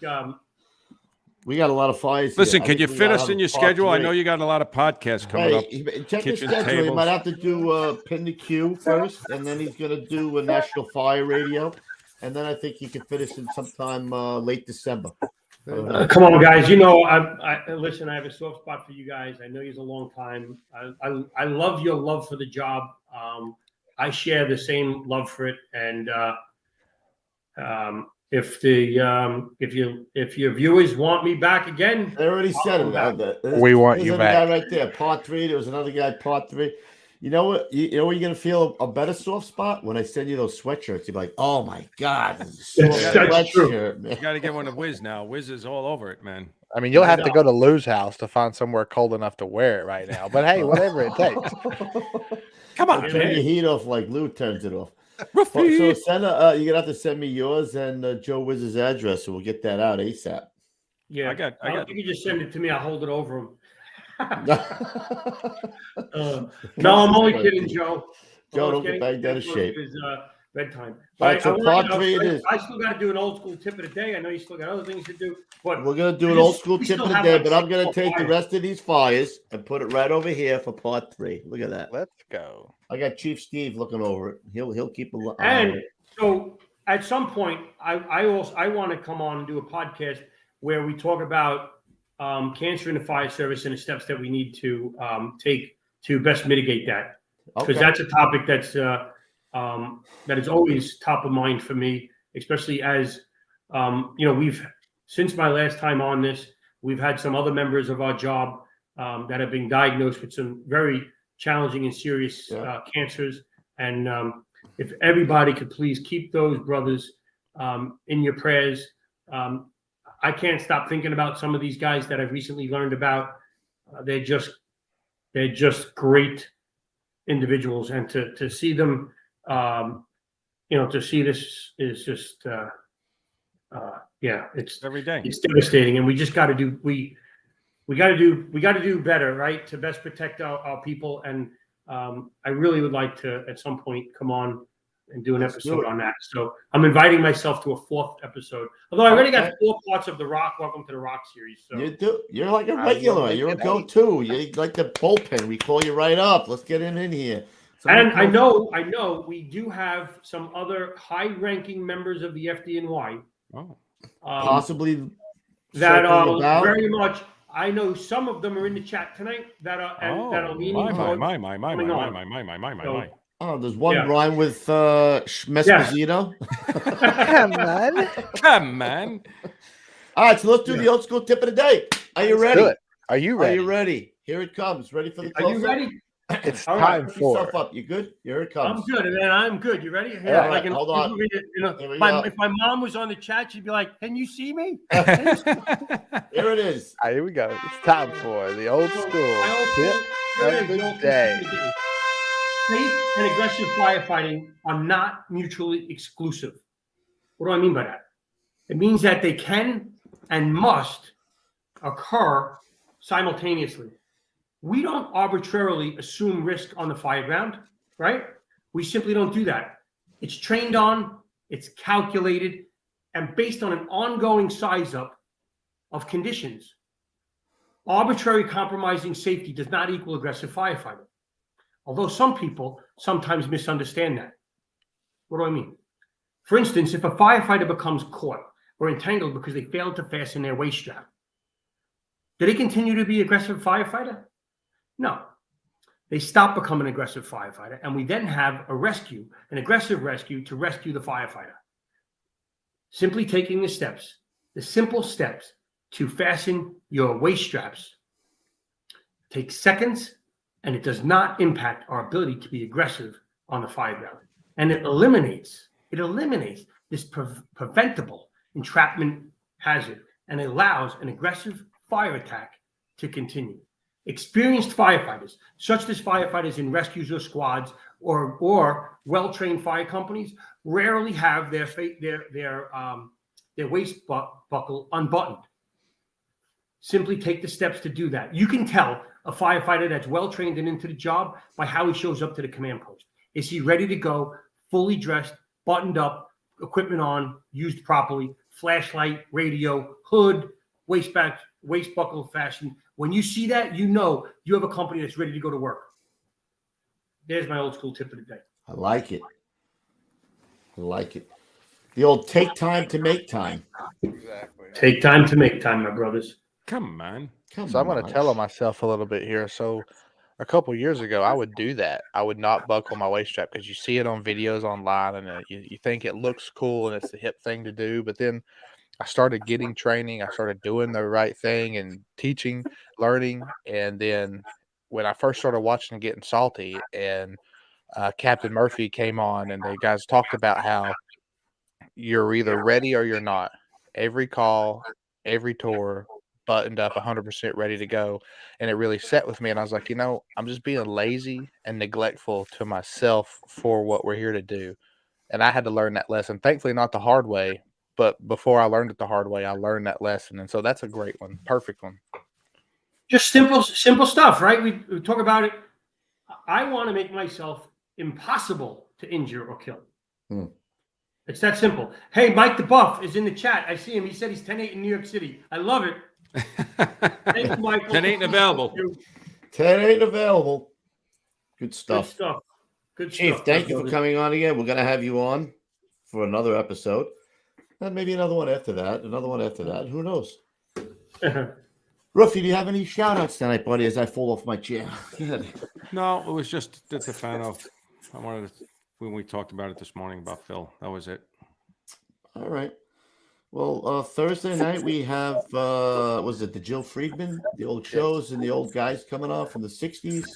We got a lot of fires. Listen, can you fit us in your schedule? I know you got a lot of podcasts coming up. Check his schedule. He might have to do Pin the Q first, and then he's going to do a National Fire Radio, and then I think he can fit us in sometime late December. Come on, guys. You know, I listen. I have a soft spot for you guys. I know you're a long time. I love your love for the job. I share the same love for it, and if your viewers want me back again, they already said it. We want you back. Guy right there, part 3. There was another guy, part 3. You know what? You know where you're gonna feel a better soft spot when I send you those sweatshirts. You're like, oh my god, that's true. You got to get one of Wiz now. Wiz is all over it, man. I mean, you'll have to go to Lou's house to find somewhere cold enough to wear it right now. But hey, whatever it takes. Come on, turn your heat off like Lou turns it off. So send you're gonna have to send me yours and Joe Wiz's address, and we'll get that out ASAP. Yeah, I got. You can just send it to me. I'll hold it over him. No, I'm only kidding, Joe. Joe, don't get back down to shape. Bedtime. All right, so part 3 it is. I still got to do an old school tip of the day. I know you still got other things to do. But we're gonna do an old school tip of the day, but I'm gonna take the rest of these fires and put it right over here for part 3. Look at that. Let's go. I got Chief Steve looking over it. He'll keep a look. And so at some point, I want to come on and do a podcast where we talk about cancer in the fire service and the steps that we need to take to best mitigate that, because that's a topic that's that is always top of mind for me, especially as we've, since my last time on this, we've had some other members of our job that have been diagnosed with some very challenging and serious cancers. And if everybody could please keep those brothers in your prayers. I can't stop thinking about some of these guys that I've recently learned about. They're just great individuals, and to see them, to see this is just, it's every day. It's devastating, and we just got to do we got to do better, right, to best protect our people. And I really would like to at some point come on and do an episode on that. So I'm inviting myself to a 4th episode. Although I already got 4 parts of the Rock. Welcome to the Rock series. So you do. You're like a regular. You're a go-to. You're like the bullpen. We call you right up. Let's get him in here. And I know we do have some other high-ranking members of the FDNY. Possibly that are very much. I know some of them are in the chat tonight that are leaning towards. My. Oh, there's one rhyme with Mesposito. Come on. All right, so let's do the old school tip of the day. Are you ready? Are you ready? Are you ready? Here it comes. Ready for the close-up? Are you ready? It's time for yourself up. You good? Here it comes. I'm good, man. I'm good. You ready? Here, right, hold on. If my mom was on the chat, she'd be like, "Can you see me?" Here it is. Right, here we go. It's time for the old school tip of the day. Safe and aggressive firefighting are not mutually exclusive. What do I mean by that? It means that they can and must occur simultaneously. We don't arbitrarily assume risk on the fire ground, right? We simply don't do that. It's trained on, it's calculated, and based on an ongoing size up of conditions. Arbitrary compromising safety does not equal aggressive firefighter. Although some people sometimes misunderstand that. What do I mean? For instance, if a firefighter becomes caught or entangled because they failed to fasten their waist strap, do they continue to be aggressive firefighter? No. They stop becoming an aggressive firefighter, and we then have a rescue, an aggressive rescue to rescue the firefighter. Simply taking the steps, the simple steps to fasten your waist straps takes seconds, and it does not impact our ability to be aggressive on the fire ground. And it eliminates this preventable entrapment hazard and allows an aggressive fire attack to continue. Experienced firefighters, such as firefighters in rescues or squads or well-trained fire companies, rarely have their waist buckle unbuttoned. Simply take the steps to do that. You can tell a firefighter that's well-trained and into the job by how he shows up to the command post. Is he ready to go, fully dressed, buttoned up, equipment on, used properly, flashlight, radio, hood, waist buckle fashion? When you see that, you know you have a company that's ready to go to work. There's my old school tip of the day. I like it. The old take time to make time. Exactly. Take time to make time, my brothers. Come on. So I'm going to tell on myself a little bit here. So a couple years ago, I would do that. I would not buckle my waist strap because you see it on videos online and you think it looks cool and it's the hip thing to do. But then I started getting training. I started doing the right thing and teaching, learning. And then when I first started watching Getting Salty and Captain Murphy came on and the guys talked about how you're either ready or you're not. Every call, every tour, buttoned up, 100% ready to go. And it really set with me. And I was like, I'm just being lazy and neglectful to myself for what we're here to do. And I had to learn that lesson. Thankfully, not the hard way. But before I learned it the hard way, I learned that lesson. And so that's a great one. Perfect one. Just simple stuff, right? We talk about it. I want to make myself impossible to injure or kill. It's that simple. Hey, Mike the Buff is in the chat. I see him. He said he's 10-8 in New York City. I love it. Thank you, Michael. 10-8 available. 10-8 available. Good stuff. Good Chief, stuff. thank you for coming on again. We're going to have you on for another episode. And maybe another one after that. Who knows? Ruffy, do you have any shout-outs tonight, buddy, as I fall off my chair? No, it was just a fan of. I wanted to, when we talked about it this morning about Phil. That was it. All right. Well, Thursday night we have, was it the Jill Friedman? The old shows and the old guys coming on from the 60s.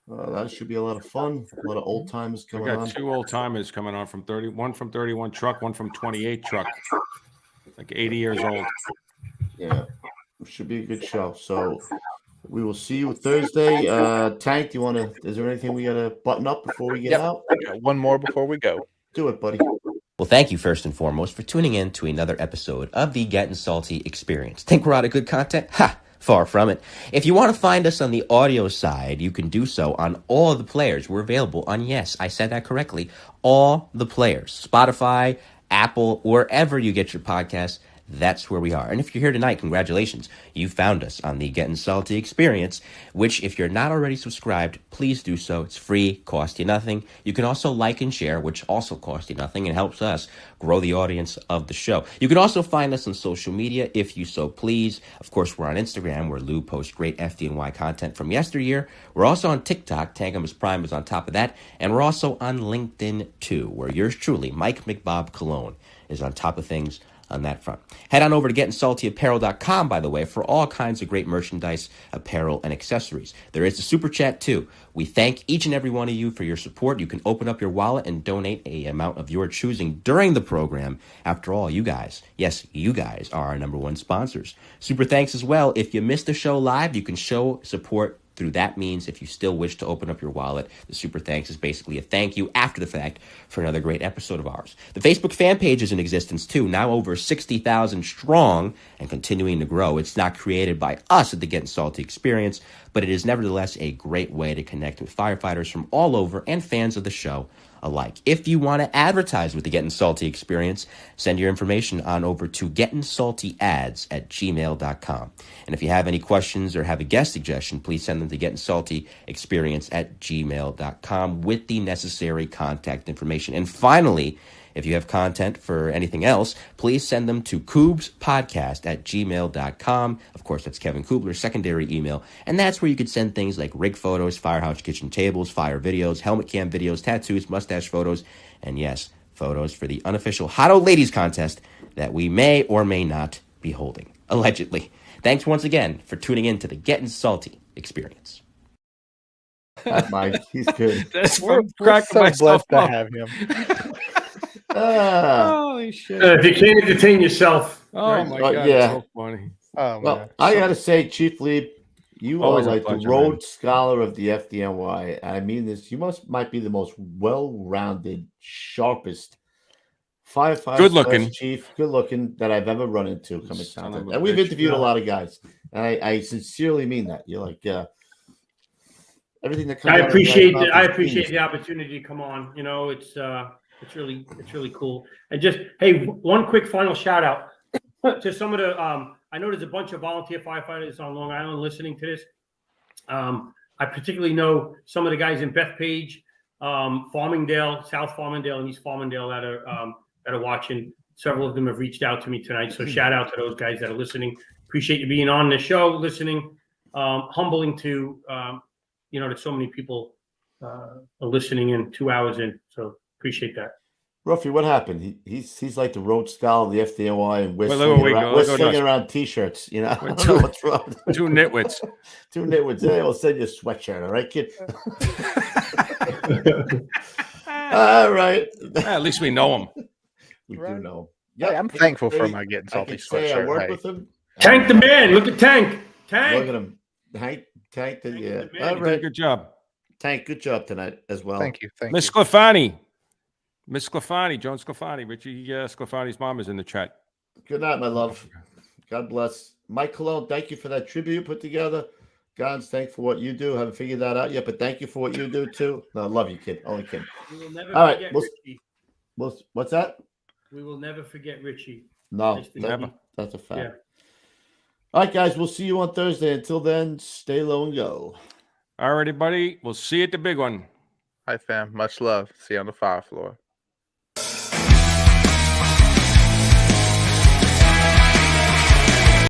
That should be a lot of fun. A lot of old timers coming on. We got 2 old timers coming on from 30. One from 31 truck, one from 28 truck. Like 80 years old. Yeah. It should be a good show. So we will see you Thursday. Tank, is there anything we got to button up before we get out? One more before we go. Do it, buddy. Well, thank you first and foremost for tuning in to another episode of the Gettin' Salty Experience. Think we're out of good content? Ha! Far from it. If you want to find us on the audio side, you can do so on all the players. We're available on, yes, I said that correctly, all the players. Spotify, Apple, wherever you get your podcasts. That's where we are. And if you're here tonight, congratulations. You found us on the Gettin' Salty Experience, which if you're not already subscribed, please do so. It's free, costs you nothing. You can also like and share, which also costs you nothing and helps us grow the audience of the show. You can also find us on social media if you so please. Of course, we're on Instagram where Lou posts great FDNY content from yesteryear. We're also on TikTok. Tangamus Prime is on top of that. And we're also on LinkedIn too, where yours truly, Mike McBob Cologne, is on top of things on that front. Head on over to GettinSaltyApparel.com, by the way, for all kinds of great merchandise, apparel, and accessories. There is a super chat, too. We thank each and every one of you for your support. You can open up your wallet and donate a amount of your choosing during the program. After all, you guys, yes, you guys are our #1 sponsors. Super thanks as well. If you missed the show live, you can show support through that means. If you still wish to open up your wallet, the super thanks is basically a thank you after the fact for another great episode of ours. The Facebook fan page is in existence too, now over 60,000 strong and continuing to grow. It's not created by us at the Gettin' Salty Experience, but it is nevertheless a great way to connect with firefighters from all over and fans of the show alike. If you want to advertise with the Gettin' Salty Experience, send your information on over to gettinsaltyads@gmail.com. And if you have any questions or have a guest suggestion, please send them to gettinsaltyexperience@gmail.com with the necessary contact information. And finally, if you have content for anything else, please send them to koobspodcast@gmail.com. Of course, that's Kevin Kubler's secondary email. And that's where you could send things like rig photos, firehouse kitchen tables, fire videos, helmet cam videos, tattoos, mustache photos, and yes, photos for the unofficial Hot Old Ladies contest that we may or may not be holding, allegedly. Thanks once again for tuning in to the Gettin' Salty Experience. Mike, he's good. We're so blessed to have him. Holy shit. If you can't entertain yourself. Oh, my God. Yeah. So funny. Oh, Well, man. I got to say, Chief Leeb, you Always are a like the pleasure, Rhodes Scholar of the FDNY. I mean this. You might be the most well-rounded, sharpest firefighter, Good looking. chief, good looking that I've ever run into coming Son down. of a And we've bitch. interviewed a lot of guys, and I sincerely mean that. You're like everything that comes. I out of appreciate your mouth I is appreciate genius. the opportunity to come on. You know, it's really cool. And just hey, one quick final shout out to some of the I know there's a bunch of volunteer firefighters on Long Island listening to this. I particularly know some of the guys in Bethpage, Farmingdale, South Farmingdale, and East Farmingdale that are watching. Several of them have reached out to me tonight. So shout out to those guys that are listening. Appreciate you being on the show, listening. Humbling to that so many people are listening in 2 hours in. So appreciate that. Ruffy, what happened? He's like the Rhodes Scholar of the FDNY, and we're Well, slinging look at us. around T-shirts. You know, I don't two- know what's wrong. Two nitwits. Two nitwits. Hey, we'll send you a sweatshirt, all right, kid? All right. Yeah, at least we know him. We do Right. know. Hey, I'm thankful for my Gettin' I Salty can say I sweatshirt. work Hey. with him. Tank the man. Look at Tank. Look Tank. at him. Tank, Tank yeah. the man. All You did a right. good job. Tank, good job tonight as well. Thank you. Thank Miss you. Sclafani. Miss Sclafani, Joan Sclafani. Richie Sclafani's mom is in the chat. Good night, my love. God bless. Mike Cologne, thank you for that tribute you put together. Gons, thank you for what you do. Haven't figured that out yet, but thank you for what you do too. No, I love you, kid. Only kid. We will never All right, forget Richie. What's that? We will never forget Richie. No, Nice to never. meet That's a fact. Yeah. All right, guys, we'll see you on Thursday. Until then, stay low and go. All righty, buddy. We'll see you at the big one. Hi, fam. Much love. See you on the fire floor.